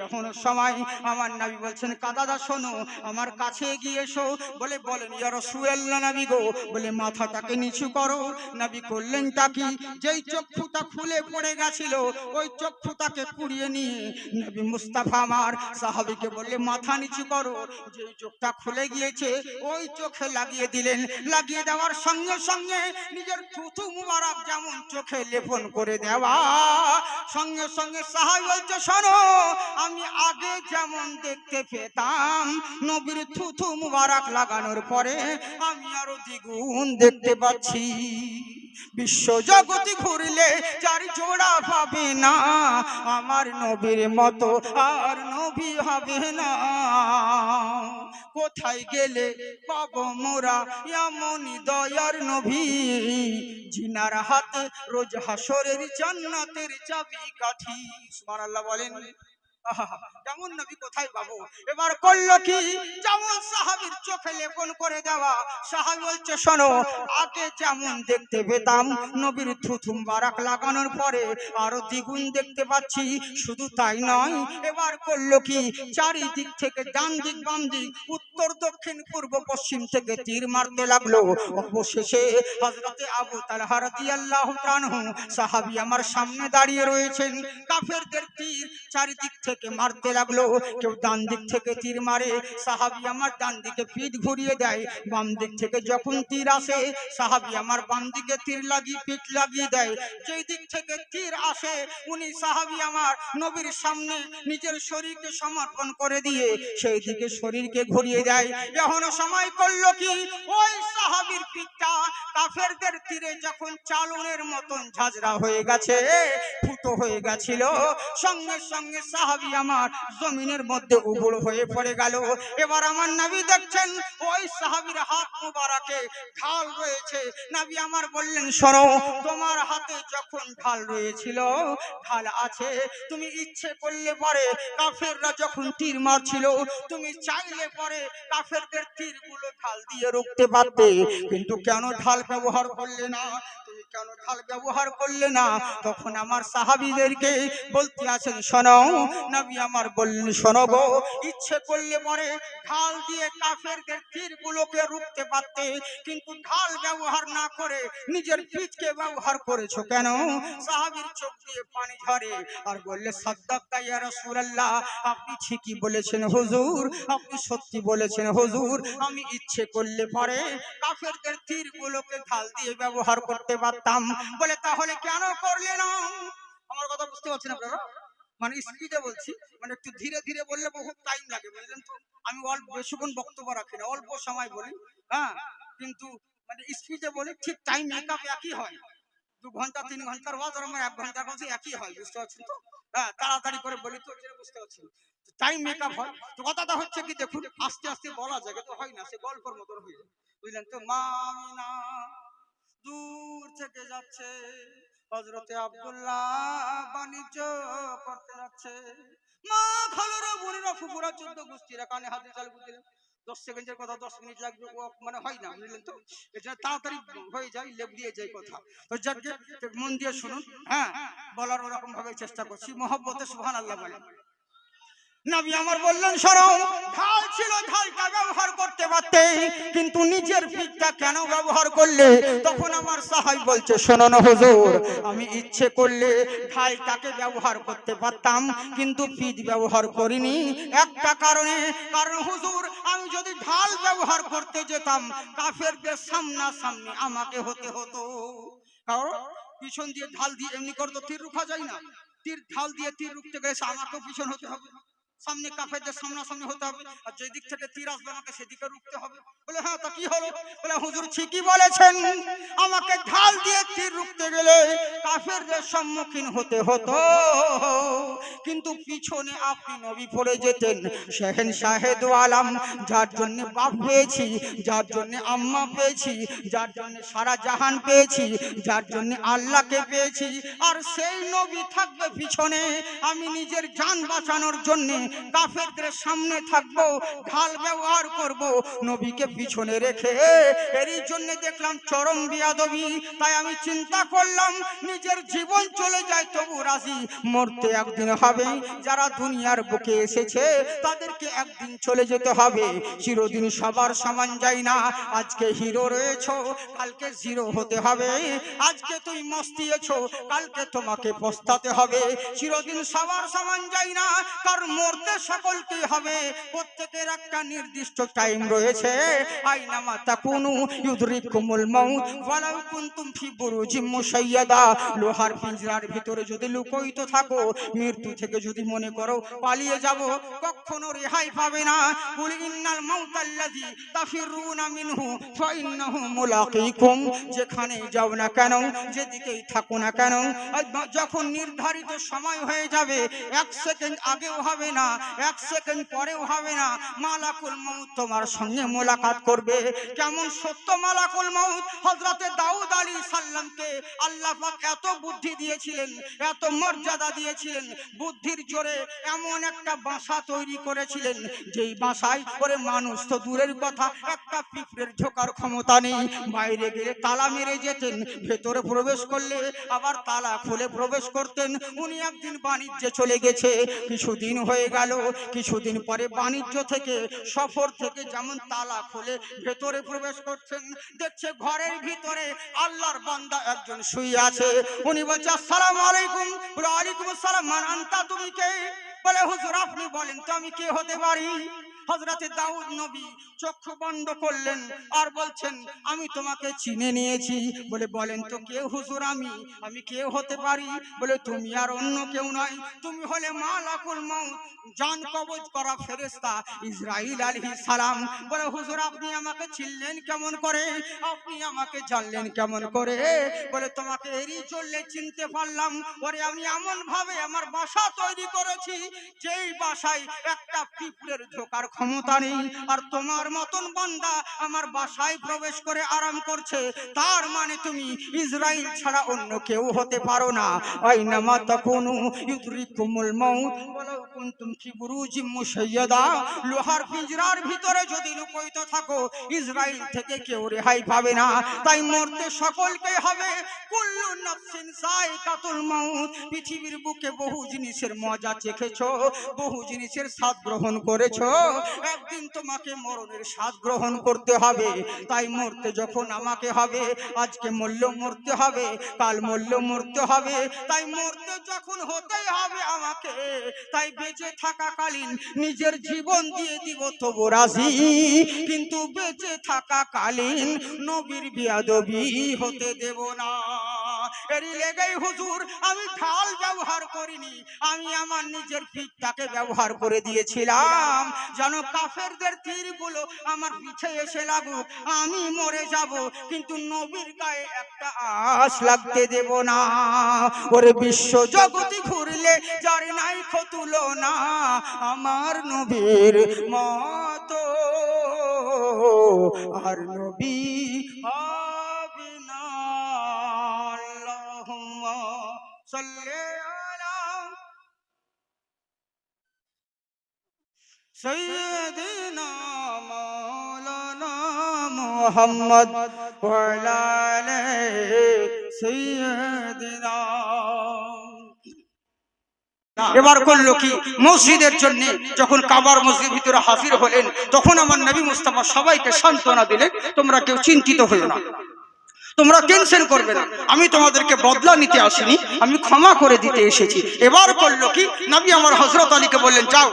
এখনো সময় আমার নবী বলছেন কাতাদা শোনো, আমার কাছে এগিয়ে এসো। বলে বলেন ইয়া রাসূলুল্লাহ, নবী গো, বলে মাথাটাকে নিচু করো। নবী করলেন তা কি, যেই চক্ষুটা ফুলে পড়ে গেছিল, ওই চক্ষুটাকে কুড়িয়ে নিয়ে নবী মুস্তাফা আমার সাহাবীকে বললে মাথা নিচু করো। যে চোখটা খুলে গিয়েছে ওই চোখে লাগিয়ে দিলেন। লাগিয়ে দেওয়ার সঙ্গে সঙ্গে নিজের থুথু মুবারক যেমন চোখে লেপন করে দেওয়া, সঙ্গে সঙ্গে সাহাবী বলছে শোনো, আমি আগে যেমন দেখতে পেতাম, নবীর থুথু মুবারক লাগানোর পরে আমি আরো দ্বিগুণ দেখতে পাচ্ছি। বিশ্ব জগতে ঘুরলে চার জোড়া পাবে না, আমার নবীর মতো আর নবী হবে না। কোথায় গেলে পাবো মোরা এমন দয়ার নবী, জিনার হাতে রোজ হাসরের জান্নাতের চাবিকাঠি। সুবহানাল্লাহ বলেন। যেমন নবী কোথায় পাবো? এবার করলো কি, যেমন সাহাবীর চোখে লেপন করে দেওয়া। সাহাবী বলছে শোনো, আগে যেমন দেখতে পেতাম, নবীর থুথু মুবারক লাগানোর পরে আরো দ্বিগুণ দেখতে পাচ্ছি। শুধু তাই নয়, এবার করলো কি, চারিদিক থেকে ডান দিক বাম দিক উত্তর দক্ষিণ পূর্ব পশ্চিম থেকে তীর মারতে লাগলো। অবশেষে হযরতে আবু তালহা রাদিয়াল্লাহু তাআলা আনহু সাহাবী আমার সামনে দাঁড়িয়ে রয়েছেন। কাফেরদের তীর চারিদিক থেকে মারতে লাগলো। কেউ ডান দিক থেকে তীর মারে, সাহাবী আমার ডান দিকে পিঠ ঘুরিয়ে দেয়। বাম দিক থেকে যখন তীর আসে, সাহাবী আমার বাম দিকে তীর লাগিয়ে পিঠ লাগিয়ে দেয়। যেই দিক থেকে তীর আসে, উনি সাহাবী আমার নবীর সামনে নিজের শরীরকে সমর্পণ করে দিয়ে সেই দিকে শরীরকে ঘুরিয়ে দেয়। এখনো সময় করলো কি, ওই সাহাবীর পিঠটা কাফেরদের তীরে যখন চালনের মতন ঝাঁঝরা হয়ে গেছে, ফুটো হয়ে গেছিল, সঙ্গে সঙ্গে সাহাবী আমার জমিনের মধ্যে উবুড় হয়ে পড়ে গেল। এবার আমার নবী দেখছেন ওই সাহাবীর হাত মুবারকে ঢাল রয়েছে। নবী আমার বললেন শোনো, তোমার হাতে যখন ঢাল রয়েছিল, ঢাল আছে, তুমি ইচ্ছে করলে পরে কাফেররা যখন তীর মারছিল, তুমি চাইলে পরে কাফেরদের তীরগুলো ঢাল দিয়ে রুখতে পারতে, কিন্তু কেন ঢাল ব্যবহার করলে না? তুমি কেন ঢাল ব্যবহার করলে না? তখন আমার সাহাবীদেরকে বলতে আছেন শোনো, নবী আমার বললেন শোনো গো, ইচ্ছে করলে পরে ঢাল দিয়ে কাফেরদের তীরগুলোকে রুখতে পারতে, কিন্তু ঢাল ব্যবহার না করে নিজের পিঠকে ব্যবহার করেছো কেন? সাহাবীর চোখ দিয়ে পানি ঝরে আর বললে সাদ্দাক্তা ইয়া রাসূলুল্লাহ, আপনি ঠিকই বলেছেন হুজুর, আপনি সত্যি বলেছেন হুজুর, আমি ইচ্ছে করলে পরে কাফেরদের তীরগুলোকে ঢাল দিয়ে ব্যবহার করতে পারতাম। বলে তাহলে কেন করলে না? আমার কথা বুঝতে পারছেন আপনারা? মানে স্পিডে বলছি, মানে একটু ধীরে ধীরে বললে বহুত টাইম লাগে, বুঝলেন তো? আমি অল্প বেশিক্ষণ বক্তব্য রাখি না, অল্প সময় বলি, হ্যাঁ, কিন্তু মানে স্পিডে বলে ঠিক টাইম মেকআপ একই হয়। 2 ঘন্টা 3 ঘন্টার ওয়াজ আর আমার 1 ঘন্টার কাছে একই হয়, বুঝতে পারছেন তো? হ্যাঁ, তাড়াতাড়ি করে বলি তো যেটা বুঝতে পারছেন, টাইম মেকআপ হয়। তো কথাটা হচ্ছে কি, দেখুন আস্তে আস্তে বলা যায়, কিন্তু হয় না, সে গল্পের মতন হয়ে যায়, বুঝলেন তো? মামিনা দূর থেকে যাচ্ছে, হযরতে আব্দুল্লাহ বাণিজ্য করতে যাচ্ছে, মা খালুরা বোনেরা ফুফুরা 14 গোষ্ঠীরা কানে হাতে চালু দিলেন। 10 সেকেন্ডের কথা 10 মিনিট লাগবে, মানে হয় না, বুঝলেন তো? এটা তাড়াতাড়ি হয়ে যায়, লেগ দিয়ে যায় কথা। তো যাকে মন দিয়ে শুনুন, হ্যাঁ, বলার ওরকম ভাবে চেষ্টা করছি, মহব্বতে সুবহানাল্লাহ বলেন। নবী আমার বললেন শোনো, ঢাল ছিল, ঢালটা ব্যবহার করতে পারতে, কিন্তু নিজের পিঠটা কেন ব্যবহার করলে? তখন আমার সাহাবী বলছে শোনো না হুজুর, আমি ইচ্ছে করলে ঢালটাকে ব্যবহার করতে পারতাম, কিন্তু পিঠ ব্যবহার করিনি একটা কারণে, কারণ হুজুর আমি যদি ঢাল ব্যবহার করতে যেতাম, কাফেরদের সামনাসামনি আমাকে হতে হতো। কারণ পিছন দিয়ে ঢাল দিয়ে এমনি করে তো তীর রুখা যায় না, তীর ঢাল দিয়ে তীর রুখতে গেলে আমাকেও পিছন হতে হবে, সামনে কাফেরদের সামনাসামনি হতে হবে, আর যেই দিক থেকে তীর আসবে আমাকে সেদিকে রুখতে হবে। বলে হ্যাঁ, তা কি হলো? বলে হুজুর ঠিকই বলেছেন, আমাকে ঢাল দিয়ে তীর রুখতে গেলে কাফেরদের সম্মুখীন হতে হতো, কিন্তু পিছনে আপনি নবী পড়ে যেতেন, শাহেনশাহে দু আলম, যার জন্য বাপ পেয়েছি, যার জন্য আম্মা পেয়েছি, যার জন্য সারা জাহান পেয়েছি, যার জন্য আল্লাহকে পেয়েছি, আর সেই নবী থাকবে পিছনে। আমি নিজের জান বাঁচানোর জন্য কাফেরদের সামনে থাকবো, ঢাল ব্যবহার করব, নবীকে পিছনে রেখে। এরই জন্য দেখলাম চরম বিয়াদবি। তাই আমি চিন্তা করলাম নিজের জীবন চলে যায় তবু রাজি, মরতে একদিন হবে। যারা দুনিয়ার বুকে এসেছে তাদেরকে একদিন চলে যেতে হবে। চিরদিন সবার সমান যায় না। আজকে হিরো রয়েছো, কালকে জিরো হতে হবে। আজকে তুই মস্তিয়েছো, কালকে তোমাকে পস্তাতে হবে। চিরদিন সবার সমান যায় না, কারণ মরতে সকলকেই হবে। প্রত্যেকের একটা নির্দিষ্ট টাইম রয়েছে। আইনামা তাকুনু ইউদরিকুমুল মাউত ওয়ালাউ কুনতুম ফি বুরুজিম মুশাইয়াদা। লোহার পিঞ্জরার ভিতরে যদি লুকোয়িত থাকো, মৃত্যু থেকে যদি মনে করো পালিয়ে যাব, কখনো রেহাই পাবে না। কুল ইন্নাল মাউতাল্লাযী তাফিরুনা মিনহু ফাইন্নাহু মুলাকীকুম। যেখানে যাও না কেন, যেদিকেই থাকো না কেন, যখন নির্ধারিত সময় হয়ে যাবে, এক সেকেন্ড আগেও হবে না, এক সেকেন্ড পরেও হবে না, মালাকুল মউত তোমার সঙ্গে মোলাকাত করবে। কেমন সত্য মালাকুল মউত! হযরতে দাউদ আলাইহিস সালামকে আল্লাহ পাক এত বুদ্ধি দিয়েছিলেন, এত মর্যাদা দিয়েছিলেন, বুদ্ধির জোরে এমন একটা বাসা তৈরি করেছিলেন, যেই বাসায় করে মানুষ তো দূরের কথা, একটা পিঁপড়ের ঢোকার ক্ষমতা নেই। বাইরে গেলে তালা মেরে যেতেন, ভেতরে প্রবেশ করলে আবার তালা খুলে প্রবেশ করতেন। উনি একদিন বাণিজ্যে চলে গেছে, কিছুদিন হয়ে গেল, কিছুদিন পরে বাণিজ্য থেকে, সফর থেকে যেমন তালা খুলে ভেতরে প্রবেশ করছেন, দেখছে ঘরের ভিতরে আল্লাহর বান্দা একজন শুয়ে আছে। উনি বলছে আসসালামু আলাইকুম। বলে ওয়ালাইকুম আসসালাম। মান আনতা, তুমি কে? বলে হুজুর আপনি বলেন তো আমি কে হতে পারি? হযরতে দাউদ নবী চক্ষু বন্ধ করলেন আর বলছেন আমি তোমাকে চিনে নিয়েছি। বলে বলেন তো কে হুজুর আমি কে হতে পারি? বলে তুমি আর অন্য কেউ নয়, তুমি হলে মালাকুল মউত, জান কবজ করা ফেরেশতা ইসরাইল আলাইহিস সালাম। বলে হুজুর আপনি আমাকে চিনলেন কেমন করে, আপনি আমাকে জানলেন কেমন করে? বলে তোমাকে এরই চললে চিনতে পারলাম। ওরে আমি এমন ভাবে আমার বাসা তৈরি করেছি, যেই বাসায় একটা পিঁপড়ের ঢোকার ক্ষমতা নেই, আর তোমার মতন বান্দা আমার বাসায় প্রবেশ করে আরাম করছে। তার মানে তুমি ইসরাইল ছাড়া অন্য কেউ হতে পারো না। আইনামা তাকুনু ইউদরিকুমুল মাউত ওয়ালাউ কুনতুম ফি বুরুজিম মুশাইয়াদা। লোহার পিঞ্জরার ভিতরে যদি লুকিয়ে থাকো, ইসরাইল থেকে কেউ রেহাই পাবে না। তাই মরতে সকলকে হবে। কুল্লু নাফসিন যায়কাতুল মাউত। পৃথিবীর বুকে বহু জিনিসের মজা চেখেছো, বহু জিনিসের স্বাদ গ্রহণ করেছো, একদিন তোমাকে মরণের স্বাদ গ্রহণ করতে হবে। তাই মরতে যখন আমাকে হবে, আজকে মরলেও মরতে হবে, কাল মরলেও মরতে হবে। তাই মরতে যখন হতেই হবে আমাকে, তাই বেঁচে থাকাকালীন নিজের জীবন দিয়ে দিব তবু রাজি, কিন্তু বেঁচে থাকাকালীন নবীর বিয়াদবি হতে দেব না। এরই লেগেই হুজুর আমি ঢাল ব্যবহার করিনি, আমি আমার নিজের পিঠটাকে ব্যবহার করে দিয়েছিলাম, যেন কাফেরদের তীরগুলো আমার পিছে এসে লাগুক, আমি মরে যাব, কিন্তু নবীর গায়ে একটা আঁশ লাগতে দেব না। ওরে বিশ্ব জগতে ঘুরলে যার নাই তুলনা, আমার নবীর মতো আর নবী হবে না। আল্লাহুম্মা সাল্লি আলা সাইয়্যিদিনা মাওলানা মুহাম্মদ ওয়া আলা আলি সাইয়্যিদিনা। এবার করলো কি, মসজিদের জন্য যখন কাবার মসজিদের ভিতরে হাজির হলেন, তখন আমার নবী মুস্তাফা সবাইকে সান্ত্বনা দিলেন, তোমরা কেউ চিন্তিত হইও না, তোমরা টেনশন করবে না, আমি তোমাদেরকে বদলা নিতে আসিনি, আমি ক্ষমা করে দিতে এসেছি। এবার করলো কি, নবী আমার হযরত আলীকে বললেন যাও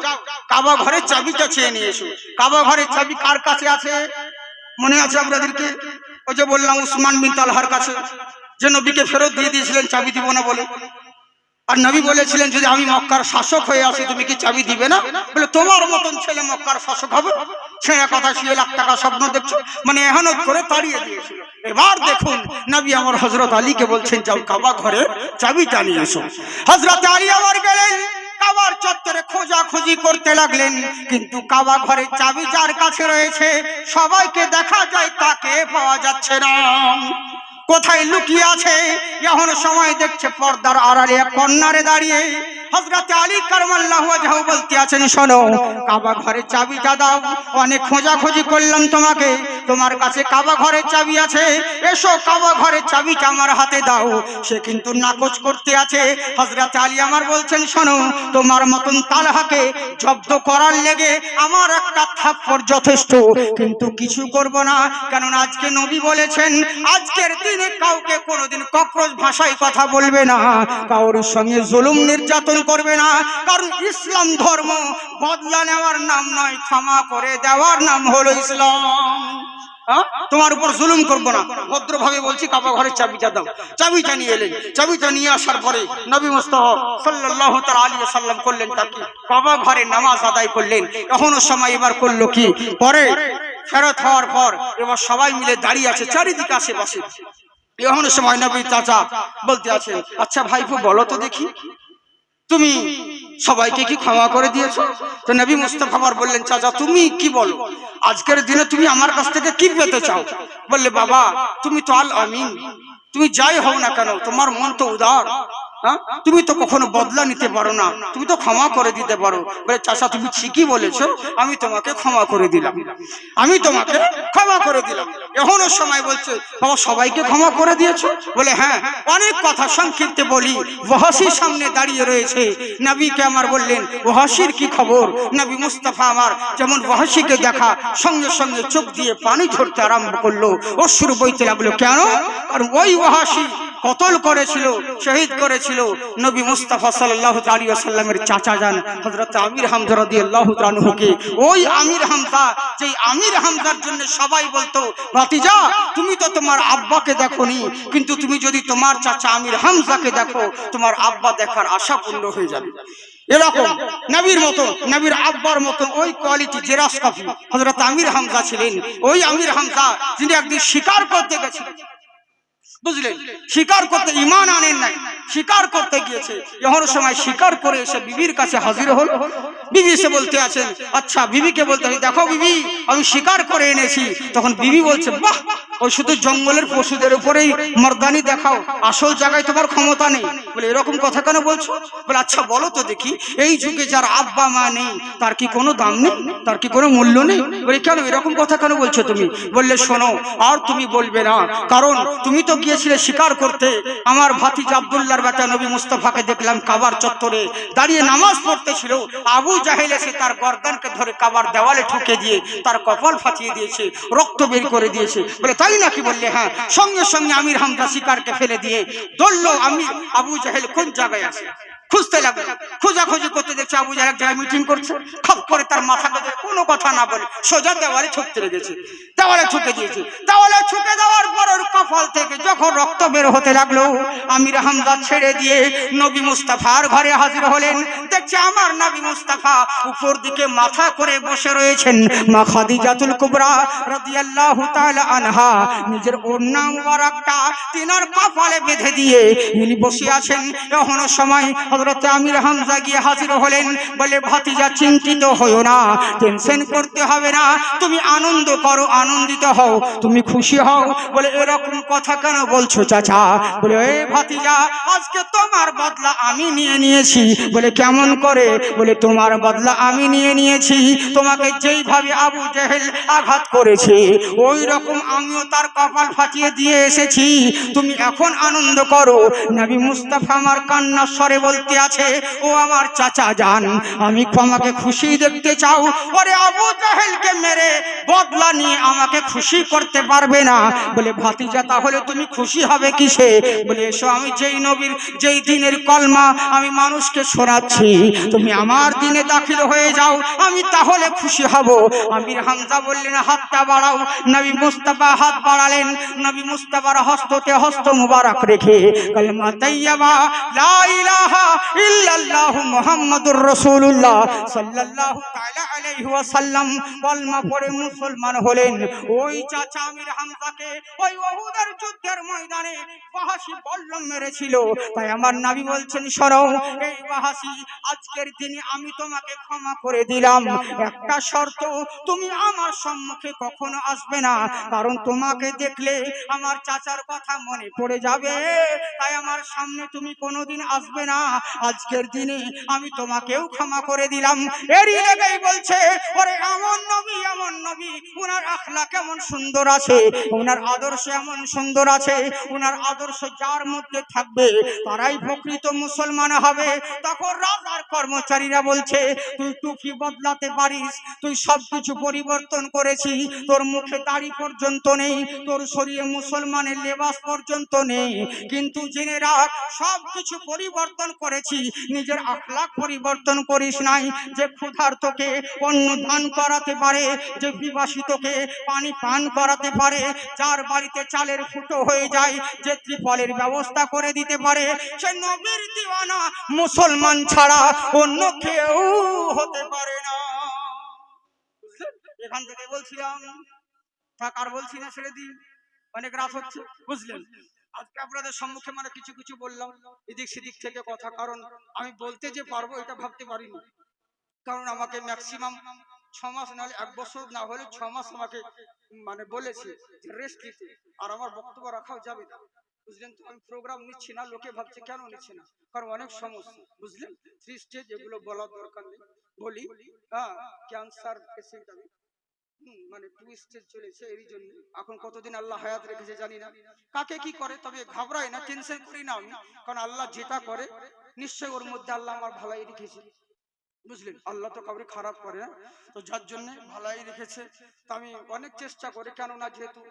কাবা ঘরের চাবিটা চেয়ে নিয়ে এসো। কাবা ঘরের চাবি কার কাছে আছে মনে আছে আপনাদেরকে? ওই যে বললাম উসমান বিন তালহার কাছে, যে নবীকে ফেরত দিয়ে দিয়েছিলেন চাবি দিব না বলে। আর নবী বলেছিলেন যদি আমি মক্কার শাসক হয়ে আসি তুমি কি চাবি দিবে না? বলে তোমার মতন ছেলে মক্কার শাসক হবে? ছেড়ে কথা, 6 লাখ টাকা স্বপ্ন দেখছো, মানে এহানত করে তাড়িয়ে দিয়েছিল। এবার দেখুন নবী আমার হযরত আলীকে বলছেন যাও কাবা ঘরে চাবিটা নিয়ে এসো। হযরত আলী আবার গেলেন কাবার চত্বরে খোঁজাখুঁজি করতে লাগলেন, কিন্তু কাবা ঘরের চাবি যার কাছে রয়েছে সবাইকে দেখা যায়, তাকে পাওয়া যাচ্ছে না। কোথায় লুকিয়ে আছে? এখন সময় দেখছে পর্দার আড়ালে এক কর্নারে দাঁড়িয়ে হযরত আলী কারামাল্লাহু ওয়াজহু বলতে আছেন, শোনো, কাবা ঘরের চাবিটা দাও। অনেক খোঁজাখুঁজি করলাম তোমাকে, তোমার কাছে কাবা ঘরের চাবি আছে, এসো কাবা ঘরের চাবিটা আমার হাতে দাও। সে কিন্তু নাকচ করতে আছে। হযরত আলী আমার বলছেন, শোনো, তোমার মতন তালহাকে জব্দ করার লেগে আমার একটা থাপ্পড় যথেষ্ট, কিন্তু কিছু করব না। কারণ আজকে নবী বলেছেন, আজকের দিনে কাউকে কোনোদিন ককরোচ ভাষায় কথা বলবে না, কারোর সঙ্গে জুলুম নির্যাতন করবে না। কারণ ইসলাম ধর্ম বদলা নেওয়ার নাম নয়, ক্ষমা করে দেওয়ার নাম হলো ইসলাম। তোমার উপর জুলুম করবো না, ভদ্রভাবে বলছি কাবা ঘরের চাবিটা দাও। চাবিটা নিয়ে এলেন। চাবিটা নিয়ে আসার পরে নবী মুস্তাফা সাল্লাল্লাহু তাআলা আলাইহি ওয়াসাল্লাম করলেন তাকে কাবা ঘরে নামাজ আদায় করলেন। এখনো সময় এবার করলো কি, পরে ফেরত হওয়ার পর এবার সবাই মিলে দাঁড়িয়ে আছে চারিদিকে আশেপাশে। এখনো সময় নবী চাচা বলতে আছেন, আচ্ছা ভাইপো বলো তো দেখি, তুমি সবাইকে কি ক্ষমা করে দিয়েছো? তো নবী মুস্তাফা বললেন, চাচা তুমি কি বলো, আজকের দিনে তুমি আমার কাছ থেকে কি পেতে চাও? বললে, বাবা তুমি তো আল আমিন, তুমি যাই হও না কেন তোমার মন তো উদার, তুমি তো কখনো বদলা নিতে পারো না, তুমি তো ক্ষমা করে দিতে পারো। বলে, চাচা তুমি ঠিকই বলেছো, আমি তোমাকে ক্ষমা করে দিলাম, আমি তোমাকে ক্ষমা করে দিলাম। এখনো সময় বলছে, বাবা সবাইকে ক্ষমা করে দিয়েছো? বলে, হ্যাঁ। অনেক কথা সংক্ষিপ্তে বলি। ওয়াহাশির সামনে দাঁড়িয়ে রয়েছে, নবীকে আমার বললেন, ওয়াহাশির কি খবর? নবী মুস্তাফা আমার যেমন ওয়াহাশিকে দেখা সঙ্গে সঙ্গে চোখ দিয়ে পানি ঝরতে আরম্ভ করলো, অশ্রু বইতে লাগলো। কেন? কারণ ওই ওয়াহাশি কতল করেছিল, শহীদ করেছিল নবী মুস্তাফা সাল্লাল্লাহু আলাইহি ওয়াসাল্লামের চাচা যান হযরত আমির হামজা রাদিয়াল্লাহু তাআলা আনহুকে। ওই আমির হামজা, যেই আমির হামজার জন্য সবাই বলতো, ভাতিজা তুমি তো তোমার আব্বাকে দেখোনি, কিন্তু তুমি যদি তোমার চাচা আমির হামজাকে দেখো, তোমার আব্বা দেখার আশা পূর্ণ হয়ে যাবে। এরকম নবীর মতো, নবীর আব্বার মতো ওই কোয়ালিটি জেরাস কপি হযরত আমির হামজা ছিলেন। ওই আমির হামজা যিনি একদিন শিকার করতে গেছিলেন, বুঝলেন, শিকার করতে, ঈমান আনেন নাই, শিকার করতে গিয়েছে। এমন সময় শিকার করে এসে বিবির কাছে হাজির হল। বিবি এসে বলতে আছেন, আচ্ছা বিবিকে বলতে, দেখো বিবি আমি শিকার করে এনেছি। তখন বিবি বলছে, বাহ, ওই শুধু জঙ্গলের পশুদের উপরেই মর্দানি দেখাও, আসল জায়গায় তোমার ক্ষমতা নেই। বলে, এরকম কথা কেন বলছো? বলে, আচ্ছা বলো তো দেখি, এই যুগে যার আব্বা মা নেই তার কি কোনো দাম নেই, তার কি কোনো মূল্য নেই? বলে, কেন এরকম কথা কেন বলছো তুমি? বললে, শোনো, আর তুমি বলবে না, কারণ তুমি তো গিয়েছিলে শিকার করতে। আমার ভাতিজা আব্দুল্লাহর বেটা নবী মুস্তাফাকে দেখলাম কাবার চত্বরে দাঁড়িয়ে নামাজ পড়তেছিল। আবু জাহেল এসে তার গর্দানকে ধরে কাবার দেওয়ালে ঠুকে দিয়ে তার কপাল ফাটিয়ে দিয়েছে, রক্ত বের করে দিয়েছে। বলে, তাই নাকি? বললে, হ্যাঁ। সঙ্গে সঙ্গে আমির হামজা শিকারকে ফেলে দিয়ে দৌড়লো। আমি আবু জাহেল কোন জায়গায় আছে খুঁজতে লাগলো। খোঁজাখুঁজি করতে দেখছে আবু জাহেল এক জায়গায় মিটিং করছে। খপ করে তার মাথাকে কোনো কথা না বলে সোজা দেওয়ালে ঠুকতে লেগেছে, দেওয়ালে ঠুকে দিয়েছে। দেওয়ালে ঠুকে দেওয়ার পর ওর কপাল থেকে যখন রক্ত বের হতে লাগলো, আমির হামজা ছেড়ে দিয়ে নবী মুস্তাফার ঘরে হাজির হলেন। দেখছে আমার নবী মুস্তাফা উপর দিকে মাথা করে বসে রয়েছেন। মা খাদিজাতুল কুবরা রাদিয়াল্লাহু তাআলা আনহা নিজের ওড়না মুবারকটা তিনার কপালে বেঁধে দিয়ে ইনি বসে আছেন। এখনো সময় হযরত আমির হামজা গিয়ে হাজির হলেন। বলে, ভাতিজা চিন্তিত হয়ো না, টেনশন করতে হবে না, তুমি আনন্দ করো, আনন্দিত হও, তুমি খুশি হও। বলে, এরকম কথা কেন বলছো চাচা? বলে, এই ভাতিজা আজকে তোমার বদলা আমি নিয়ে নিয়েছি। বলে, কেমন করে? বলে, তোমার বদলা আমি নিয়ে নিয়েছি। তোমাকে যেইভাবে আবু জেহেল আঘাত করেছে ওই রকম আমিও তার কপাল ফাটিয়ে দিয়ে এসেছি। তুমি এখন আনন্দ করো। নবী মুস্তাফা আমার কান্নার স্বরে বলতে আছে, ও আমার চাচা যান, আমি আমাকে খুশি দেখতে চাও? ওরে আবু জাহেলকে মেরে বদলা নিয়ে আমাকে খুশি করতে পারবে না। বলে, ভাতিজা তাহলে তুমি খুশি হবে কিসে? বলে, এসো, আমি যেই নবীর যেই দিনের কলমা আমি মানুষকে শোনাচ্ছি, তুমি আমার দিনে দাখিল হয়ে যাও, আমি তাহলে খুশি হব। আমির হামজা বললেন, হাতটা বাড়াও। নবী মুস্তাফা হাত বাড়ালেন। নবী মুস্তাফার হস্ততে হস্ত মুবারক রেখে কালেমা তাইয়্যিবা লা ইলাহা ইল্লাল্লাহু মুহাম্মাদুর রাসূলুল্লাহ সাল্লাল্লাহু তাআলা আলাইহি ওয়াসাল্লাম কলমা পড়ে মুসলমান হলেন। ওই চাচা আমির হামজাকে ওই উহুদের যুদ্ধের ময়দানে ওয়াহাশি বল্লম মেরেছিল। তাই আমার নবী বলছেন, শোনো এই ওয়াহাশি, আজকের দিনে আমি তোমাকে ক্ষমা করে দিলাম, একটা শর্ত, তুমি আমার সম্মুখে কখনো আসবে না, কারণ তোমাকে দেখলে আমার চাচার কথা মনে পড়ে যাবে। তাই আমার সামনে তুমি কোনোদিন আসবে না। আজকের দিনে আমি তোমাকেও ক্ষমা করে দিলাম। এরই লেগেই বলছে ওরে এমন নবী উনার আখলাক কেমন সুন্দর আছে, উনার আদর্শ এমন সুন্দর আছে, উনার আদর্শ যার মধ্যে থাকবে তারাই প্রকৃত মুসলমান হবে। তখন রাজার কর্মচারীরা বলছে তুই টুপি বদলাতে পারিস, তুই সবকিছু পরিবর্তন করেছি, তোর মুখে দাড়ি পর্যন্ত নেই, তোর শরীরে মুসলমানের লেবাস পর্যন্ত নেই, কিন্তু জেনে রাখ সবকিছু পরিবর্তন করেছি, নিজের আখলাক পরিবর্তন করিস নাই। যে ক্ষুধার্তকে অন্ন দান করাতে পারে, যে পিপাসিতকে পানি পান করাতে পারে, যার বাড়িতে চালের ফুটো হয়ে যায় যে ত্রিপলের ব্যবস্থা করে দিতে পারে, সে নবীর দিওয়ানা মুসলমান ছাড়া অন্য কেউ হতে পারে না। এখান থেকে বলছিলাম আর বলছি না, ছেড়ে দিই, অনেক রাত হচ্ছে, বুঝলেন। আজকে আপনাদের সম্মুখে মানে কিছু কিছু বললাম এদিক সেদিক থেকে কথা, কারণ আমি বলতে যে পারবো এটা ভাবতে পারিনি। কারণ আমাকে ম্যাক্সিমাম 6 মাস নাহলে 1 বছর না হলে 6 মাস আমাকে মানে বলেছে যে রেস্ট নিতে, আর আমার বক্তব্য রাখাও যাবে না, বুঝলেন। তো আমি প্রোগ্রাম নিচ্ছি না, লোকে ভাবছে কেন নিচ্ছে না, কারণ অনেক সমস্যা, বুঝলেন। 3 স্টেজ এগুলো বলার দরকার নেই, বলি। হ্যাঁ, ক্যান্সার পেশেন্ট আমি, মানে 2 স্টেজ চলেছে, এর জন্য এখন কতদিন আল্লাহ হায়াত রেখেছে জানি না, কাকে কি করে, তবে ঘাবড়াই না, টেনশন করি না আমি, কারণ আল্লাহ যেটা করে নিশ্চয়ই ওর মধ্যে আল্লাহ আমার ভালাই রেখেছে, বুঝলেন। আল্লাহ তো কাউকে খারাপ করে না, তো যার জন্য ভালাই রেখেছে। তো আমি অনেক চেষ্টা করি, কেননা যেহেতু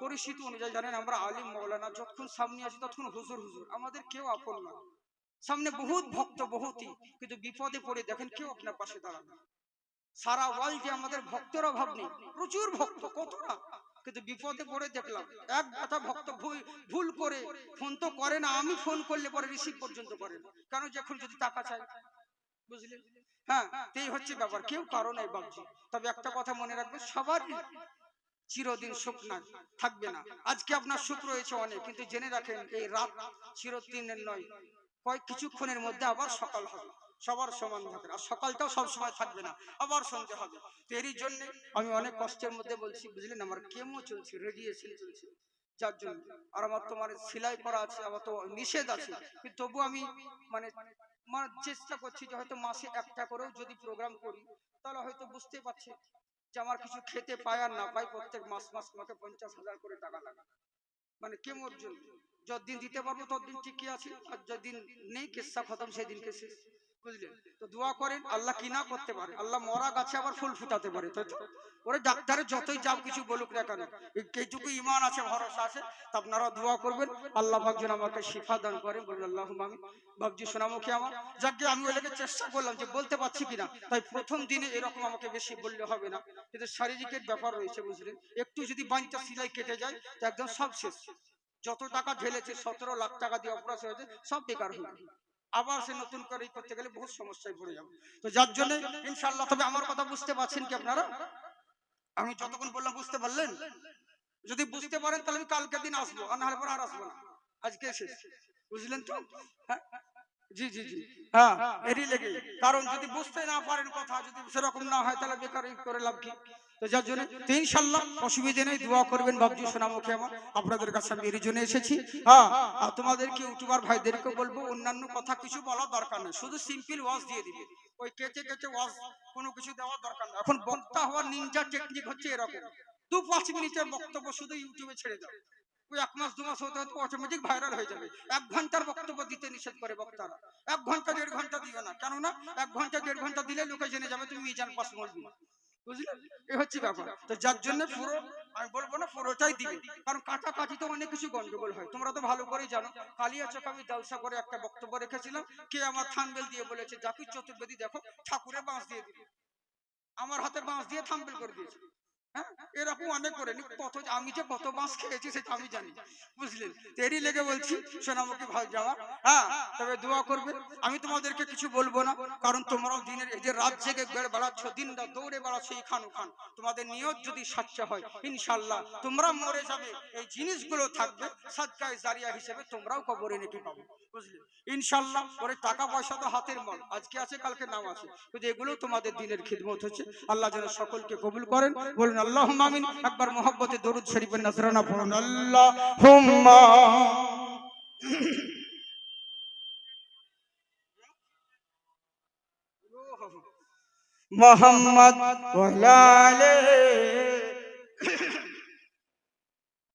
পরিস্থিতি অনুযায়ী জানেন আমরা আলিম মৌলানা যতক্ষণ সামনে আসি ততক্ষণ হুজুর হুজুর, আমাদের কেউ আপন না, সামনে বহুত ভক্ত বহুতই, কিন্তু বিপদে পড়ে দেখেন কেউ আপনার পাশে দাঁড়াবে। সারা ওয়ার্ল্ডে আমাদের ভক্তের অভাব নেই, প্রচুর ভক্ত, কত না, কিন্তু বিপদে পড়ে দেখলাম এক কথা ভক্ত ভুল করে ফোন তো করে না, আমি ফোন করলে পরে রিসিভ পর্যন্ত করে না, কারণ যখন যদি টাকা চাই, বুঝলেন। হ্যাঁ, এই হচ্ছে ব্যাপার, কেউ কারণ নাই বাবজি। তবে একটা কথা মনে রাখবে, সবার চিরদিন সুখ না থাকবে না। আজকে আপনার সুখ রয়েছে অনেক, কিন্তু জেনে রাখেন এই রাত চিরদিনের নয়, কয়েক কিছুক্ষণের মধ্যে আবার সকাল হবে, সবার সমান থাকে, আর সকালটাও সব সময় থাকবে না, আবার সন্ধ্যা হবে। তো এরই জন্য আমি অনেক কষ্টের মধ্যে বলছি, বুঝলেন। আমার কেমো চলছে, রেডিয়েশন চলছে, যার জন্য, আর আমার তো মানে সেলাই করা আছে, আমার তো নিষেধ আছে, কিন্তু তবু আমি মানে চেষ্টা করছি যে হয়তো মাসে একটা করেও যদি প্রোগ্রাম করি, তাহলে হয়তো বুঝতে পারছি যে আমার কিছু খেতে পাই আর না পাই, প্রত্যেক মাস আমাকে 50,000 করে টাকা লাগে, মানে কেমোর জন্য। যতদিন দিতে পারবো ততদিন ঠিকই আছে, আর যতদিন নেই কেসা খতম সেদিনকে শেষ, বুঝলেন। তো দোয়া করেন, আল্লাহ কি না করতে পারে, আল্লাহ মরা গাছে আবার ফুল ফুটাতে পারে, তাই তো। ওরে ডাক্তারের যতই যা কিছু বলুক না কেন, এইটুকু ইমান আছে, ভরসা আছে, তা আপনারা দোয়া করবেন আল্লাহ পাক যেন আমাকে শিফা দান করেন, বলুন আল্লাহুম্মা আমিন। বাবজি সোনামুখী আমার, যাকে আমি ওই লেগে চেষ্টা করলাম যে বলতে পারছি কিনা, তাই প্রথম দিনে এরকম আমাকে বেশি বললে হবে না, কিন্তু শারীরিকের ব্যাপার রয়েছে, বুঝলেন। একটু যদি বাঞ্চা সিলাই কেটে যায় তো একদম সব শেষ, যত টাকা ঢেলেছে 17 লাখ টাকা দিয়ে অপারেশন হয়েছে সব বেকার হয়ে যাবে, আবার সে নতুন করে করতে গেলে বহুত সমস্যায় পড়ে যাবে। তো যার জন্য ইনশাআল্লাহ, তবে আমার কথা বুঝতে পারছেন কি আপনারা, আমি যতক্ষণ বললাম বুঝতে পারলেন? যদি বুঝতে পারেন তাহলে আমি কালকে দিন আসবো, আর না হলে পরে আর আসবো না, আজকে শেষ, বুঝলেন তো। হ্যাঁ, জি জি জি, হ্যাঁ, এরই লেগে, কারণ যদি বুঝতে না পারেন কথা, যদি সেরকম না হয় তাহলে বেকার করে লাভ কি। তো যার জন্য ইনশাআল্লাহ অসুবিধা নেই, দোয়া করবেন বাবজি সোনামুখী আমার, আপনাদের কাছে আমি এর জন্য এসেছি। হ্যাঁ, আর তোমাদেরকে ইউটিউবার ভাইদেরকে বলবো অন্যান্য কথা কিছু বলার দরকার নেই, শুধু সিম্পল ওয়াজ দিয়ে দিবে, ওই কেটে কেটে ওয়াজ কোনো কিছু দেওয়ার দরকার নেই। এখন বক্তা হওয়ার নিনজা টেকনিক হচ্ছে এরকম, 2-5 মিনিটের বক্তব্য শুধু ইউটিউবে ছেড়ে দাও, ওই 1 মাস 2 মাস হতে হতে অটোমেটিক ভাইরাল হয়ে যাবে। 1 ঘন্টার বক্তব্য দিতে নিষেধ করে বক্তারা, 1 ঘন্টা 1.5 ঘন্টা দিও না, কেননা 1 ঘন্টা 1.5 ঘন্টা দিলে লোকে জেনে যাবে তুমি মিজান পাস বলবি, বুঝলেন। এই হচ্ছে ব্যাপার। তো যার জন্য পুরো আমি বলবো না, পুরোটাই দিবে, কারণ কাটাকাটিতে অনেক কিছু গন্ডগোল হয়, তোমরা তো ভালো করেই জানো। কালিয়াচক আমি জলসা করে একটা বক্তব্য রেখেছিলাম, কে আমার থাম্বনেল দিয়ে বলেছে জাকির চতুর্বেদী দেখো ঠাকুরের বাঁশ দিয়ে দিবে, আমার হাতের বাঁশ দিয়ে থাম্বনেল করে দিয়েছে। হ্যাঁ, এরকম অনেক করে কত, আমি যে কত বাঁশ খেয়েছি সেটা আমি জানি, বুঝলেন। এরই লেগে বলছি সোনামুখী ভাই যাওয়া। হ্যাঁ, তবে দোয়া করবে, আমি তোমাদেরকে কিছু বলবো না, কারণ তোমরাও দিনের এই যে রাত জেগে বেড়াচ্ছ, দিন রাত দৌড়ে বেড়াচ্ছ এই খান ওখান, তোমাদের নিয়ত যদি সাচ্চা হয় ইনশাআল্লাহ তোমরা মরে যাবে, এই জিনিসগুলো থাকবে সাদকায়ে জারিয়া হিসেবে, তোমরাও কবরে নেকি পাবে, বুঝলে ইনশাআল্লাহ। ওরে টাকা পয়সা তো হাতের মাল, আজকে আছে কালকে নাম আছে, কিন্তু এগুলো তোমাদের দিনের খিদমত হচ্ছে। আল্লাহ যেন সকলকে কবুল করেন, বলুন আল্লাহুম্মা আমিন। একবার মুহাব্বতে দরুদ শরীফের নজরানা পড়ুন, আল্লাহুম্মা মোহাম্মদ ওয়া আলা আলিহি